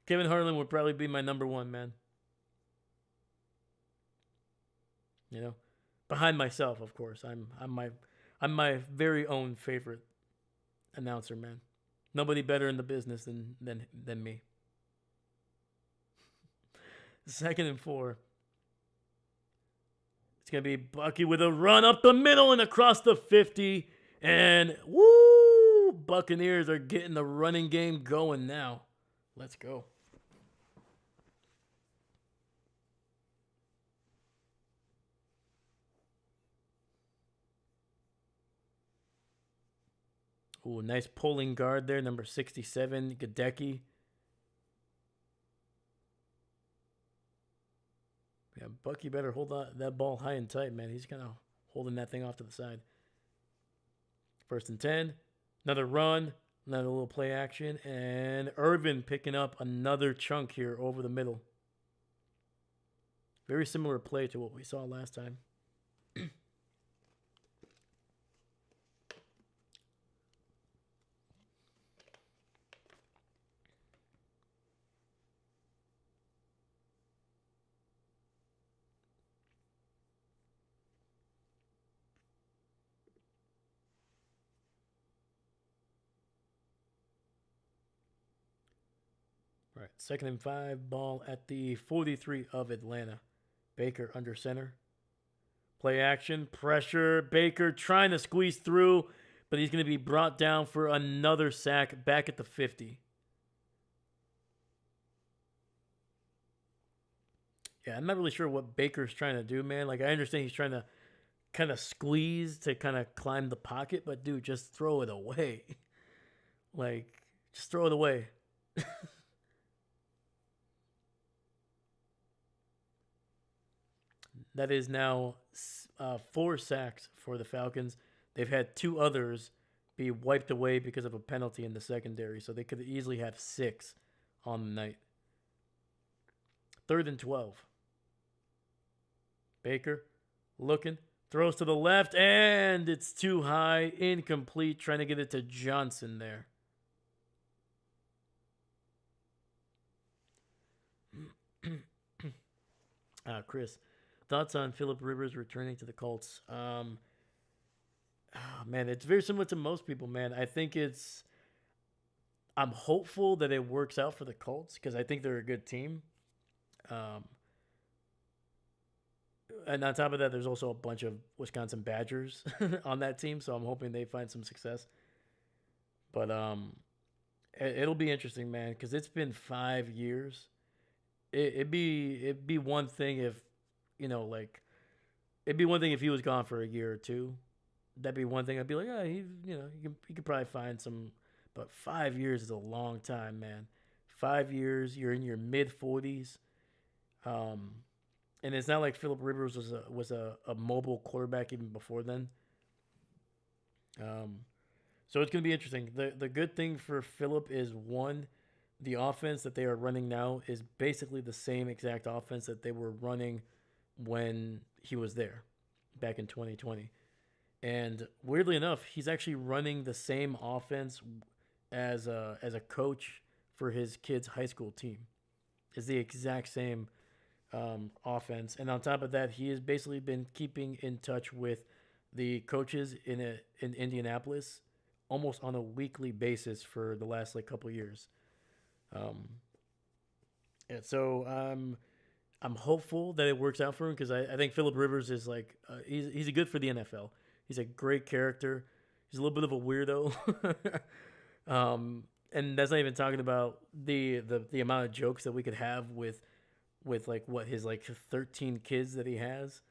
Kevin Harlan would probably be my number one, man. You know, behind myself, of course. I'm my very own favorite announcer, man. Nobody better in the business than me. 2nd and 4. It's gonna be Bucky with a run up the middle and across the 50, and woo! Buccaneers are getting the running game going now. Let's go. Ooh, nice pulling guard there, number 67, Gadecki. Yeah, Bucky better hold that ball high and tight, man. He's kind of holding that thing off to the side. 1st and 10. Another run, another little play action, and Irvin picking up another chunk here over the middle. Very similar play to what we saw last time. Right, 2nd and 5, ball at the 43 of Atlanta. Baker under center. Play action, pressure. Baker trying to squeeze through, but he's going to be brought down for another sack back at the 50. Yeah, I'm not really sure what Baker's trying to do, man. Like, I understand he's trying to kind of squeeze to kind of climb the pocket, but dude, just throw it away. Like, just throw it away. That is now 4 sacks for the Falcons. They've had 2 others be wiped away because of a penalty in the secondary, so they could easily have 6 on the night. 3rd and 12. Baker looking, throws to the left, and it's too high, incomplete, trying to get it to Johnson there. Chris, thoughts on Philip Rivers returning to the Colts? Man, it's very similar to most people, man. I'm hopeful that it works out for the Colts because I think they're a good team. Um, and on top of that, there's also a bunch of Wisconsin Badgers on that team, so I'm hoping they find some success. But it'll be interesting, man, because it's been 5 years. It'd be one thing if, like, it'd be one thing if he was gone for a year or two. That'd be one thing. I'd be like, yeah, he could probably find some. But 5 years is a long time, man. 5 years, you're in your mid-40s. And it's not like Philip Rivers was a mobile quarterback even before then. Um, so it's going to be interesting. The good thing for Philip is one, the offense that they are running now is basically the same exact offense that they were running when he was there back in 2020. And weirdly enough, he's actually running the same offense as a coach for his kids' high school team. It's the exact same offense, and on top of that, he has basically been keeping in touch with the coaches in Indianapolis almost on a weekly basis for the last like couple years. Um, and so I'm hopeful that it works out for him because I think Philip Rivers is like he's good for the NFL. He's a great character. He's a little bit of a weirdo. And that's not even talking about the amount of jokes that we could have with like what his like 13 kids that he has.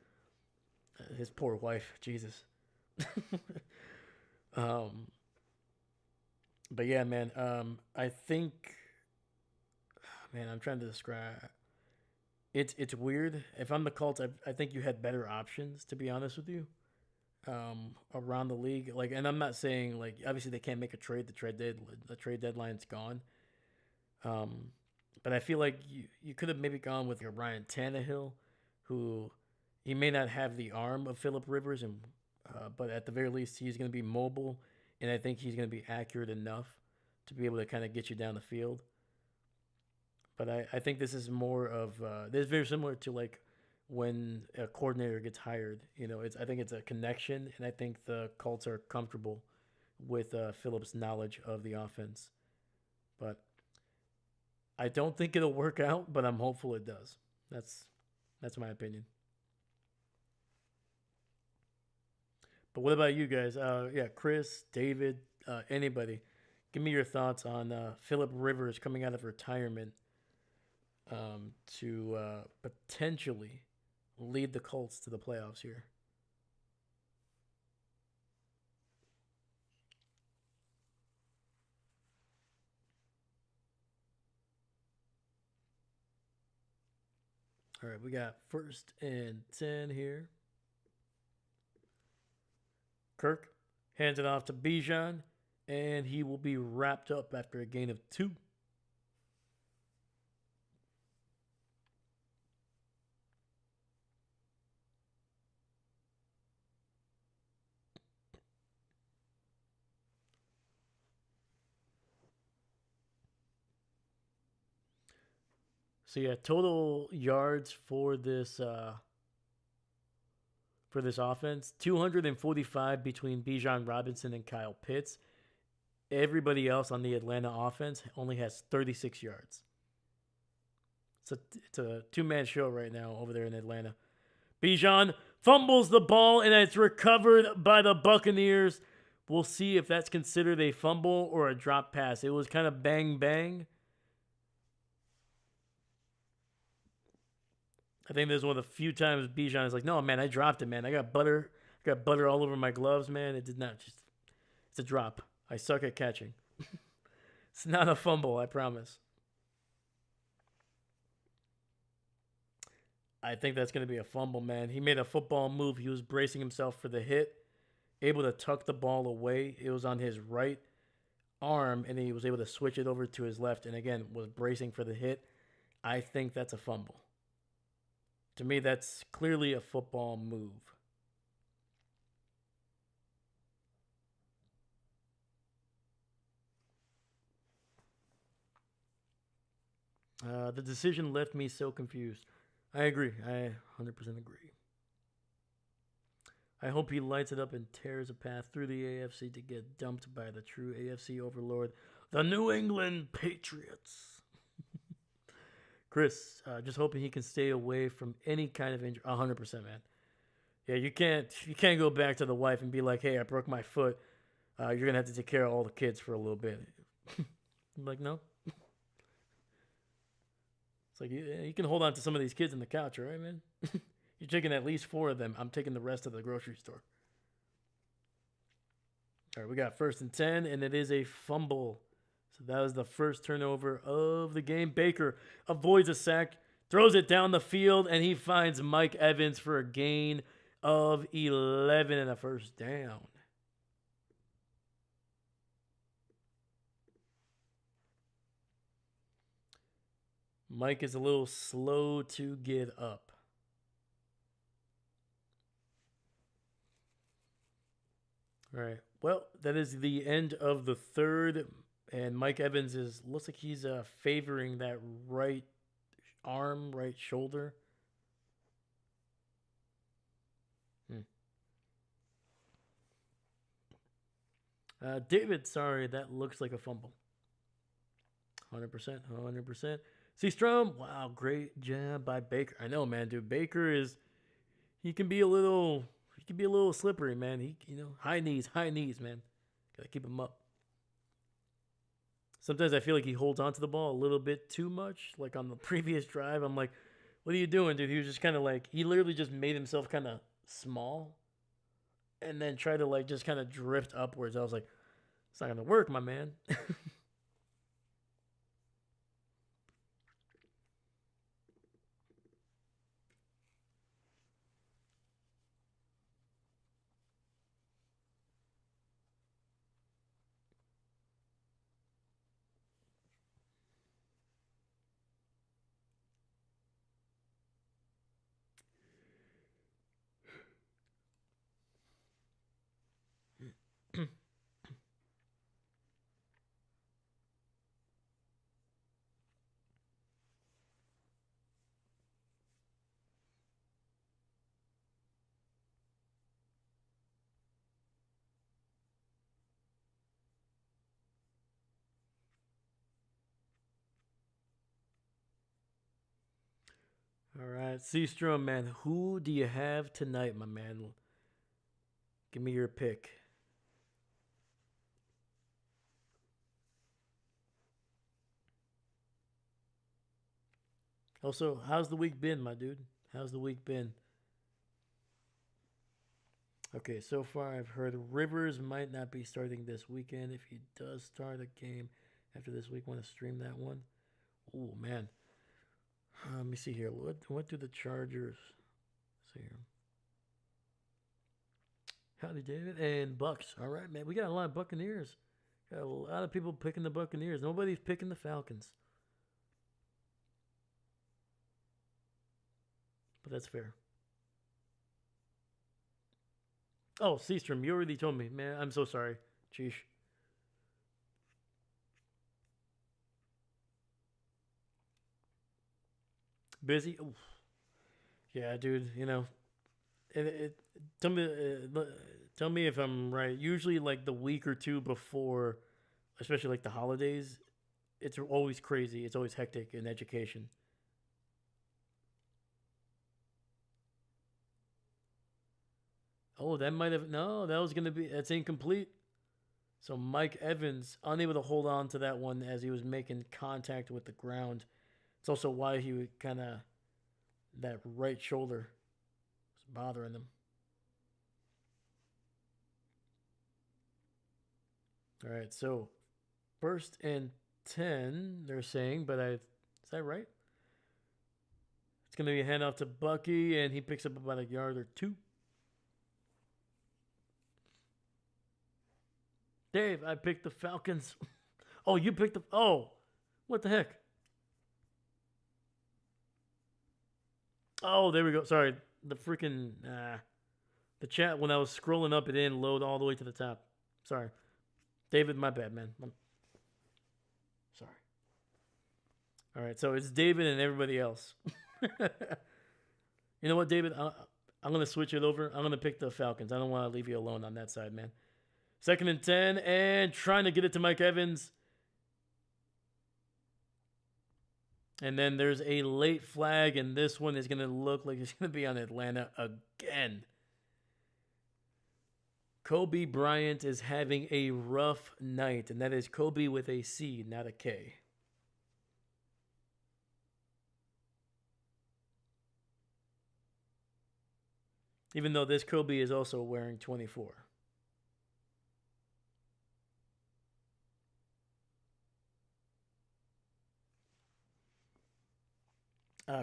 His poor wife, Jesus. um, but yeah, man. I think, man, I'm trying to describe. It's weird. If I'm the Colts, I think you had better options. To be honest with you, around the league, like, and I'm not saying like obviously they can't make a trade. The trade deadline's gone. Um, but I feel like you could have maybe gone with your Ryan Tannehill, who he may not have the arm of Philip Rivers, and but at the very least he's going to be mobile, and I think he's going to be accurate enough to be able to kind of get you down the field. But I think this is more of this is very similar to like when a coordinator gets hired. You know, I think it's a connection, and I think the Colts are comfortable with Phillips' knowledge of the offense. But I don't think it'll work out, but I'm hopeful it does. That's my opinion. But what about you guys? Yeah, Chris, David, anybody, give me your thoughts on Philip Rivers coming out of retirement to potentially lead the Colts to the playoffs here. All right, we got 1st and 10 here. Kirk hands it off to Bijan, and he will be wrapped up after a gain of 2. So yeah, total yards for this offense, 245 between Bijan Robinson and Kyle Pitts. Everybody else on the Atlanta offense only has 36 yards. It's a two-man show right now over there in Atlanta. Bijan fumbles the ball, and it's recovered by the Buccaneers. We'll see if that's considered a fumble or a drop pass. It was kind of bang bang. I think this is one of the few times Bijan is like, "No, man, I dropped it, man. I got butter all over my gloves, man. It did not just. It's a drop. I suck at catching. It's not a fumble, I promise." I think that's going to be a fumble, man. He made a football move. He was bracing himself for the hit, able to tuck the ball away. It was on his right arm, and he was able to switch it over to his left, and again, was bracing for the hit. I think that's a fumble. To me, that's clearly a football move. The decision left me so confused. I agree. I 100% agree. I hope he lights it up and tears a path through the AFC to get dumped by the true AFC overlord, the New England Patriots. Chris, just hoping he can stay away from any kind of injury. 100%, man. Yeah, you can't go back to the wife and be like, "Hey, I broke my foot. You're gonna have to take care of all the kids for a little bit." I'm like, no. It's like you can hold on to some of these kids on the couch, all right, man? You're taking at least 4 of them. I'm taking the rest of the grocery store. All right, we got 1st and 10, and it is a fumble. So that was the first turnover of the game. Baker avoids a sack, throws it down the field, and he finds Mike Evans for a gain of 11 and a first down. Mike is a little slow to get up. All right. Well, that is the end of the third, and Mike Evans is looks like he's favoring that right arm, right shoulder. David, sorry, that looks like a fumble. 100%, 100%. Seastrom, wow, great job by Baker. I know, man, dude. Baker is he can be a little slippery, man. High knees, man. Gotta keep him up. Sometimes I feel like he holds onto the ball a little bit too much. Like on the previous drive, I'm like, what are you doing, dude? He was just kind of like, he literally just made himself kind of small and then tried to like just kind of drift upwards. I was like, it's not gonna work, my man. All right, Seastrom, man, who do you have tonight, my man? Give me your pick. Also, how's the week been, my dude? How's the week been? Okay, so far I've heard Rivers might not be starting this weekend. If he does start a game after this week, want to stream that one? Oh man, let me see here. What do the Chargers? Let's see here. Howdy, David and Bucks. All right, man. We got a lot of Buccaneers. Got a lot of people picking the Buccaneers. Nobody's picking the Falcons. But that's fair. Oh, Seastrom, you already told me, man. I'm so sorry. Sheesh. Busy? Oof. Yeah, dude. It tell me tell me if I'm right. Usually, like the week or two before, especially like the holidays, it's always crazy. It's always hectic in education. Oh, that might have no. That was gonna be that's incomplete. So Mike Evans unable to hold on to that one as he was making contact with the ground. It's also why he would kind of that right shoulder was bothering him. All right, so first and 10, they're saying, but is that right? It's going to be a handoff to Bucky, and he picks up about a yard or two. Dave, I picked the Falcons. Oh, you picked the. Oh, what the heck? Oh, there we go. Sorry. The freaking. The chat, when I was scrolling up, it didn't load all the way to the top. Sorry. David, my bad, man. I'm sorry. All right, so it's David and everybody else. You know what, David? I'm going to switch it over. I'm going to pick the Falcons. I don't want to leave you alone on that side, man. Second and 10, and trying to get it to Mike Evans. And then there's a late flag, and this one is going to look like it's going to be on Atlanta again. Kobe Bryant is having a rough night, and that is Kobe with a C, not a K. Even though this Kobe is also wearing 24.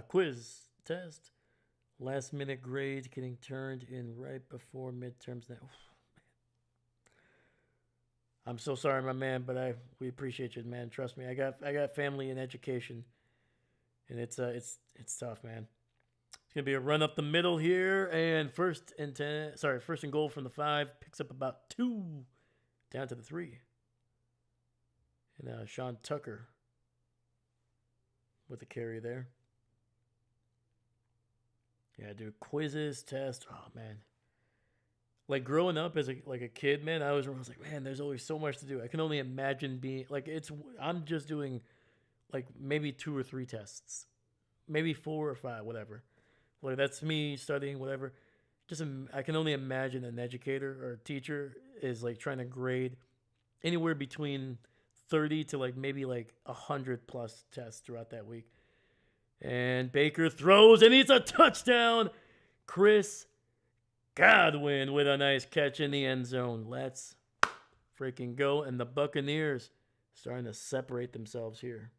Quiz test. Last minute grades getting turned in right before midterms. Now, I'm so sorry, my man, but we appreciate you, man. Trust me, I got family in education, and it's tough, man. It's gonna be a run up the middle here, and first and goal from the 5, picks up about 2, down to the 3, and Sean Tucker with the carry there. Yeah, do quizzes, tests. Oh man, like growing up as a kid, man, I was like, man, there's always so much to do. I can only imagine being like I'm just doing like maybe 2 or 3 tests, maybe 4 or 5, whatever. Like that's me studying whatever. I can only imagine an educator or a teacher is like trying to grade anywhere between 30 to like maybe like 100 plus tests throughout that week. And Baker throws, and it's a touchdown. Chris Godwin with a nice catch in the end zone. Let's freaking go. And the Buccaneers starting to separate themselves here.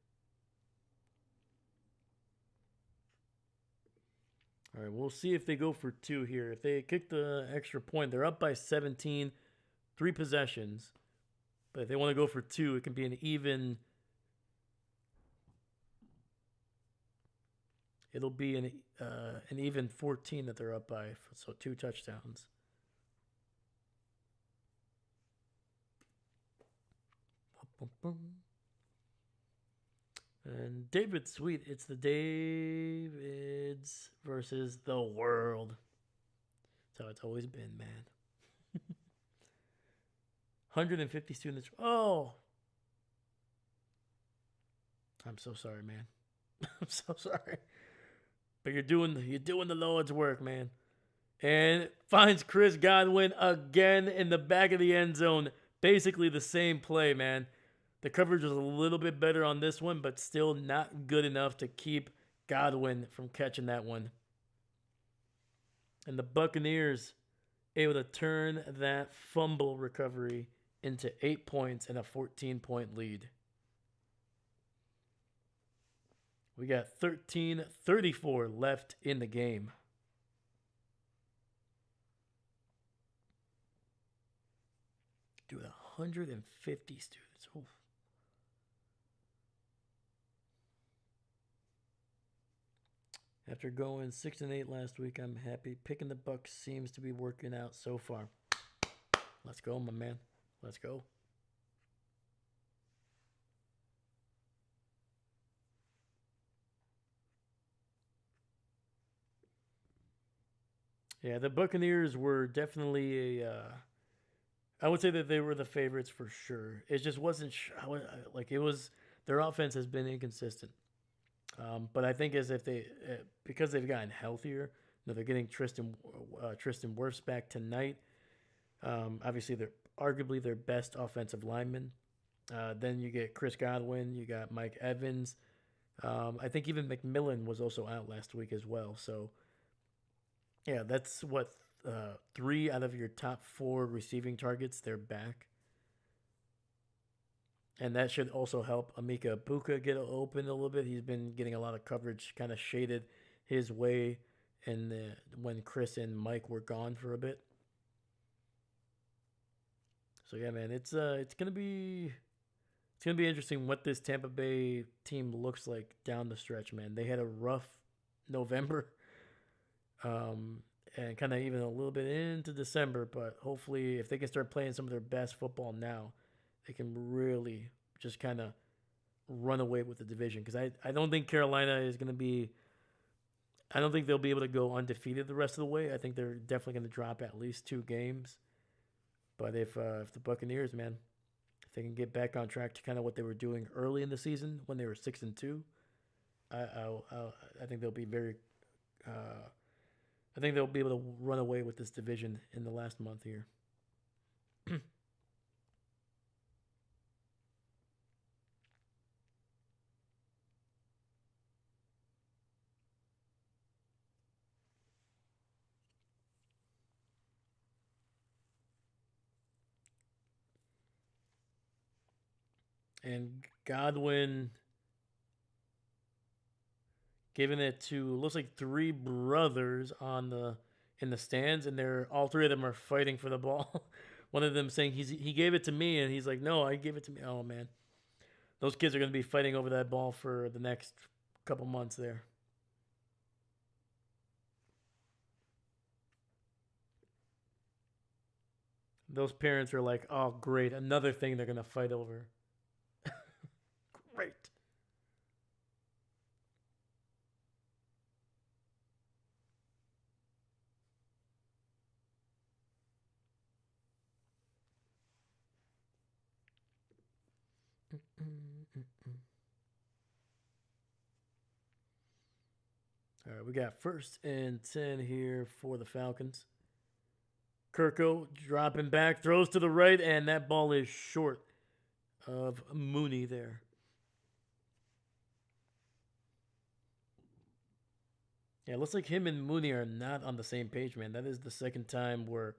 All right, we'll see if they go for 2 here. If they kick the extra point, they're up by 17, 3 possessions. But if they want to go for 2, it can be an even... It'll be an even 14 that they're up by, so 2 touchdowns. And David Sweet, it's the Davids versus the world. That's how it's always been, man. 150 students. Oh, I'm so sorry, man. I'm so sorry. But you're doing the Lord's work, man. And finds Chris Godwin again in the back of the end zone. Basically the same play, man. The coverage was a little bit better on this one, but still not good enough to keep Godwin from catching that one. And the Buccaneers able to turn that fumble recovery into 8 points and a 14-point lead. We got 13:34 left in the game. Dude, 150 students. Oof. After going 6-8 last week, I'm happy. Picking the Bucks seems to be working out so far. Let's go, my man. Let's go. Yeah, the Buccaneers were definitely I would say that they were the favorites for sure. It just wasn't their offense has been inconsistent. But I think as if because they've gotten healthier, they're getting Tristan Wirfs back tonight. Obviously, they're arguably their best offensive lineman. Then you get Chris Godwin, you got Mike Evans. I think even McMillan was also out last week as well. So. Yeah, that's 3 out of your top 4 receiving targets, they're back. And that should also help Emeka Egbuka get open a little bit. He's been getting a lot of coverage kind of shaded his way when Chris and Mike were gone for a bit. So yeah, man, it's gonna be interesting what this Tampa Bay team looks like down the stretch, man. They had a rough November. And kind of even a little bit into December, but hopefully if they can start playing some of their best football now, they can really just kind of run away with the division. Because I don't think Carolina is going to be – I don't think they'll be able to go undefeated the rest of the way. I think they're definitely going to drop at least 2 games. But if the Buccaneers, man, if they can get back on track to kind of what they were doing early in the season when they were 6-2, I think they'll be very I think they'll be able to run away with this division in the last month here. And Godwin giving it to looks like 3 brothers in the stands, and all 3 of them are fighting for the ball. One of them saying he gave it to me, and he's like, no, I gave it to me. Oh man, those kids are going to be fighting over that ball for the next couple months there. Those parents are like, oh, great, another thing they're going to fight over. Great. All right, we got 1st and 10 here for the Falcons. Kirko dropping back, throws to the right, and that ball is short of Mooney there. Yeah, it looks like him and Mooney are not on the same page, man. That is the second time where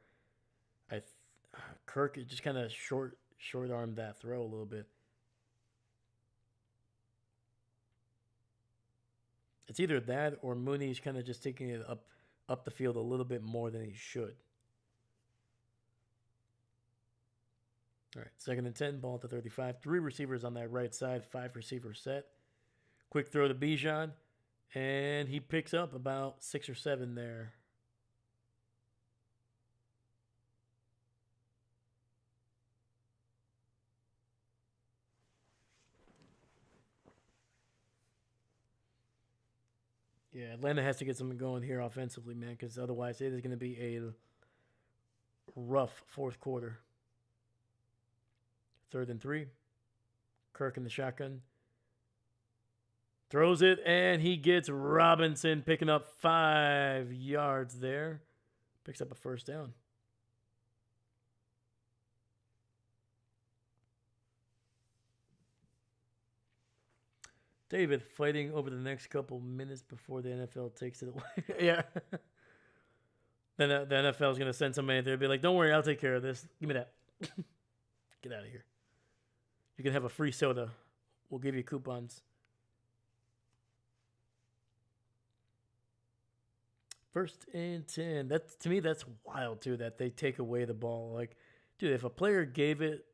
Kirk just kind of short armed that throw a little bit. It's either that or Mooney's kind of just taking it up the field a little bit more than he should. All right, 2nd and 10, ball at the 35. 3 receivers on that right side, 5 receivers set. Quick throw to Bijan, and he picks up about 6 or 7 there. Yeah, Atlanta has to get something going here offensively, man, because otherwise it is going to be a rough 4th quarter. 3rd and 3. Kirk in the shotgun. Throws it, and he gets Robinson picking up 5 yards there. Picks up a 1st down. David fighting over the next couple minutes before the NFL takes it away. Yeah. Then the NFL is going to send somebody there and be like, don't worry, I'll take care of this. Give me that. Get out of here. You can have a free soda. We'll give you coupons. 1st and 10. That, to me, that's wild, too, that they take away the ball. Like, dude, if a player gave it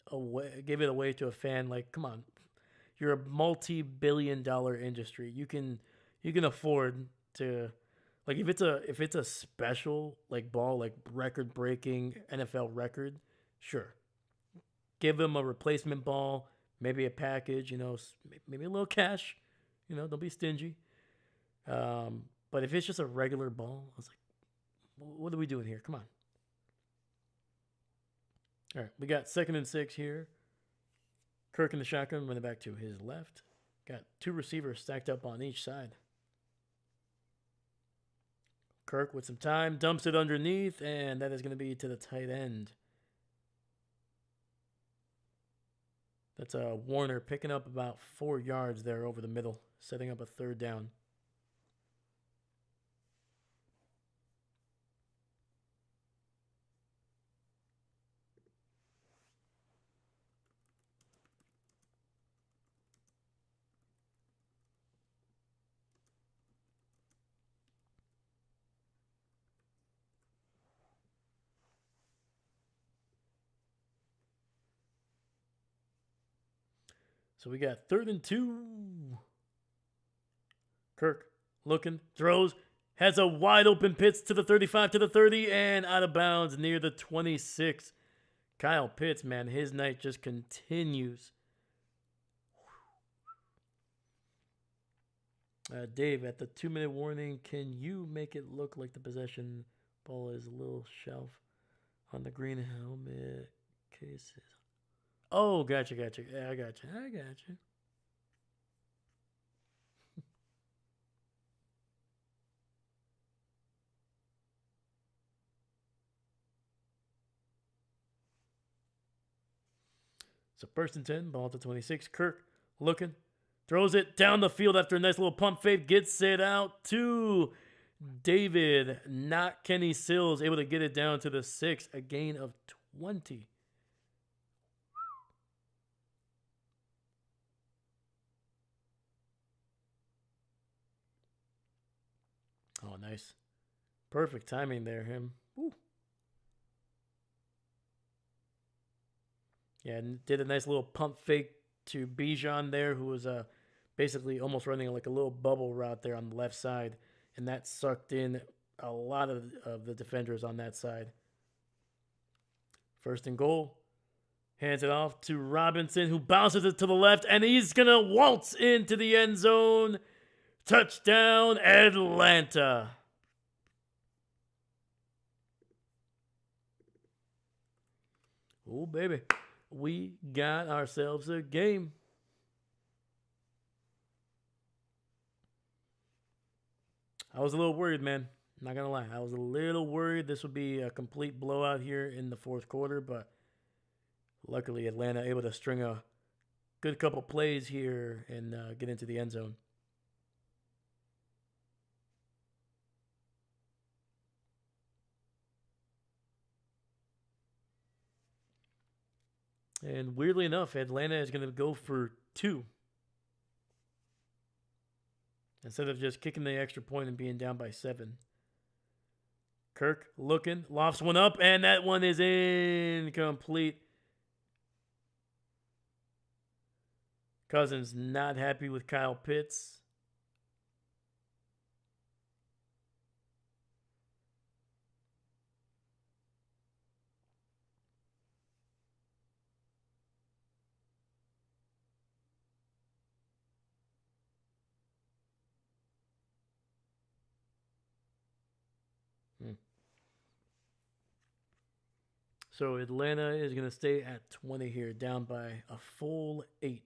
away to a fan, like, come on. You're a multi-billion-dollar industry. You can afford to, like, if it's a special like ball, like record-breaking NFL record, sure. Give them a replacement ball, maybe a package, maybe a little cash, don't be stingy. But if it's just a regular ball, I was like, what are we doing here? Come on. All right, we got 2nd and 6 here. Kirk in the shotgun, running back to his left. Got 2 receivers stacked up on each side. Kirk with some time, dumps it underneath, and that is going to be to the tight end. That's Warner picking up about 4 yards there over the middle, setting up a 3rd down. So we got 3rd and 2. Kirk looking, throws, has a wide open Pitts to the 35, to the 30, and out of bounds near the 26. Kyle Pitts, man, his night just continues. Dave, at the 2-minute warning, can you make it look like the possession ball is a little shelf on the green helmet cases? Oh, gotcha. Yeah, I gotcha. So 1st and 10, ball to 26. Kirk looking, throws it down the field after a nice little pump fake, gets it out to David, not Kenny Sills, able to get it down to the 6, a gain of 20. Oh, nice. Perfect timing there, him. Woo. Yeah, and did a nice little pump fake to Bijan there, who was basically almost running like a little bubble route there on the left side, and that sucked in a lot of the defenders on that side. First and goal. Hands it off to Robinson, who bounces it to the left, and he's going to waltz into the end zone. Touchdown, Atlanta. Oh, baby. We got ourselves a game. I was a little worried, man. Not going to lie. I was a little worried this would be a complete blowout here in the fourth quarter, but luckily Atlanta able to string a good couple plays here and get into the end zone. And weirdly enough, Atlanta is going to go for 2. Instead of just kicking the extra point and being down by 7. Kirk looking, lofts one up, and that one is incomplete. Cousins not happy with Kyle Pitts. So Atlanta is going to stay at 20 here, down by a full 8.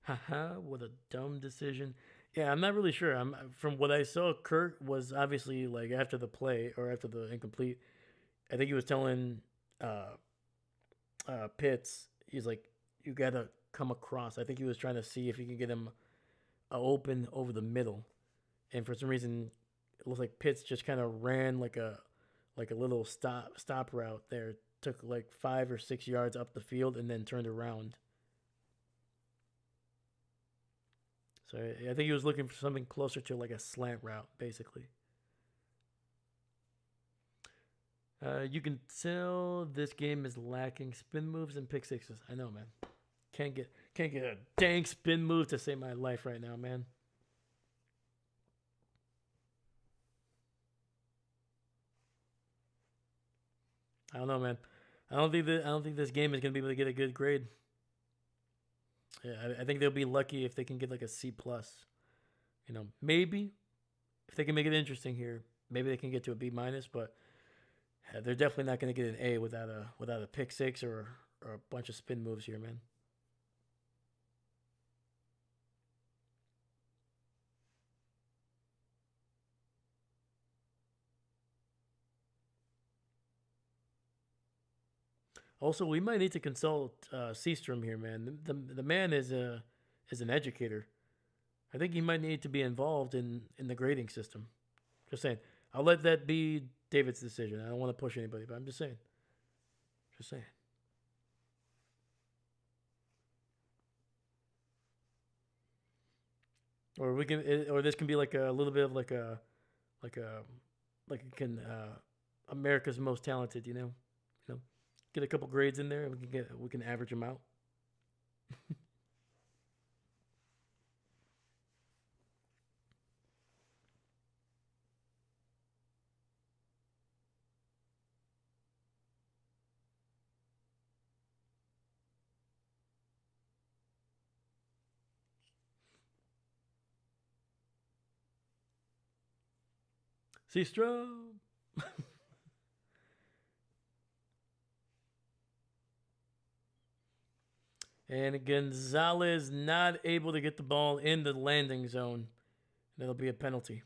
Haha, what a dumb decision. Yeah, I'm not really sure. From what I saw, Kirk was obviously like after the play or after the incomplete. I think he was telling Pitts, he's like, you got to come across. I think he was trying to see if he could get him open over the middle. And for some reason, it looks like Pitts just kind of ran like a little stop route there. Took like 5 or 6 yards up the field and then turned around. So I think he was looking for something closer to like a slant route, basically. You can tell this game is lacking spin moves and pick sixes. I know, man. Can't get a dang spin move to save my life right now, man. I don't know, man. I don't think this game is gonna be able to get a good grade. Yeah, I think they'll be lucky if they can get like a C plus. You know, maybe if they can make it interesting here, maybe they can get to a B minus. But they're definitely not going to get an A without a pick six or a bunch of spin moves here, man. Also, we might need to consult Seastrom here, man. The man is an educator. I think he might need to be involved in the grading system. Just saying. I'll let that be David's decision. I don't want to push anybody, but I'm just saying. Just saying. Or we can, or this can be like a little bit of like a, like a, like it can America's Most Talented. You know, get a couple grades in there, and we can average them out. Seastrom. And Gonzalez not able to get the ball in the landing zone. That'll be a penalty.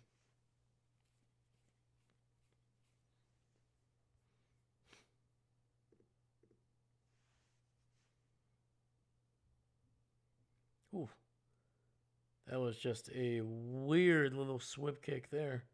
Ooh. That was just a weird little swip kick there.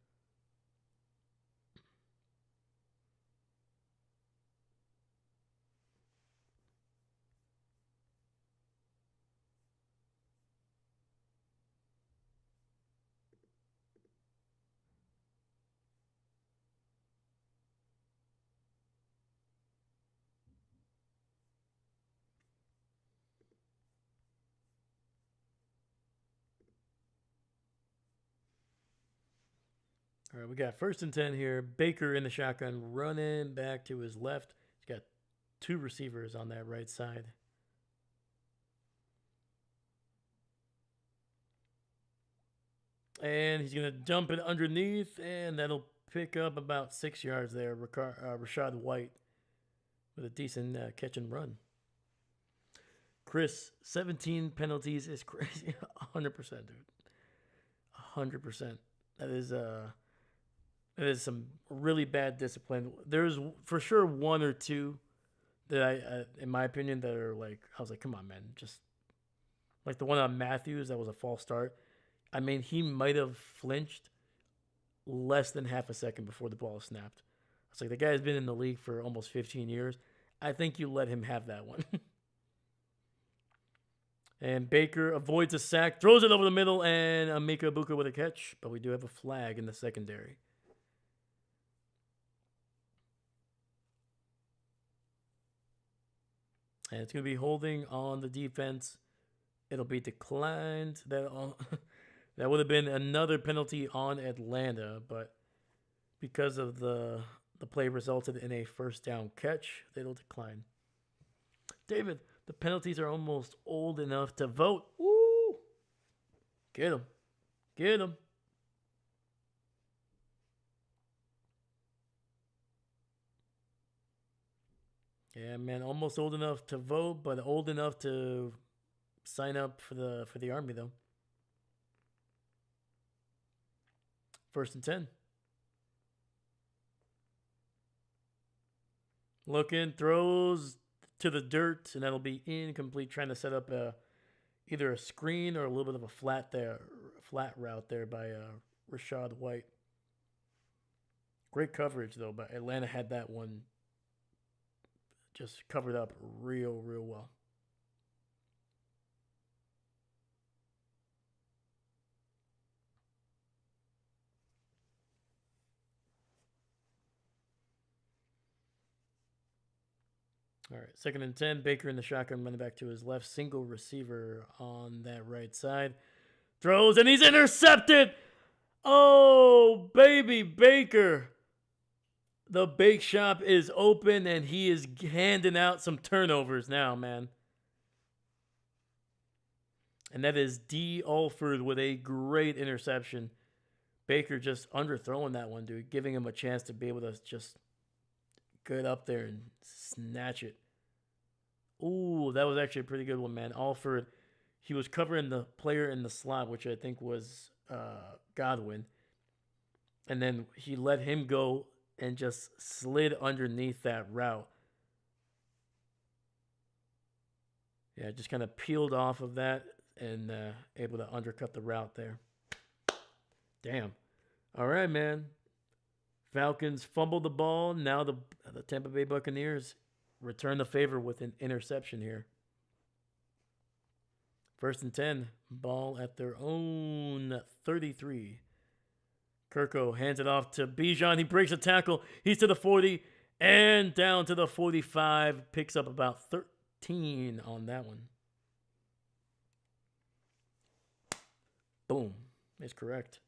All right, we got 1st and 10 here. Baker in the shotgun, running back to his left. He's got 2 receivers on that right side. And he's going to dump it underneath, and that'll pick up about 6 yards there. Rashad White with a decent catch and run. Chris, 17 penalties is crazy. 100%, dude. 100%. That is some really bad discipline. There's for sure 1 or 2 that I in my opinion, that are like, I was like, come on, man. Just like the one on Matthews, that was a false start. I mean, he might have flinched less than half a second before the ball snapped. It's like, the guy's been in the league for almost 15 years. I think you let him have that one. And Baker avoids a sack, throws it over the middle, and Emeka Egbuka with a catch. But we do have a flag in the secondary. And it's going to be holding on the defense. It'll be declined. That would have been another penalty on Atlanta, but because of the play resulted in a 1st down catch, they'll decline. David, the penalties are almost old enough to vote. Woo! Get him. Get him. Yeah, man, almost old enough to vote, but old enough to sign up for the Army, though. 1st and 10. Looking, throws to the dirt, and that'll be incomplete. Trying to set up either a screen or a little bit of a flat route there by Rashad White. Great coverage though, but Atlanta had that one just covered up real well. All right, 2nd and 10. Baker in the shotgun, running back to his left. Single receiver on that right side. Throws, and he's intercepted. Oh, baby Baker. The bake shop is open, and he is handing out some turnovers now, man. And that is D. Alford with a great interception. Baker just underthrowing that one, dude. Giving him a chance to be able to just get up there and snatch it. Ooh, that was actually a pretty good one, man. Alford, he was covering the player in the slot, which I think was Godwin. And then he let him go and just slid underneath that route. Yeah, just kind of peeled off of that and able to undercut the route there. Damn. All right, man. Falcons fumbled the ball. Now the Tampa Bay Buccaneers return the favor with an interception here. 1st and 10. Ball at their own 33. Kirko hands it off to Bijan. He breaks a tackle. He's to the 40 and down to the 45. Picks up about 13 on that one. Boom. It's correct.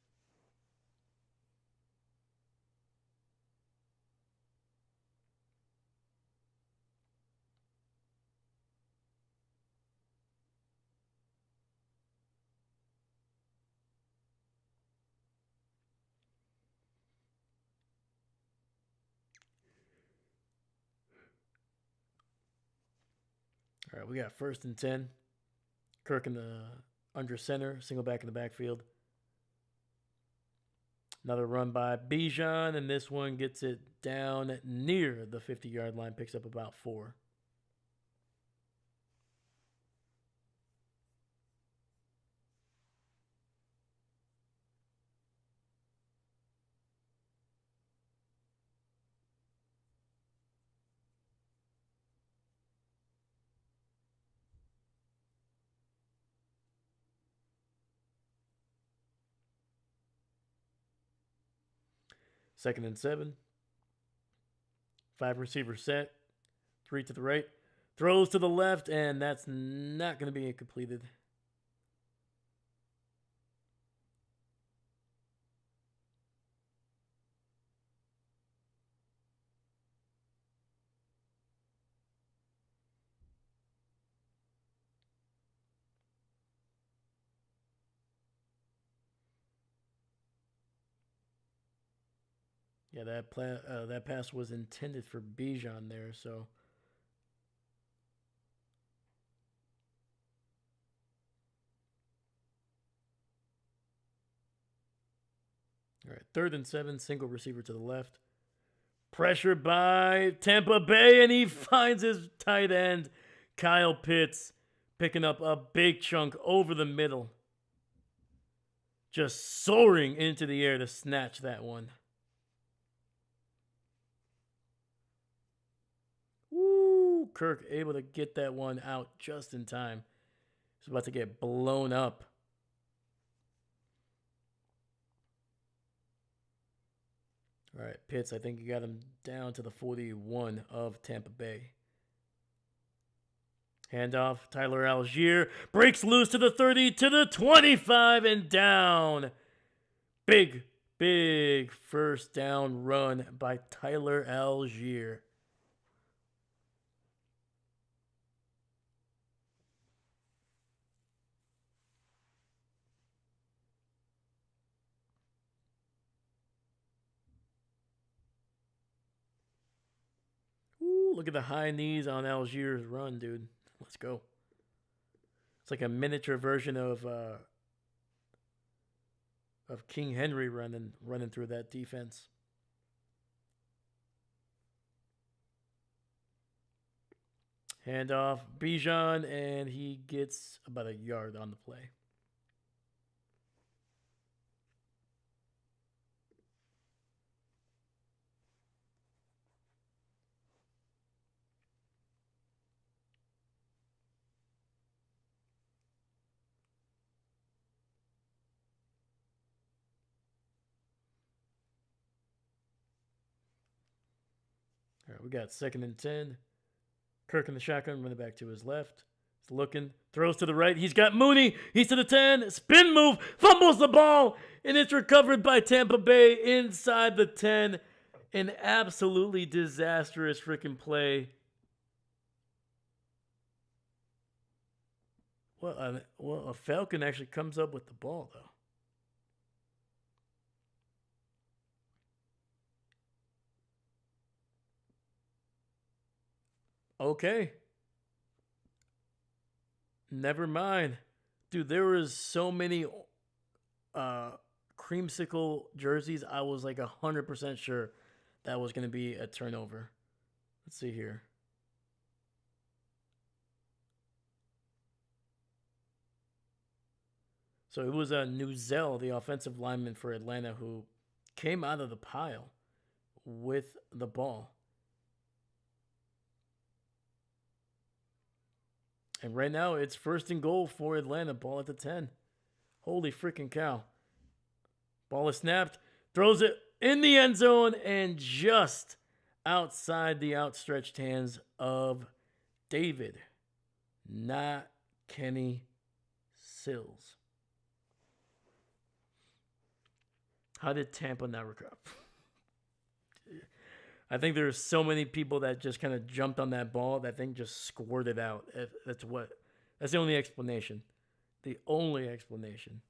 All right, we got 1st and 10. Kirk in the under center, single back in the backfield. Another run by Bijan, and this one gets it down near the 50-yard line, picks up about 4. Second and 7. 5 receivers set. 3 to the right. Throws to the left, and that's not going to be completed. Yeah, that pass was intended for Bijan there, so. All right, 3rd and 7, single receiver to the left. Pressured by Tampa Bay, and he finds his tight end, Kyle Pitts, picking up a big chunk over the middle. Just soaring into the air to snatch that one. Woo! Kirk able to get that one out just in time. He's about to get blown up. All right, Pitts, I think you got him down to the 41 of Tampa Bay. Handoff, Tyler Algier breaks loose to the 30, to the 25, and down. Big first down run by Tyler Algier. Ooh, look at the high knees on Algier's run, dude. Let's go. It's like a miniature version of King Henry running through that defense. Handoff, Bijan, and he gets about a yard on the play. All right, we got 2nd and 10. Kirk in the shotgun, running back to his left. He's looking, throws to the right. He's got Mooney. He's to the 10. Spin move, fumbles the ball, and it's recovered by Tampa Bay inside the 10. An absolutely disastrous freaking play. Well, a Falcon actually comes up with the ball, though. Okay. Never mind. Dude, there was so many creamsicle jerseys. I was like 100% sure that was going to be a turnover. Let's see here. So it was Nuzell, the offensive lineman for Atlanta, who came out of the pile with the ball. And right now, it's 1st and goal for Atlanta. Ball at the 10. Holy freaking cow. Ball is snapped. Throws it in the end zone and just outside the outstretched hands of David. Not Kenny Sills. How did Tampa not recover? I think there's so many people that just kind of jumped on that ball. That thing just squirted out. That's the only explanation. The only explanation.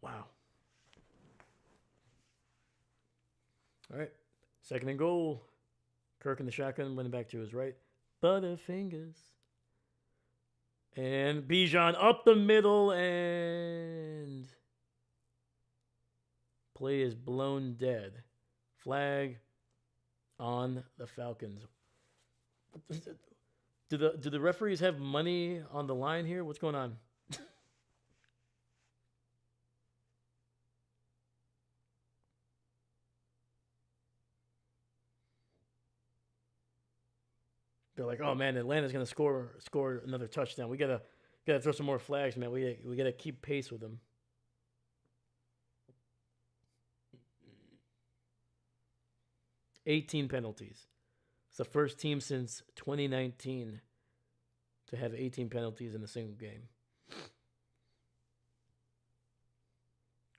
Wow. All right. 2nd and goal. Kirk in the shotgun, running back to his right. Butterfingers. And Bijan up the middle, and play is blown dead. Flag on the Falcons. Do the referees have money on the line here? What's going on? They're like, oh man, Atlanta's gonna score another touchdown. We gotta throw some more flags, man. We gotta keep pace with them. 18 penalties. It's the first team since 2019 to have 18 penalties in a single game.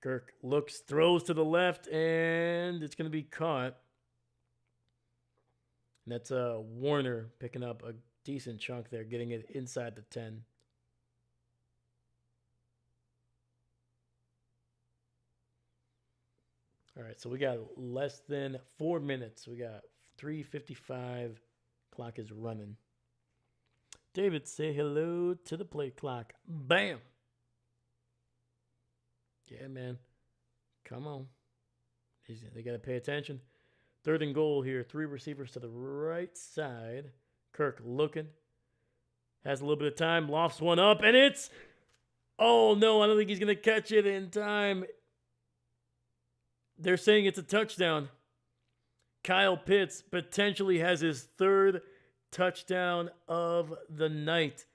Kirk looks, throws to the left, and it's going to be caught. And that's Warner picking up a decent chunk there, getting it inside the 10. All right, so we got less than 4 minutes. We got 3:55. Clock is running. David, say hello to the play clock. Bam. Yeah, man. Come on. They got to pay attention. 3rd and goal here. 3 receivers to the right side. Kirk looking. Has a little bit of time. Lofts one up, and it's... Oh, no, I don't think he's going to catch it in time. They're saying it's a touchdown. Kyle Pitts potentially has his 3rd touchdown of the night.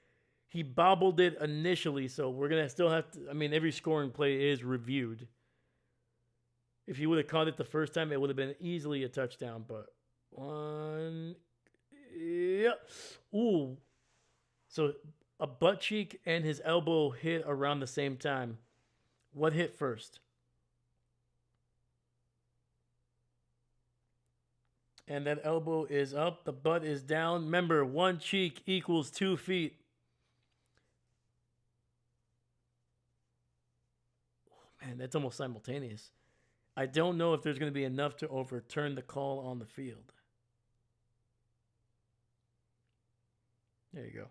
He bobbled it initially, so we're going to still have to... I mean, every scoring play is reviewed. If he would have caught it the first time, it would have been easily a touchdown, but... Yeah. Ooh. So a butt cheek and his elbow hit around the same time. What hit first? And that elbow is up. The butt is down. Remember, 1 cheek equals 2 feet. Oh, man, that's almost simultaneous. I don't know if there's going to be enough to overturn the call on the field. There you go.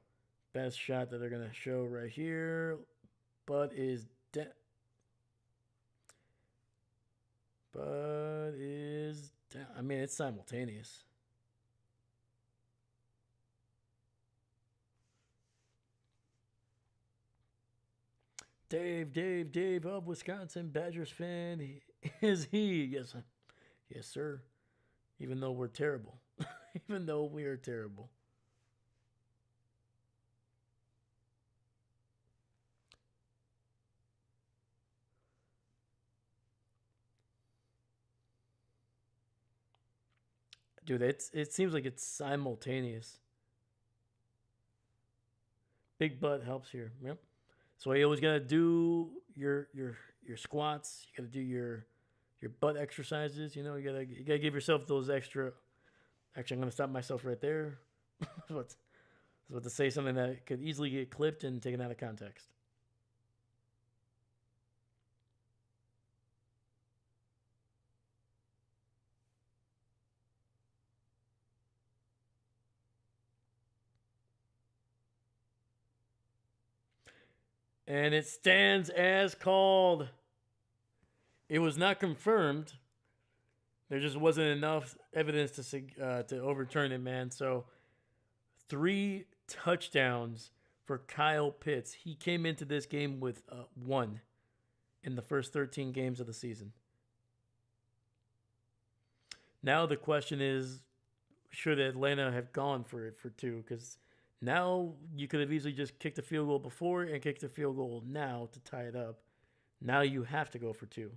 Best shot that they're going to show right here. Butt is down. Butt is down. I mean, it's simultaneous. Dave of Wisconsin, Badgers fan. Is he? Yes, sir. Even though we're terrible. Even though we are terrible. Dude, it seems like it's simultaneous. Big butt helps here. Yep. So you always gotta do your squats. You gotta do your butt exercises. You know, you gotta give yourself those extra. Actually, I'm gonna stop myself right there. I was about to say something that could easily get clipped and taken out of context. And it stands as called. It was not confirmed. There just wasn't enough evidence to overturn it, man. So 3 touchdowns for Kyle Pitts. He came into this game with 1 in the first 13 games of the season. Now the question is, should Atlanta have gone for it for 2? Because now you could have easily just kicked a field goal before and kicked a field goal now to tie it up. Now you have to go for 2.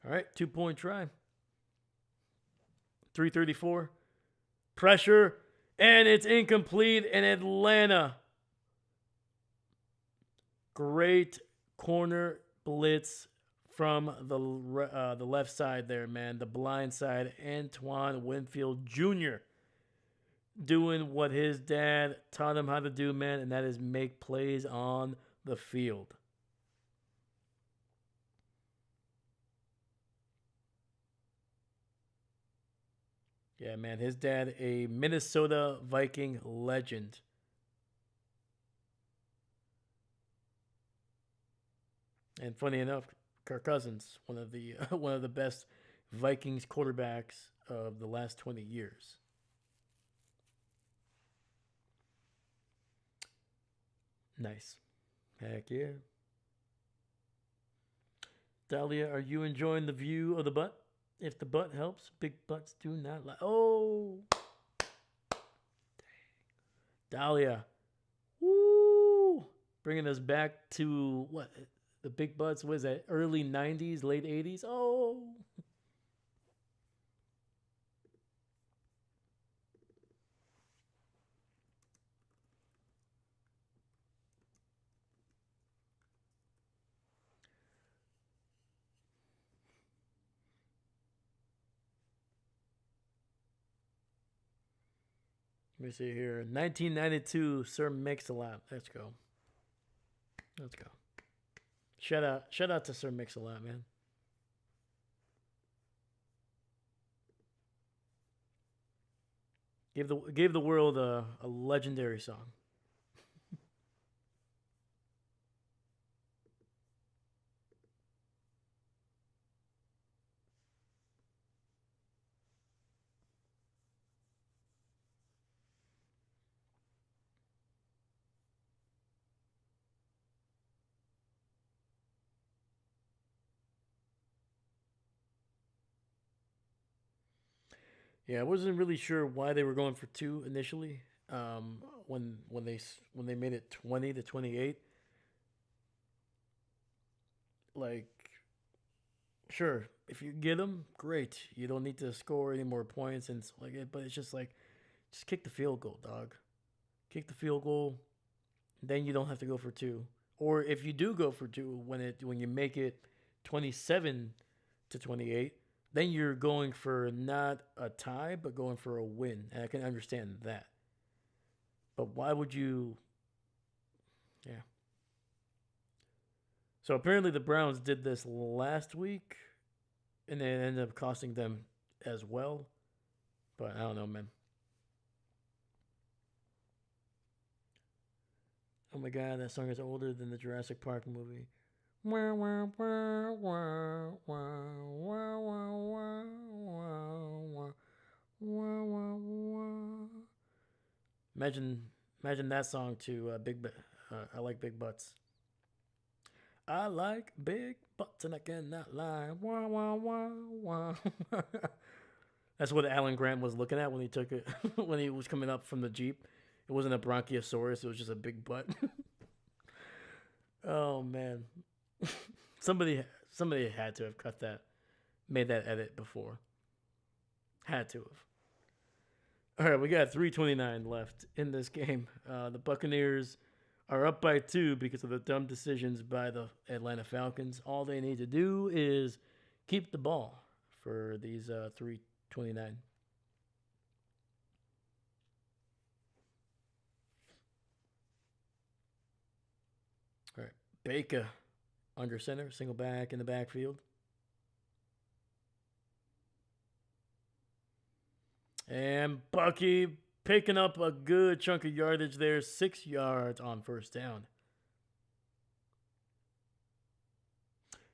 All right, 2-point try. 3:34. Pressure, and it's incomplete in Atlanta. Great corner blitz from the left side there, man. The blind side, Antoine Winfield Jr. doing what his dad taught him how to do, man, and that is make plays on the field. Yeah, man, his dad, a Minnesota Viking legend. And funny enough, Kirk Cousins, one of the best Vikings quarterbacks of the last 20 years. Nice. Heck yeah. Dahlia, are you enjoying the view of the butt? If the butt helps, big butts do not lie. Oh! Dahlia. Woo! Bringing us back to, what? The big butts, what is that? Early 90s, late 80s? Oh! Let me see here. 1992, Sir Mix-a-Lot. Let's go. Shout out to Sir Mix-a-Lot, man. Gave the world a legendary song. Yeah, I wasn't really sure why they were going for two initially. When they made it 20-28, like sure, if you get them, great. You don't need to score any more points and stuff like it. But it's just like, just kick the field goal, dog. Kick the field goal, then you don't have to go for two. Or if you do go for two, when you make it 27-28, then you're going for not a tie, but going for a win. And I can understand that. But why would you? Yeah. So apparently the Browns did this last week, and it ended up costing them as well. But I don't know, man. Oh my god, that song is older than the Jurassic Park movie. Wah, wah, wah, wah, wah, wah, wah, wah, wah, wah, wah. Imagine, imagine that song to I like big butts. I like big butts and I cannot lie. Wah wah wah wah. That's what Alan Grant was looking at when he took it when he was coming up from the Jeep. It wasn't a Bronchiosaurus, it was just a big butt. Oh man. Somebody had to have cut that, made that edit before. Had to have. All right, we got 3:29 left in this game. The Buccaneers are up by two because of the dumb decisions by the Atlanta Falcons. All they need to do is keep the ball for these 3:29. All right, Baker under center, single back in the backfield. And Bucky picking up a good chunk of yardage there, 6 yards on first down.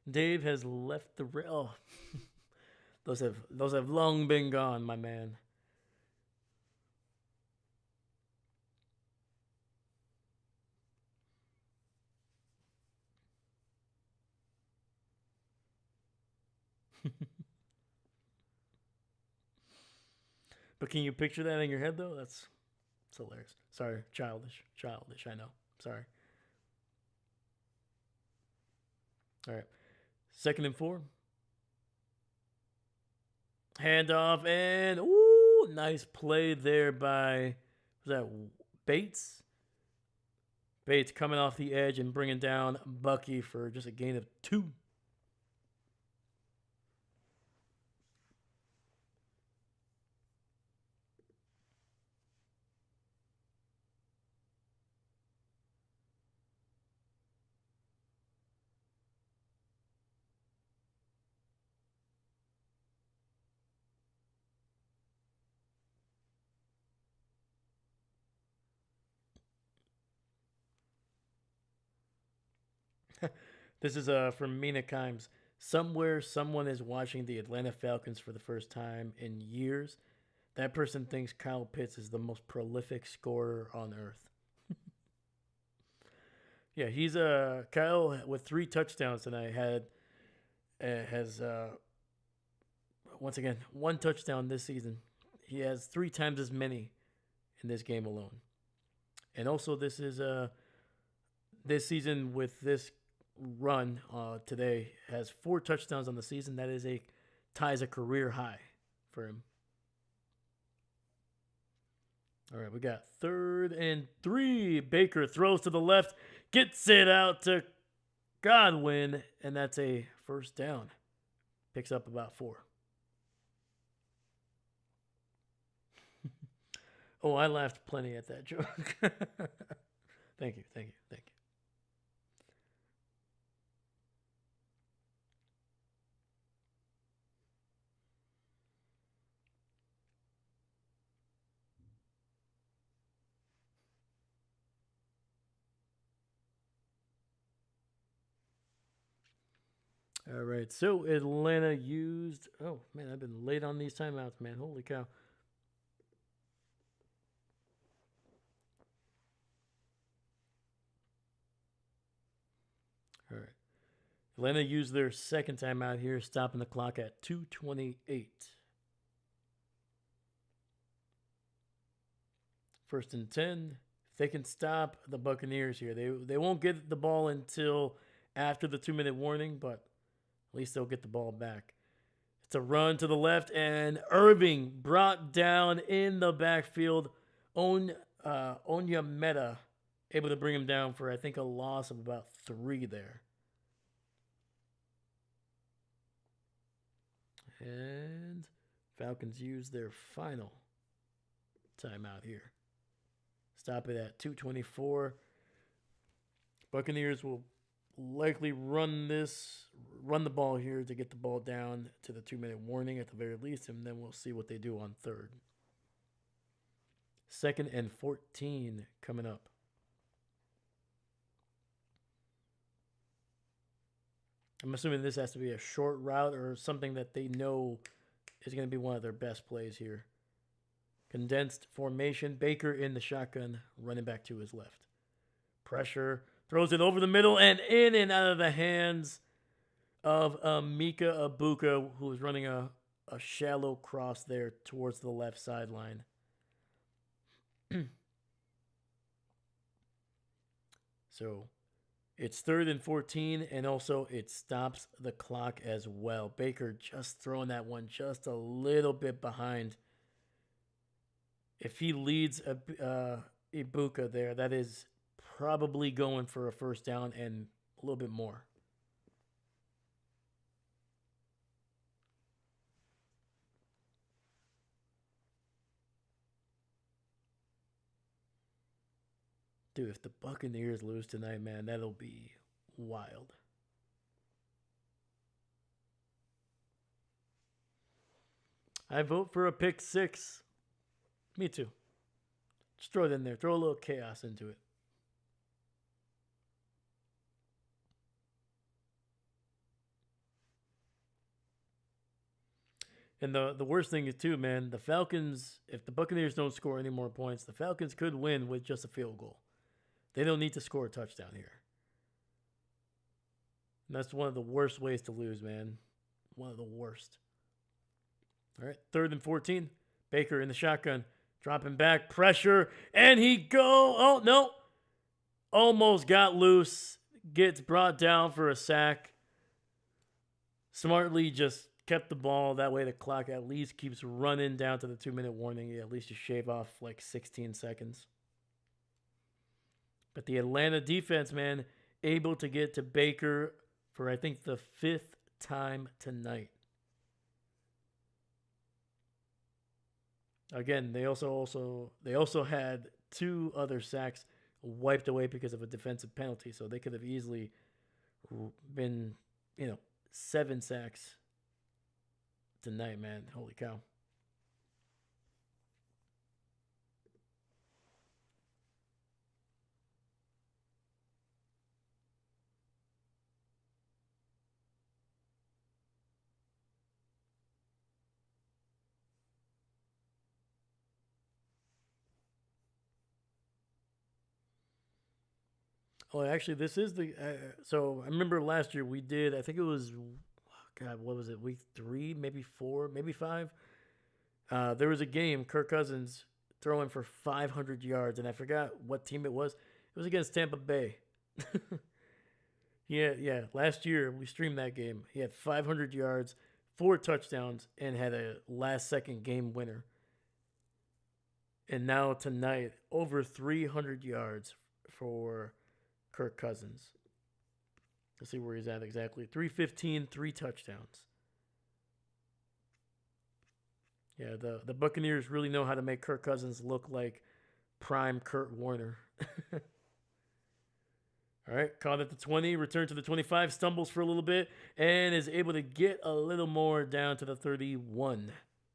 Dave has left the rail. Those have long been gone, my man. But can you picture that in your head though? That's hilarious. Sorry, childish. I know. Sorry. All right, 2nd and 4. Handoff and ooh, nice play there by was that Bates? Bates coming off the edge and bringing down Bucky for just a gain of 2. This is from Mina Kimes. Somewhere, someone is watching the Atlanta Falcons for the first time in years. That person thinks Kyle Pitts is the most prolific scorer on earth. Yeah, he's Kyle with 3 touchdowns tonight. Has once again 1 touchdown this season. He has 3 times as many in this game alone. And also, this season with this run today has 4 touchdowns on the season. That is ties a career high for him. All right, we got 3rd and 3. Baker throws to the left, gets it out to Godwin, and that's a first down. Picks up about 4. Oh, I laughed plenty at that joke. Thank you. All right, so Atlanta used. Oh man, I've been late on these timeouts, man. Holy cow! All right, Atlanta used their second timeout here, stopping the clock at 2:28. First and 10. If they can stop the Buccaneers here, they won't get the ball until after the 2-minute warning, but at least they'll get the ball back. It's a run to the left, and Irving brought down in the backfield. Onyemata able to bring him down for, I think, a loss of about 3 there. And Falcons use their final timeout here. Stop it at 2:24. Buccaneers will likely run the ball here to get the ball down to the 2-minute warning at the very least, and then we'll see what they do on third. 2nd and 14 coming up. I'm assuming this has to be a short route or something that they know is going to be one of their best plays here. Condensed formation. Baker in the shotgun, running back to his left. Pressure. Throws it over the middle and in and out of the hands of Mika Ibuka, who was running a shallow cross there towards the left sideline. So it's 3rd and 14, and also it stops the clock as well. Baker just throwing that one just a little bit behind. If he leads Ibuka there, that is probably going for a first down and a little bit more. Dude, if the Buccaneers lose tonight, man, that'll be wild. I vote for a pick 6. Me too. Just throw it in there. Throw a little chaos into it. And the worst thing is, too, man, the Falcons, if the Buccaneers don't score any more points, the Falcons could win with just a field goal. They don't need to score a touchdown here. And that's one of the worst ways to lose, man. One of the worst. All right, 3rd and 14. Baker in the shotgun. Dropping back, pressure, and he go. Oh, no. Almost got loose. Gets brought down for a sack. Smartly just kept the ball. That way the clock at least keeps running down to the 2-minute warning. At least you shave off like 16 seconds. But the Atlanta defense, man, able to get to Baker for, I think, the 5th time tonight. Again, they also had 2 other sacks wiped away because of a defensive penalty, so they could have easily been, 7 sacks tonight, man. Holy cow. Oh, actually, this is the. So I remember last year we did. I think it was, God, what was it? Week 3, maybe 4, maybe 5. There was a game. Kirk Cousins throwing for 500 yards, and I forgot what team it was. It was against Tampa Bay. Yeah. Last year we streamed that game. He had 500 yards, 4 touchdowns, and had a last-second game winner. And now tonight, over 300 yards for Kirk Cousins. Let's see where he's at exactly. 315, 3 touchdowns. Yeah, the Buccaneers really know how to make Kirk Cousins look like prime Kurt Warner. All right, caught at the 20, returned to the 25, stumbles for a little bit, and is able to get a little more down to the 31.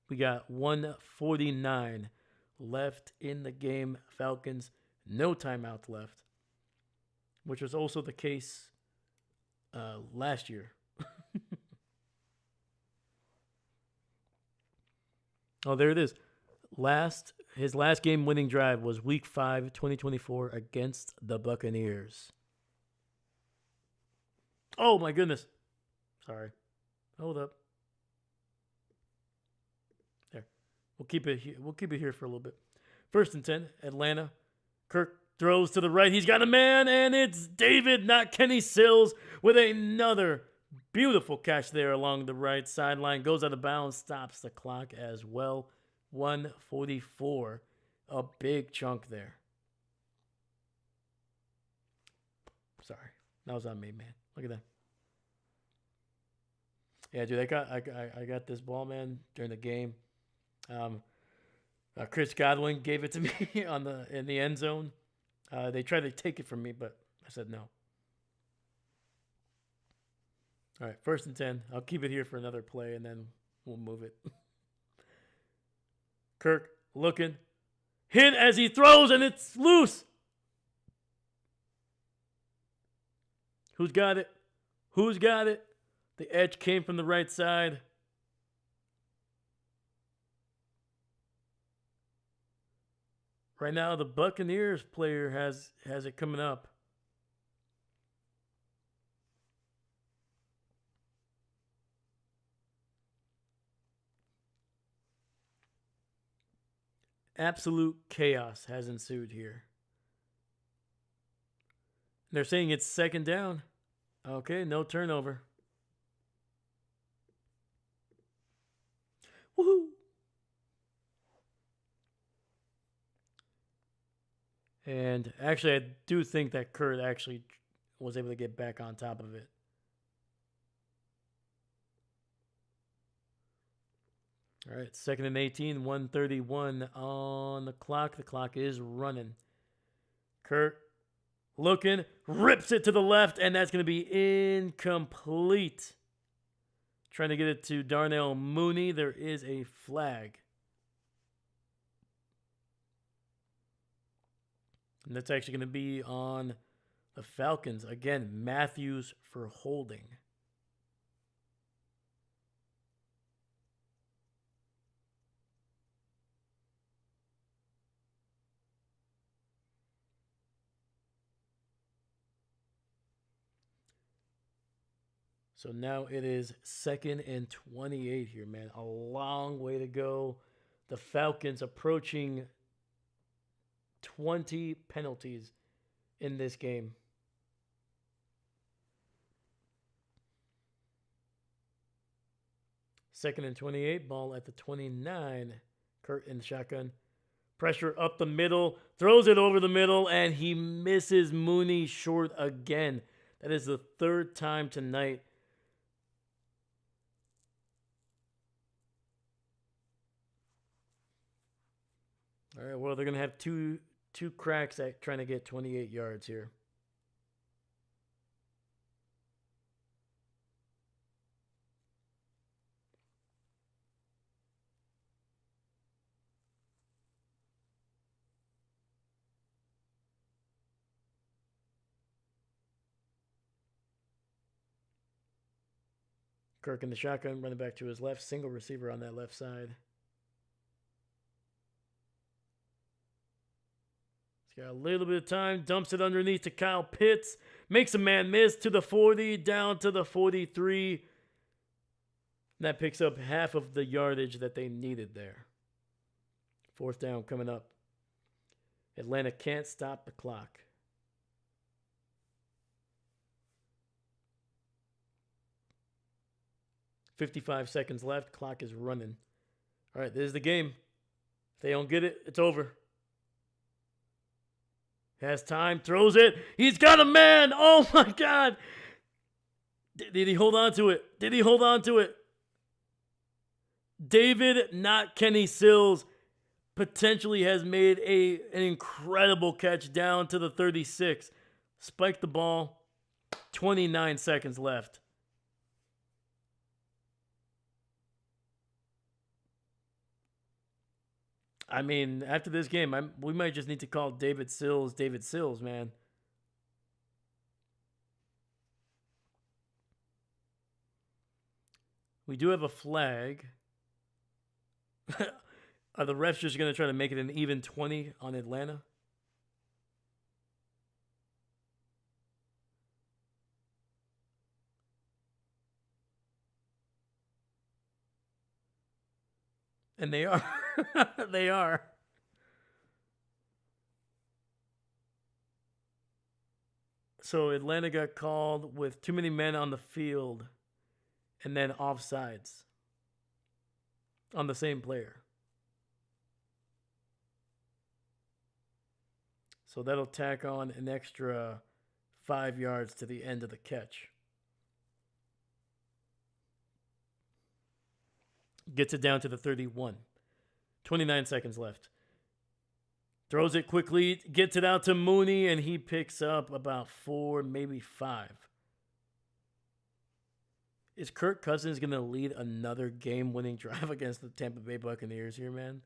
We got 1:49 left in the game. Falcons, no timeouts left, which was also the case last year. Oh, there it is. His last game winning drive was Week 5, 2024 against the Buccaneers. Oh my goodness. Sorry. Hold up. There. We'll keep it here for a little bit. 1st and 10, Atlanta. Kirk throws to the right. He's got a man, and it's David, not Kenny Sills, with another beautiful catch there along the right sideline. Goes out of bounds, stops the clock as well. 1:44. A big chunk there. Sorry. That was on me, man. Look at that. Yeah, dude, I got this ball, man, during the game. Chris Godwin gave it to me in the end zone. They tried to take it from me, but I said no. All right, 1st and 10. I'll keep it here for another play, and then we'll move it. Kirk looking. Hit as he throws, and it's loose. Who's got it? Who's got it? The edge came from the right side. Right now, the Buccaneers player has it coming up. Absolute chaos has ensued here. They're saying it's 2nd down. Okay, no turnover. Woohoo! And actually, I do think that Kurt actually was able to get back on top of it. All right, 2nd and 18, 1:31 on the clock. The clock is running. Kurt looking, rips it to the left, and that's going to be incomplete. Trying to get it to Darnell Mooney. There is a flag. And that's actually going to be on the Falcons. Again, Matthews for holding. So now it is 2nd and 28 here, man. A long way to go. The Falcons approaching 20 penalties in this game. Second and 28, ball at the 29. Kurt in the shotgun. Pressure up the middle, throws it over the middle, and he misses Mooney short again. That is the 3rd time tonight. All right, well, they're going to have two cracks at trying to get 28 yards here. Kirk in the shotgun, running back to his left, single receiver on that left side. Got a little bit of time, dumps it underneath to Kyle Pitts, makes a man miss to the 40, down to the 43. And that picks up half of the yardage that they needed there. 4th down coming up. Atlanta can't stop the clock. .55 seconds left. Clock is running. All right, this is the game. If they don't get it, it's over. Has time, throws it. He's got a man. Oh, my God. Did he hold on to it? Did he hold on to it? David, not Kenny Sills, potentially has made an incredible catch down to the 36. Spiked the ball. 29 seconds left. I mean, after this game, we might just need to call David Sills, man. We do have a flag. Are the refs just going to try to make it an even 20 on Atlanta? And they are. They are. So Atlanta got called with too many men on the field and then offsides on the same player. So that'll tack on an extra 5 yards to the end of the catch. Gets it down to the 31. 29 seconds left. Throws it quickly, gets it out to Mooney, and he picks up about 4, maybe 5. Is Kirk Cousins going to lead another game-winning drive against the Tampa Bay Buccaneers here, man?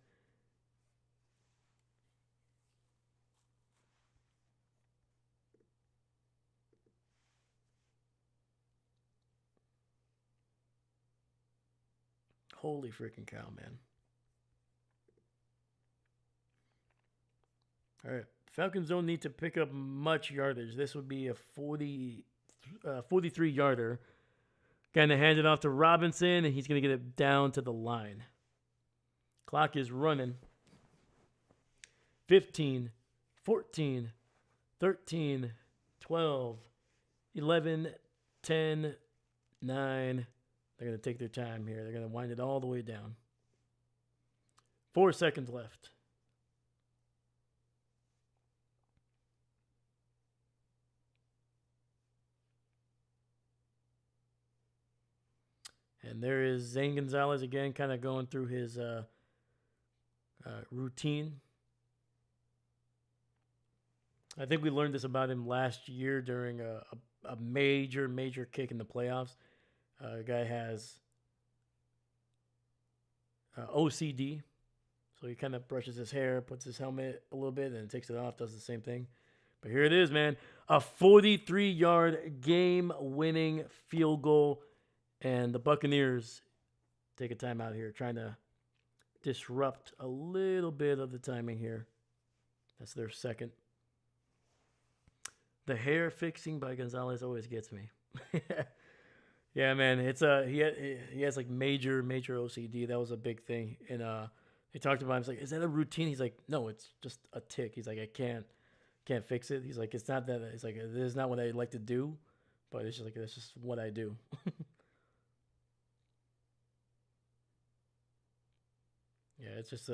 Holy freaking cow, man. All right. Falcons don't need to pick up much yardage. This would be a 43-yarder. Kind of hand it off to Robinson, and he's going to get it down to the line. Clock is running. 15, 14, 13, 12, 11, 10, 9. They're going to take their time here. They're going to wind it all the way down. 4 seconds left. And there is Zane Gonzalez again, kind of going through his routine. I think we learned this about him last year during a major kick in the playoffs. The guy has OCD, so he kind of brushes his hair, puts his helmet a little bit, and takes it off, does the same thing. But here it is, man. A 43-yard game-winning field goal, and the Buccaneers take a timeout here, trying to disrupt a little bit of the timing here. That's their second. The hair fixing by Gonzalez always gets me. Yeah, man, it's he has like major OCD. That was a big thing, and they talked about him. He's like, "Is that a routine?" He's like, "No, it's just a tick." He's like, "I can't fix it." He's like, "It's not that." He's like, "This is not what I like to do, but it's just like that's just what I do." Yeah, it's just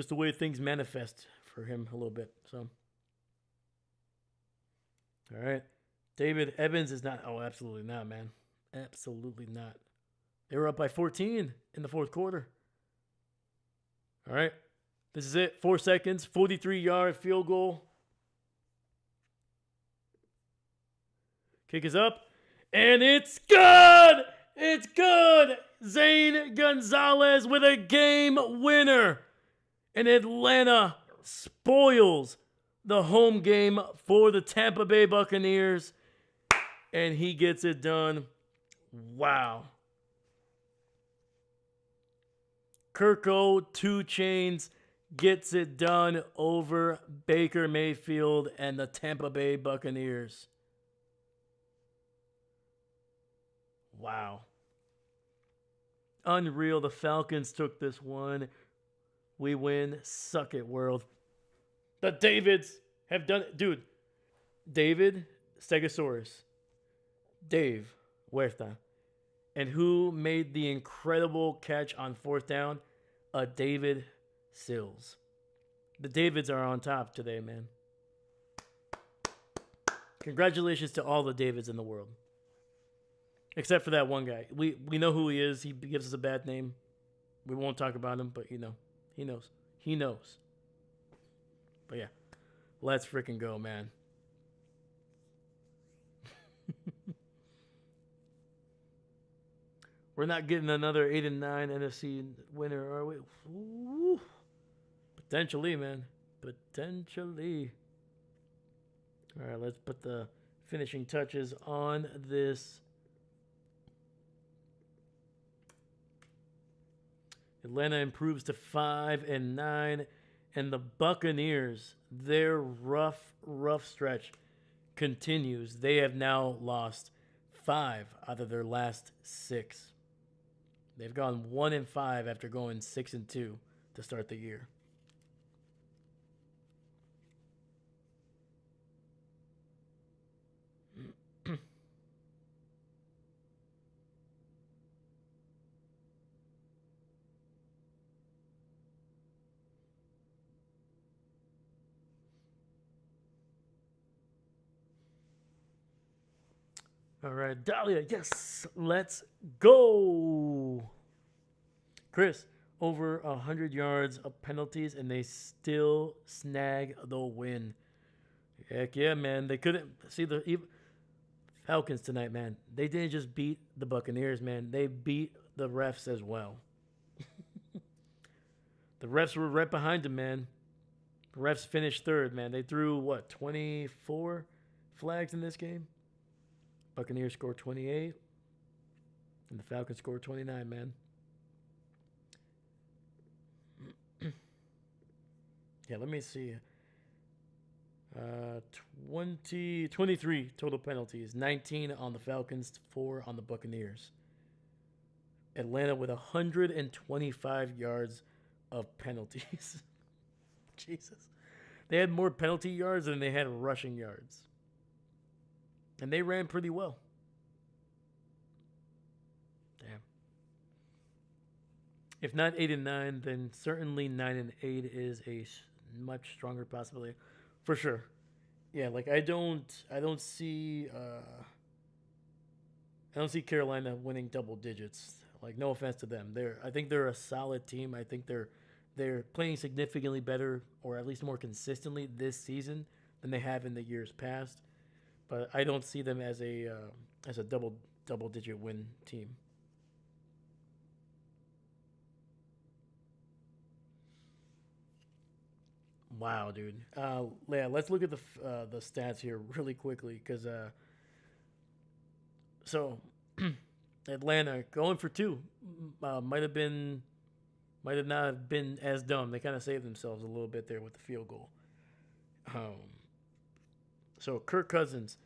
the way things manifest for him a little bit. So, all right. David Evans is not. Oh, absolutely not, man. Absolutely not. They were up by 14 in the fourth quarter. All right. This is it. 4 seconds. 43-yard field goal. Kick is up. And it's good. It's good. Zane Gonzalez with a game winner. And Atlanta spoils the home game for the Tampa Bay Buccaneers. And he gets it done. Wow. Kirko 2 Chainz gets it done over Baker Mayfield and the Tampa Bay Buccaneers. Wow. Unreal. The Falcons took this one. We win. Suck it, world. The Davids have done it. Dude, David Stegosaurus. Dave Huerta. And who made the incredible catch on 4th down? David Sills. The Davids are on top today, man. Congratulations to all the Davids in the world. Except for that one guy. We know who he is. He gives us a bad name. We won't talk about him, but he knows. He knows. But yeah, let's freaking go, man. We're not getting another 8-9 NFC winner, are we? Ooh. Potentially, man. Potentially. All right, let's put the finishing touches on this. Atlanta improves to 5-9, and the Buccaneers, their rough stretch continues. They have now lost 5 out of their last 6. They've gone 1-5 after going 6-2 to start the year. All right, Dahlia, yes, let's go. Chris, over 100 yards of penalties, and they still snag the win. Heck yeah, man. They couldn't see the Falcons tonight, man. They didn't just beat the Buccaneers, man. They beat the refs as well. The refs were right behind them, man. The refs finished third, man. They threw, 24 flags in this game? Buccaneers scored 28, and the Falcons scored 29, man. Yeah, let me see. 23 total penalties, 19 on the Falcons, 4 on the Buccaneers. Atlanta with 125 yards of penalties. Jesus. They had more penalty yards than they had rushing yards. And they ran pretty well. Damn. If not 8-9, then certainly 9-8 is a much stronger possibility, for sure. Yeah, like I don't see Carolina winning double digits. Like, no offense to them, I think they're a solid team. I think they're playing significantly better, or at least more consistently this season than they have in the years past. But I don't see them as a double digit win team. Wow, dude. Yeah, let's look at the stats here really quickly, because so Atlanta going for 2 might not have been as dumb. They kind of saved themselves a little bit there with the field goal. So Kirk Cousins,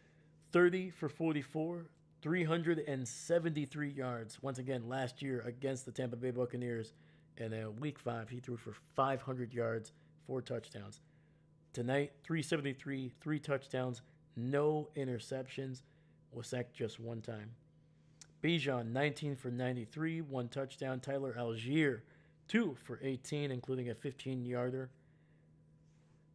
30 for 44, 373 yards. Once again, last year against the Tampa Bay Buccaneers, and in Week 5 he threw for 500 yards, 4 touchdowns. Tonight, 373, 3 touchdowns, no interceptions. Was sacked just 1 time. Bijan, 19 for 93, 1 touchdown. Tyler Algier, 2 for 18, including a 15-yarder.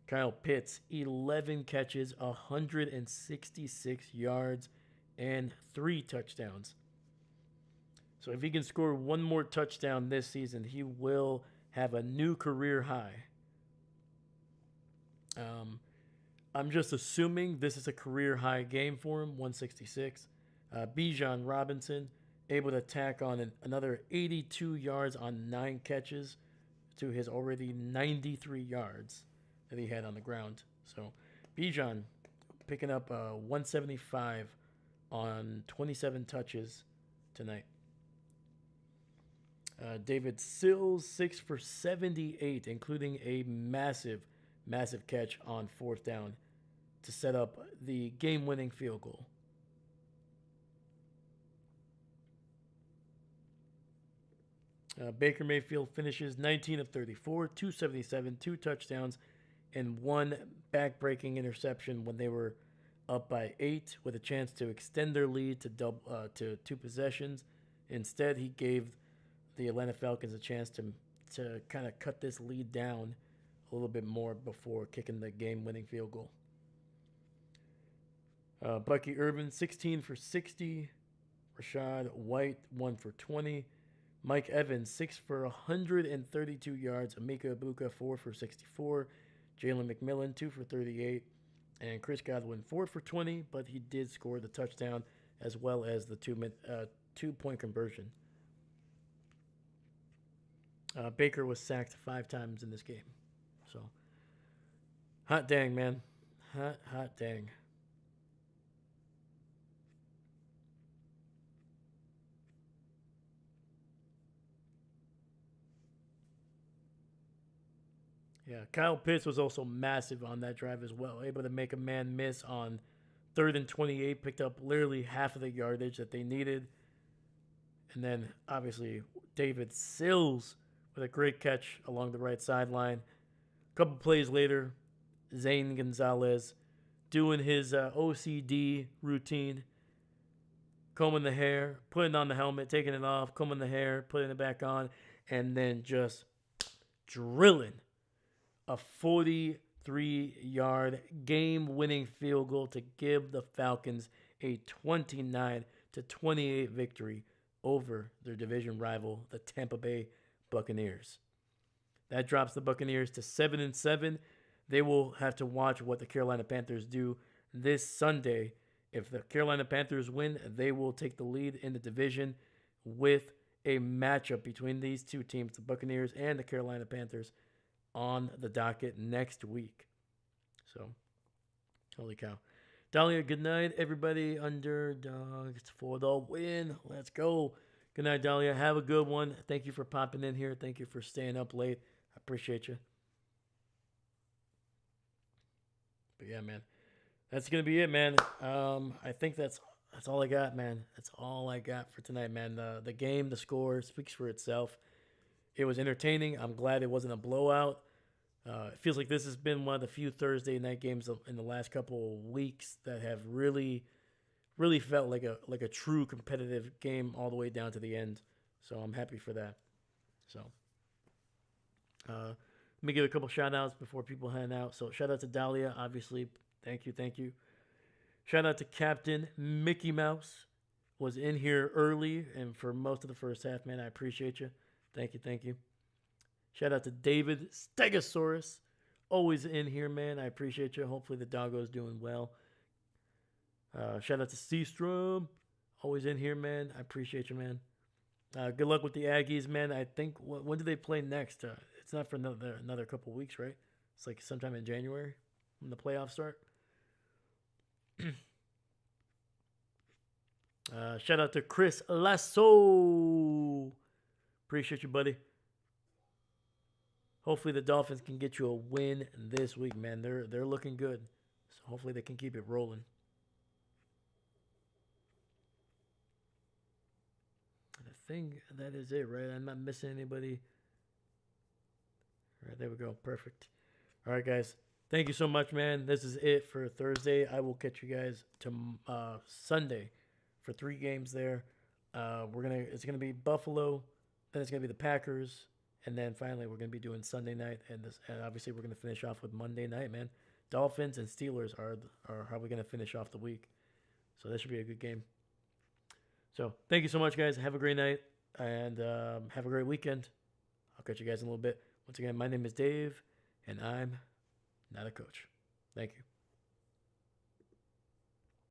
Kyle Pitts, 11 catches, 166 yards, and 3 touchdowns. So if he can score 1 more touchdown this season, he will have a new career high. I'm just assuming this is a career high game for him, 166. Bijan Robinson, able to tack on another 82 yards on 9 catches to his already 93 yards that he had on the ground. So Bijan picking up 175 on 27 touches tonight. David Sills, 6 for 78, including a massive catch on 4th down to set up the game-winning field goal. Baker Mayfield finishes 19 of 34, 277, 2 touchdowns, and 1 back-breaking interception when they were up by 8 with a chance to extend their lead to 2 possessions. Instead, he gave the Atlanta Falcons a chance to kind of cut this lead down a little bit more before kicking the game-winning field goal. Bucky Irvin, 16 for 60. Rashad White, 1 for 20. Mike Evans, 6 for 132 yards. Amika Ibuka, 4 for 64. Jalen McMillan, 2 for 38. And Chris Godwin, 4 for 20, but he did score the touchdown as well as the 2-point conversion. Baker was sacked 5 times in this game. So, hot dang, man. Hot dang. Yeah, Kyle Pitts was also massive on that drive as well. Able to make a man miss on 3rd and 28, picked up literally half of the yardage that they needed. And then, obviously, David Sills with a great catch along the right sideline. A couple plays later, Zane Gonzalez doing his OCD routine, combing the hair, putting on the helmet, taking it off, combing the hair, putting it back on, and then just drilling a 43-yard game-winning field goal to give the Falcons a 29-28 victory over their division rival, the Tampa Bay Buccaneers. That drops the Buccaneers to 7-7. They will have to watch what the Carolina Panthers do this Sunday. If the Carolina Panthers win, they will take the lead in the division with a matchup between these two teams, the Buccaneers and the Carolina Panthers, on the docket next week. So, holy cow. Dahlia, good night, everybody. Underdogs for the win. Let's go. Good night, Dahlia. Have a good one. Thank you for popping in here. Thank you for staying up late. I appreciate you. But yeah, man. That's going to be it, man. I think that's all I got, man. That's all I got for tonight, man. The game, the score speaks for itself. It was entertaining. I'm glad it wasn't a blowout. It feels like this has been one of the few Thursday night games in the last couple of weeks that have really, really felt like a true competitive game all the way down to the end. So I'm happy for that. So let me give a couple shout outs before people head out. So shout out to Dahlia, obviously. Thank you. Shout out to Captain Mickey Mouse. Was in here early and for most of the first half, man. I appreciate you. Thank you. Shout out to David Stegosaurus. Always in here, man. I appreciate you. Hopefully the doggo's doing well. Shout out to Seastrom. Always in here, man. I appreciate you, man. Good luck with the Aggies, man. I think, when do they play next? It's not for another couple weeks, right? It's like sometime in January when the playoffs start. Shout out to Chris Lasso. Appreciate you, buddy. Hopefully the Dolphins can get you a win this week, man. They're looking good. So hopefully they can keep it rolling. And I think that is it, right? I'm not missing anybody. All right, there we go. Perfect. All right, guys. Thank you so much, man. This is it for Thursday. I will catch you guys to Sunday for 3 games there. It's gonna be Buffalo, then it's gonna be the Packers, and then finally we're gonna be doing Sunday night, and obviously we're gonna finish off with Monday night, man. Dolphins and Steelers are how we're gonna finish off the week, so that should be a good game. So thank you so much, guys. Have a great night and have a great weekend. I'll catch you guys in a little bit. Once again, my name is Dave, and I'm not a coach. Thank you.